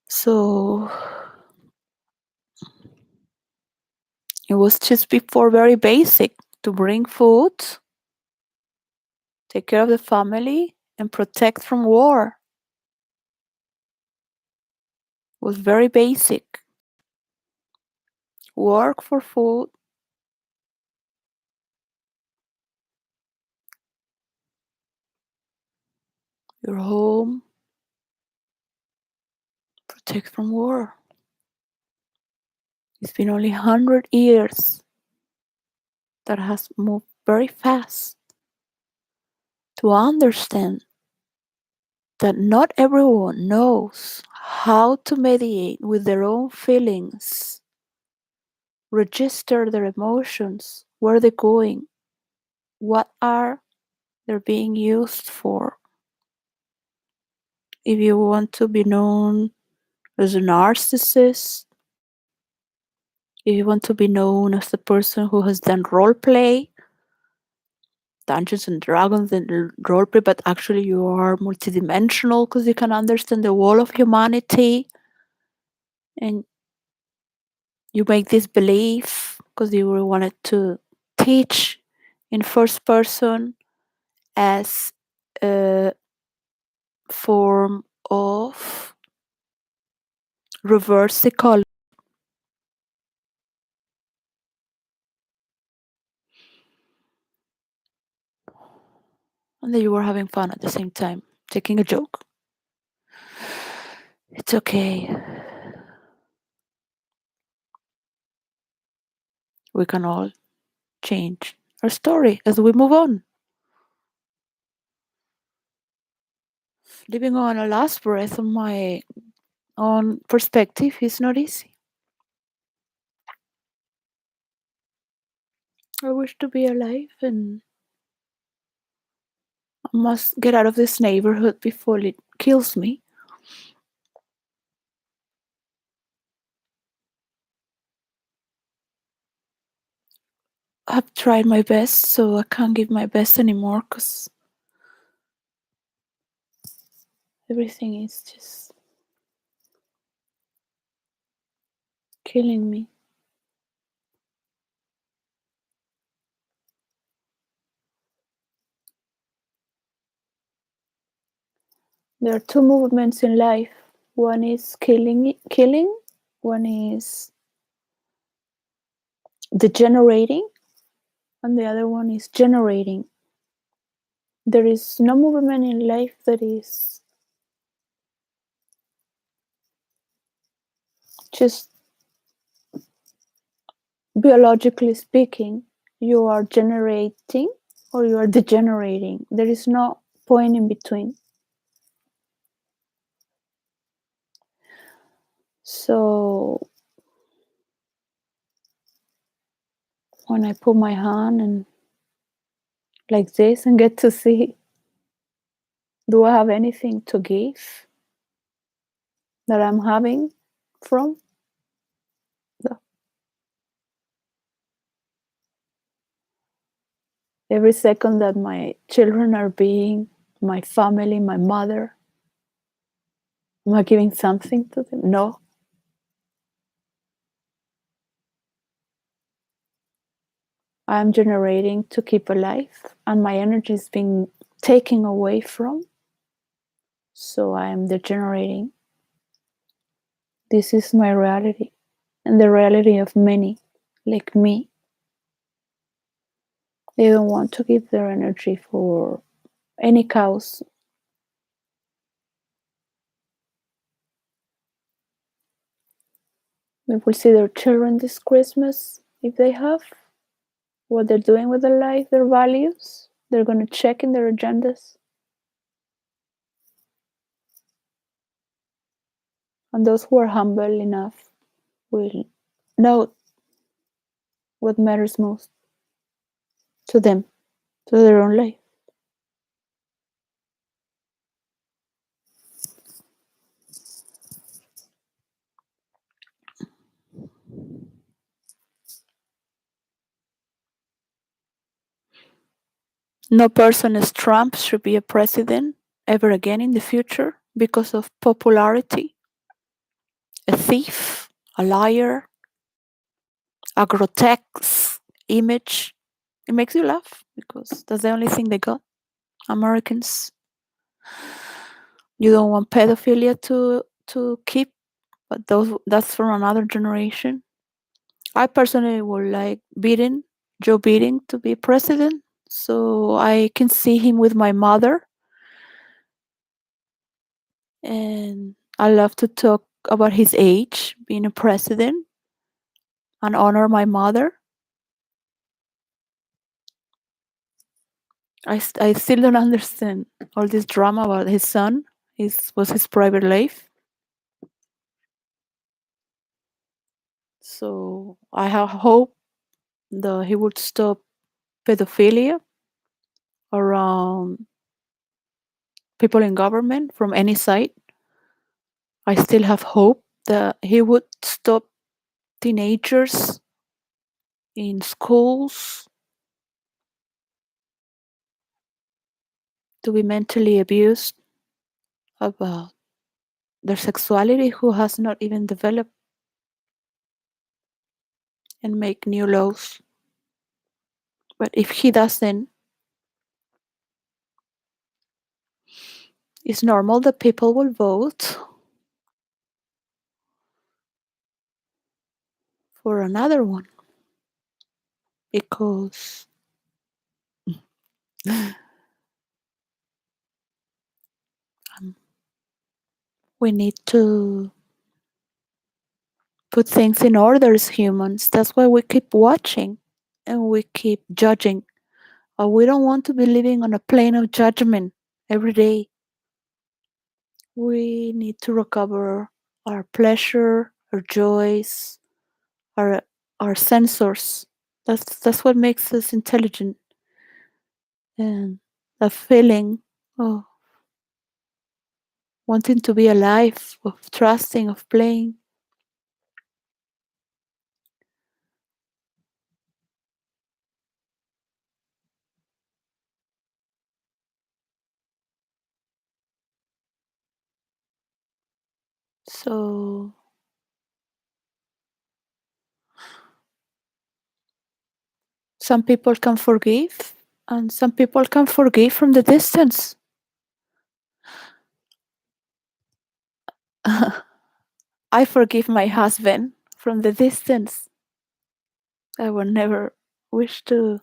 So it was just before very basic to bring food, take care of the family, and protect from war. It was very basic. Work for food, your home, protect from war. It's been only 100 years that has moved very fast to understand that not everyone knows how to mediate with their own feelings, register their emotions, where they're going, what are they being used for. If you want to be known as a narcissist, if you want to be known as the person who has done role play, Dungeons and Dragons and roleplay, but actually you are multidimensional because you can understand the whole of humanity, and you make this belief because you wanted to teach in first person as a form of reverse psychology. And that you were having fun at the same time, taking a joke. It's okay. We can all change our story as we move on. living on a last breath on my own perspective is not easy. I wish to be alive and I must get out of this neighborhood before it kills me. I've tried my best, so I can't give my best anymore because everything is just killing me. There are two movements in life. One is killing. One is degenerating, and the other one is generating. There is no movement in life that is just biologically speaking, you are generating or you are degenerating. There is no point in between. So when I put my hand and like this and get to see, do I have anything to give that I'm having from? No. Every second that my children are being, my family, my mother, am I giving something to them? No. I'm generating to keep alive, and my energy is being taken away from. So I am degenerating. This is my reality, and the reality of many like me. They don't want to give their energy for any cause. We will see their children this Christmas if they have what they're doing with their life, their values. They're going to check in their agendas. And those who are humble enough will know what matters most to them, to their own life. No person as Trump should be a president ever again in the future because of popularity. A thief, a liar, a grotesque image. It makes you laugh because that's the only thing they got. Americans, you don't want pedophilia to keep, but that's from another generation. I personally would like Joe Biden to be president, so I can see him with my mother, and I love to talk about his age, being a president, and honor my mother. I still don't understand all this drama about his son. Was his private life. So I have hope that he would stop pedophilia around people in government from any side. I still have hope that he would stop teenagers in schools to be mentally abused about their sexuality who has not even developed, and make new laws. But if he doesn't, it's normal that people will vote for another one because um, we need to put things in order as humans. That's why we keep watching and we keep judging. We don't want to be living on a plane of judgment every day. We need to recover our pleasure, our joys, our our sensors. That's what makes us intelligent, and a feeling of wanting to be alive, of trusting, of playing. So some people can forgive, and some people can forgive from the distance. I forgive my husband from the distance. I will never wish to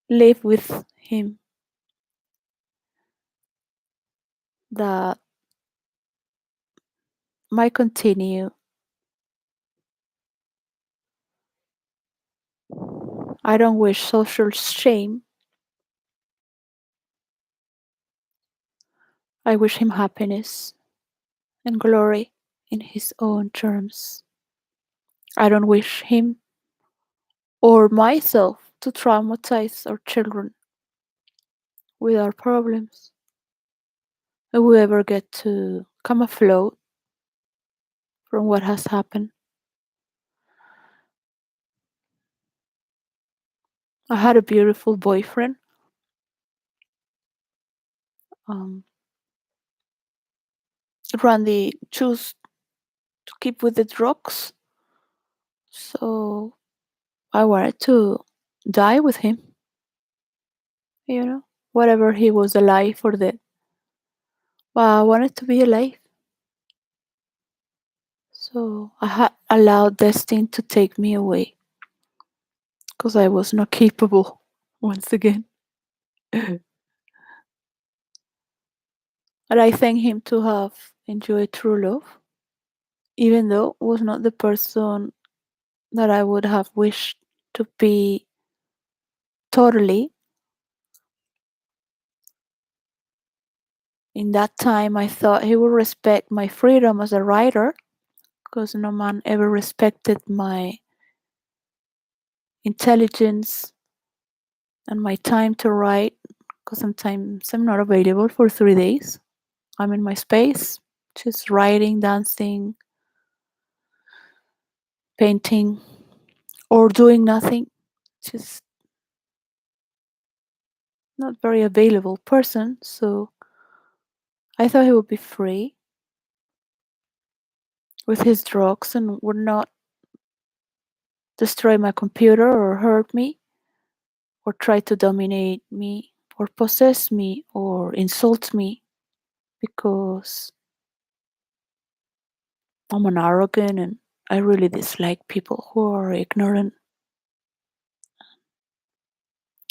live with him. That might continue. I don't wish social shame. I wish him happiness and glory in his own terms. I don't wish him or myself to traumatize our children with our problems. If we ever get to come afloat from what has happened. I had a beautiful boyfriend. Um, Randy chose to keep with the drugs, so I wanted to die with him, whatever he was alive or dead. But I wanted to be alive, so I had allowed destiny to take me away because I was not capable once again. But I thank him to have enjoyed true love, even though was not the person that I would have wished to be totally. In that time, I thought he would respect my freedom as a writer because no man ever respected my intelligence and my time to write because sometimes I'm not available for 3 days. I'm in my space, just writing, dancing, painting, or doing nothing. Just not very available person. So I thought he would be free with his drugs and would not destroy my computer or hurt me or try to dominate me or possess me or insult me because I'm an arrogant and I really dislike people who are ignorant.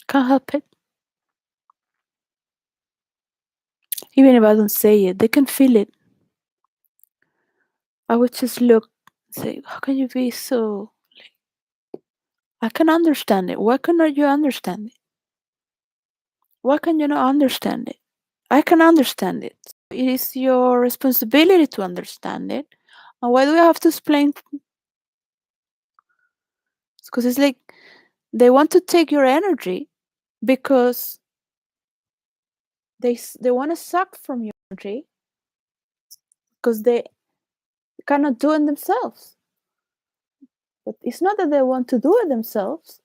Can't help it. Even if I don't say it, they can feel it. I would just look and say, how can you be so I can understand it. Why cannot you understand it? Why can you not understand it? I can understand it. It is your responsibility to understand it. And why do we have to explain? Because it's like they want to take your energy because they want to suck from your energy because they cannot do it themselves. But it's not that they want to do it themselves.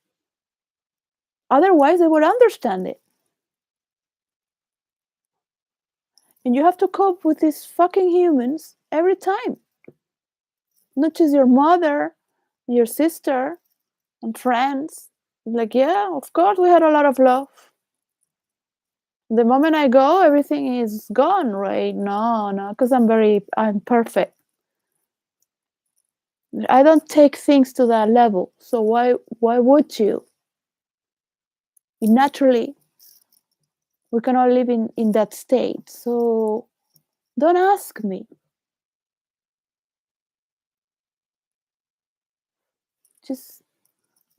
Otherwise, they would understand it. And you have to cope with these fucking humans every time. Not just your mother, your sister, and friends. Like, yeah, of course, we had a lot of love. The moment I go, everything is gone, right? No, because I'm perfect. I don't take things to that level. So why would you? Naturally, we cannot live in that state. So don't ask me. Just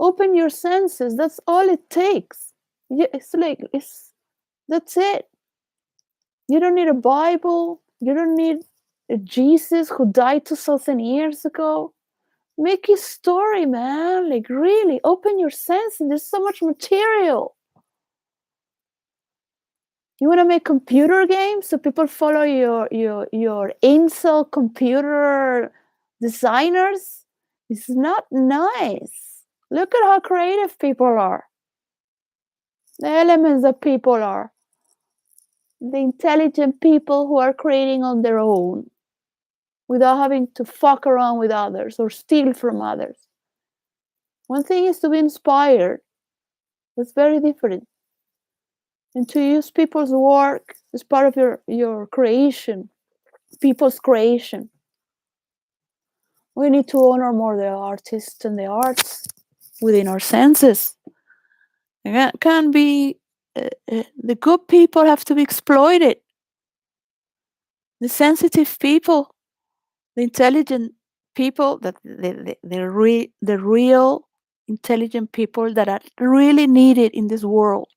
open your senses. That's all it takes. Yeah, it's that's it. You don't need a Bible. You don't need a Jesus who died 2,000 years ago. Make a story, man. Like, really, open your senses. There's so much material. You want to make computer games so people follow your incel computer designers? It's not nice. Look at how creative people are. The elements that people are. The intelligent people who are creating on their own without having to fuck around with others or steal from others. One thing is to be inspired. That's very different. And to use people's work as part of your creation, people's creation. We need to honor more the artists and the arts within our senses. It can be the good people have to be exploited. The sensitive people, the intelligent people, that the real intelligent people that are really needed in this world.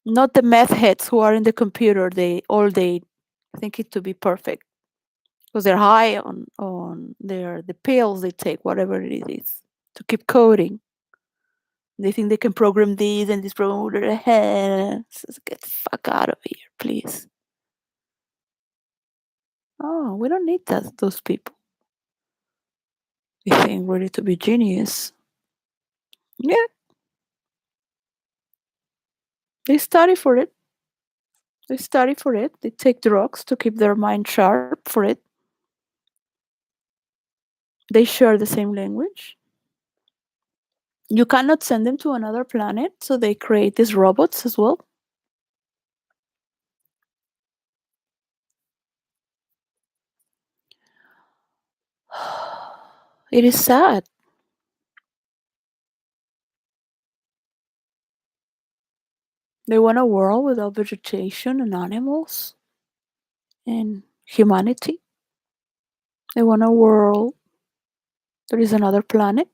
Not the meth heads who are in the computer they all day thinking to be perfect because they're high on the pills they take, whatever it is, to keep coding. They think they can program these and this program. Get the fuck out of here, please. Oh, we don't need those people. We think ready to be genius. Yeah, they study for it. They study for it. They take drugs to keep their mind sharp for it. They share the same language. You cannot send them to another planet, so they create these robots as well. It is sad. They want a world without vegetation and animals and humanity. They want a world that is another planet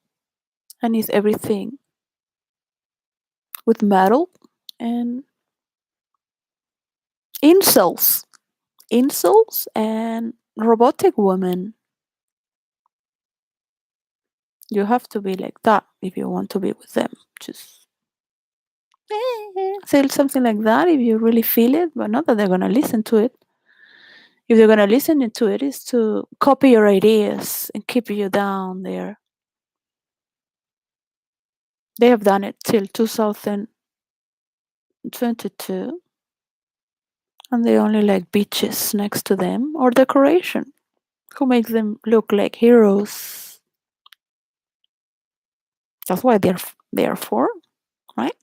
and is everything with metal and incels. Incels and robotic women. You have to be like that if you want to be with them. Just say something like that if you really feel it, but not that they're gonna listen to it. If they're gonna listen to it, is to copy your ideas and keep you down there. They have done it till 2022, and they only like beaches next to them or decoration, who makes them look like heroes. That's why they're for, right?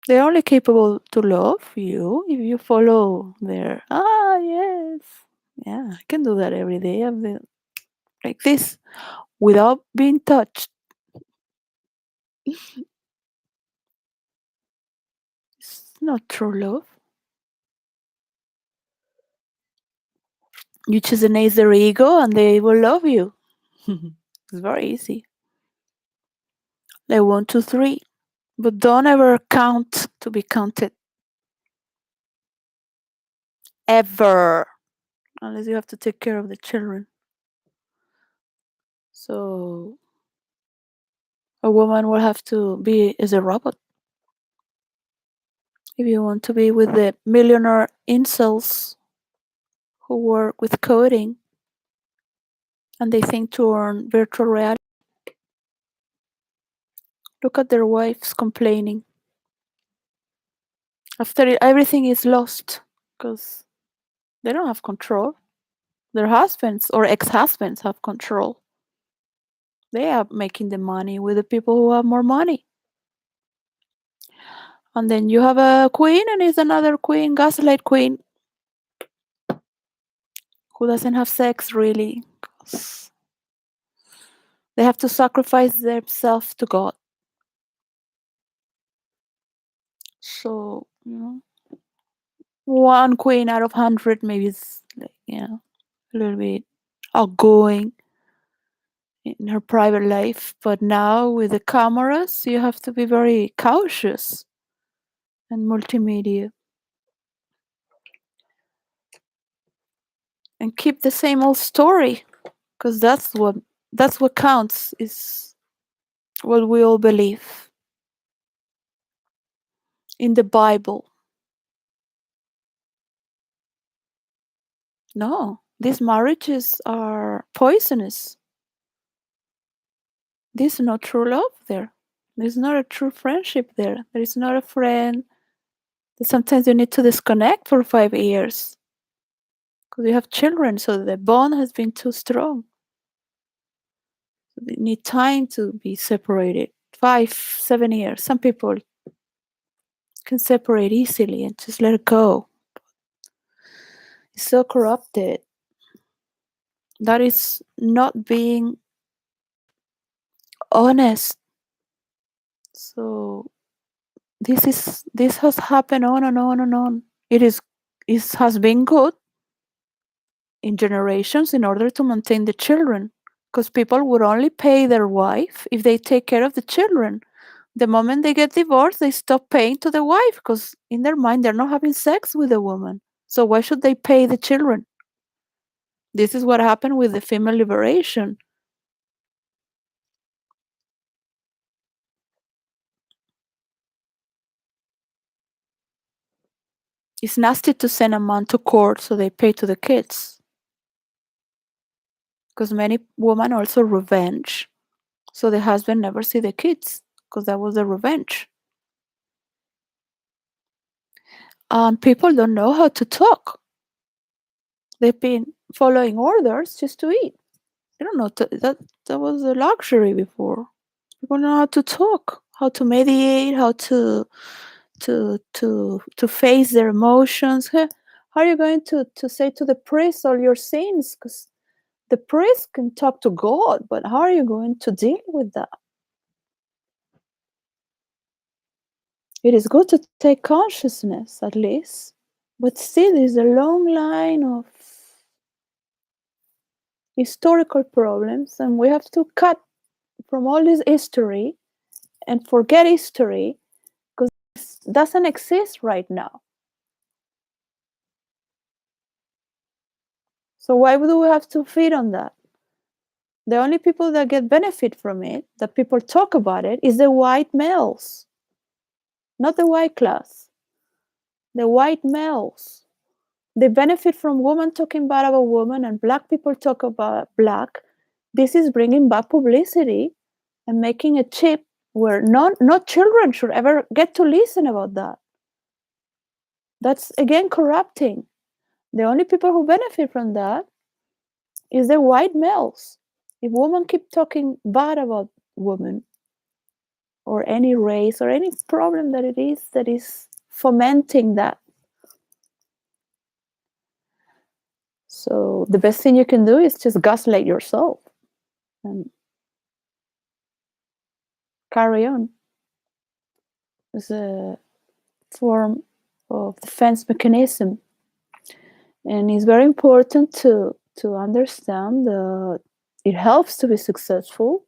They're only capable to love you if you follow their yes, yeah. I can do that every day. I'm like this without being touched. It's not true love. You just erase their ego and they will love you. It's very easy. Like 1, 2, 3. But don't ever count to be counted. Ever. Unless you have to take care of the children. So a woman will have to be as a robot. If you want to be with the millionaire incels who work with coding and they think to earn virtual reality. Look at their wives complaining. After everything is lost because they don't have control. Their husbands or ex-husbands have control. They are making the money with the people who have more money. And then you have a queen and it's another queen, gaslight queen, who doesn't have sex really. They have to sacrifice themselves to God. So, one queen out of 100 maybe is like, a little bit outgoing in her private life. But now with the cameras, you have to be very cautious. and multimedia. And keep the same old story, because that's what counts, is what we all believe in the Bible. No, these marriages are poisonous. There's no true love there. There's not a true friendship there. There is not a friend. Sometimes you need to disconnect for 5 years because you have children, so the bond has been too strong. They need time to be separated. 5, 7 years. Some people can separate easily and just let it go. It's so corrupted. That is not being honest. So this has happened on and on and on. It has been good in generations in order to maintain the children, because people would only pay their wife if they take care of the children. The moment they get divorced, they stop paying to the wife because in their mind they're not having sex with the woman. So why should they pay the children? This is what happened with the female liberation. It's nasty to send a man to court so they pay to the kids. Because many women also revenge. So the husband never see the kids because that was the revenge. And people don't know how to talk. They've been following orders just to eat. They don't know that was a luxury before. People know how to talk, how to mediate, how to face their emotions. How are you going to say to the priest all your sins? Because the priest can talk to God, but how are you going to deal with that? It is good to take consciousness at least, but still there's a long line of historical problems, and we have to cut from all this history and forget history because it doesn't exist right now. So why do we have to feed on that? The only people that get benefit from it, that people talk about it, is the white males, not the white class. The white males. They benefit from women talking bad about women and black people talk about black. This is bringing back publicity and making it cheap where not children should ever get to listen about that. That's again corrupting. The only people who benefit from that is the white males. If women keep talking bad about women or any race or any problem that is fomenting that. So the best thing you can do is just gaslight yourself and carry on. It's a form of defense mechanism. And it's very important to understand that it helps to be successful,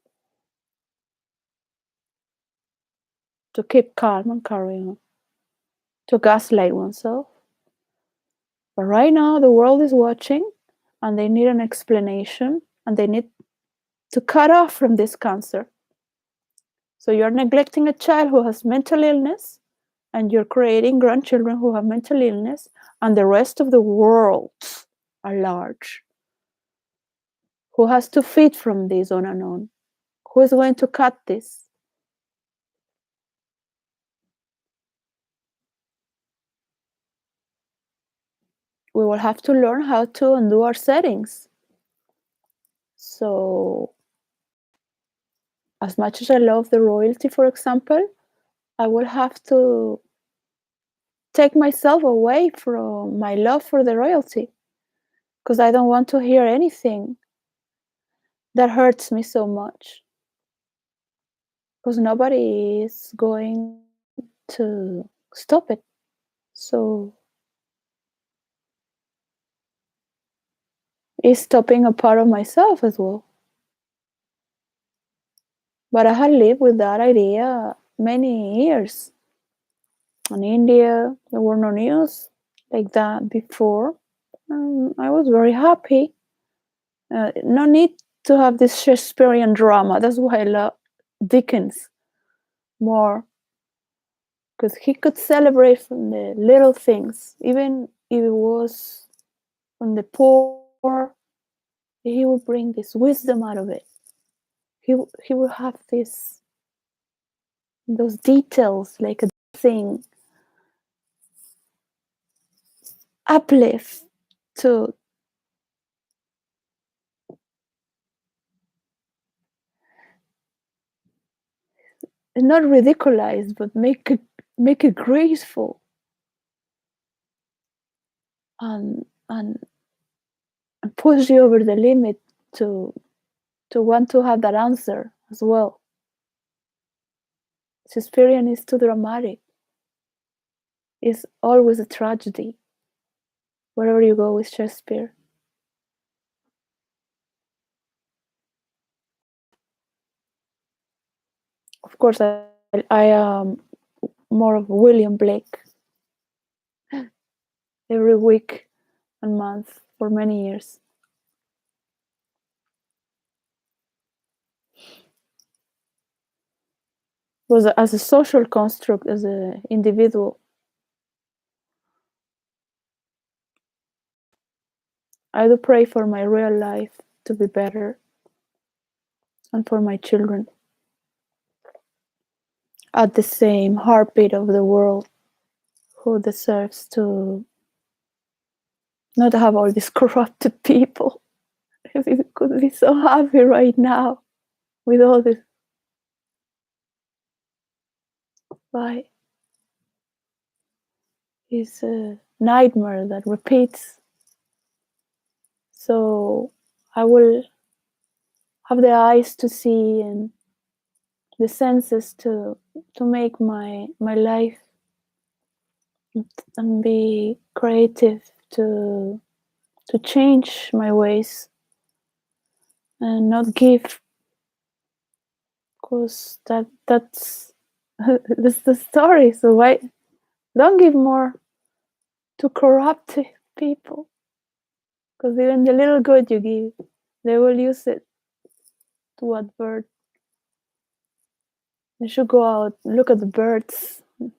to keep calm and carry on, to gaslight oneself. But right now, the world is watching and they need an explanation and they need to cut off from this cancer. So you're neglecting a child who has mental illness and you're creating grandchildren who have mental illness, and the rest of the world at large who has to feed from this on and on. Who is going to cut this? We will have to learn how to undo our settings. So, as much as I love the royalty, for example, I will have to take myself away from my love for the royalty because I don't want to hear anything that hurts me so much. Because nobody is going to stop it. So, it's stopping a part of myself as well. But I had lived with that idea many years. In India, there were no news like that before. I was very happy. No need to have this Shakespearean drama. That's why I love Dickens more, because he could celebrate from the little things, even if it was from the poor. He would bring this wisdom out of it. He would have this those details, like a thing uplift to not ridiculize, but make it graceful, and push you over the limit to want to have that answer as well. Shakespearean is too dramatic. It's always a tragedy wherever you go with Shakespeare. Of course, I am more of William Blake every week and month for many years. Was as a social construct, as an individual. I do pray for my real life to be better and for my children at the same heartbeat of the world, who deserves to not have all these corrupted people. If we could be so happy right now with all this. Why? It's a nightmare that repeats. So I will have the eyes to see and the senses to make my life and be creative to change my ways and not give, because that's that's the story. So why don't give more to corrupt people, because even the little good you give, they will use it to advert. They should go out, look at the birds in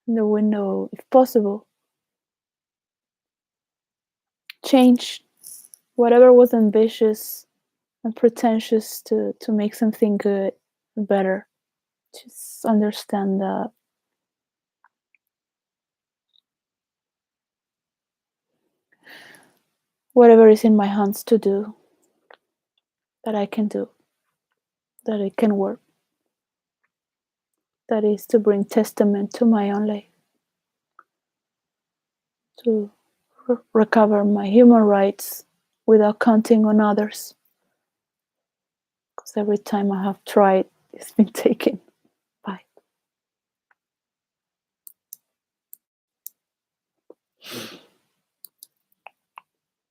the window if possible, change whatever was ambitious and pretentious to make something good and better. Just understand that whatever is in my hands to do, that I can do, that it can work, that is to bring testament to my own life, to recover my human rights without counting on others, because every time I have tried, it's been taken. Bye.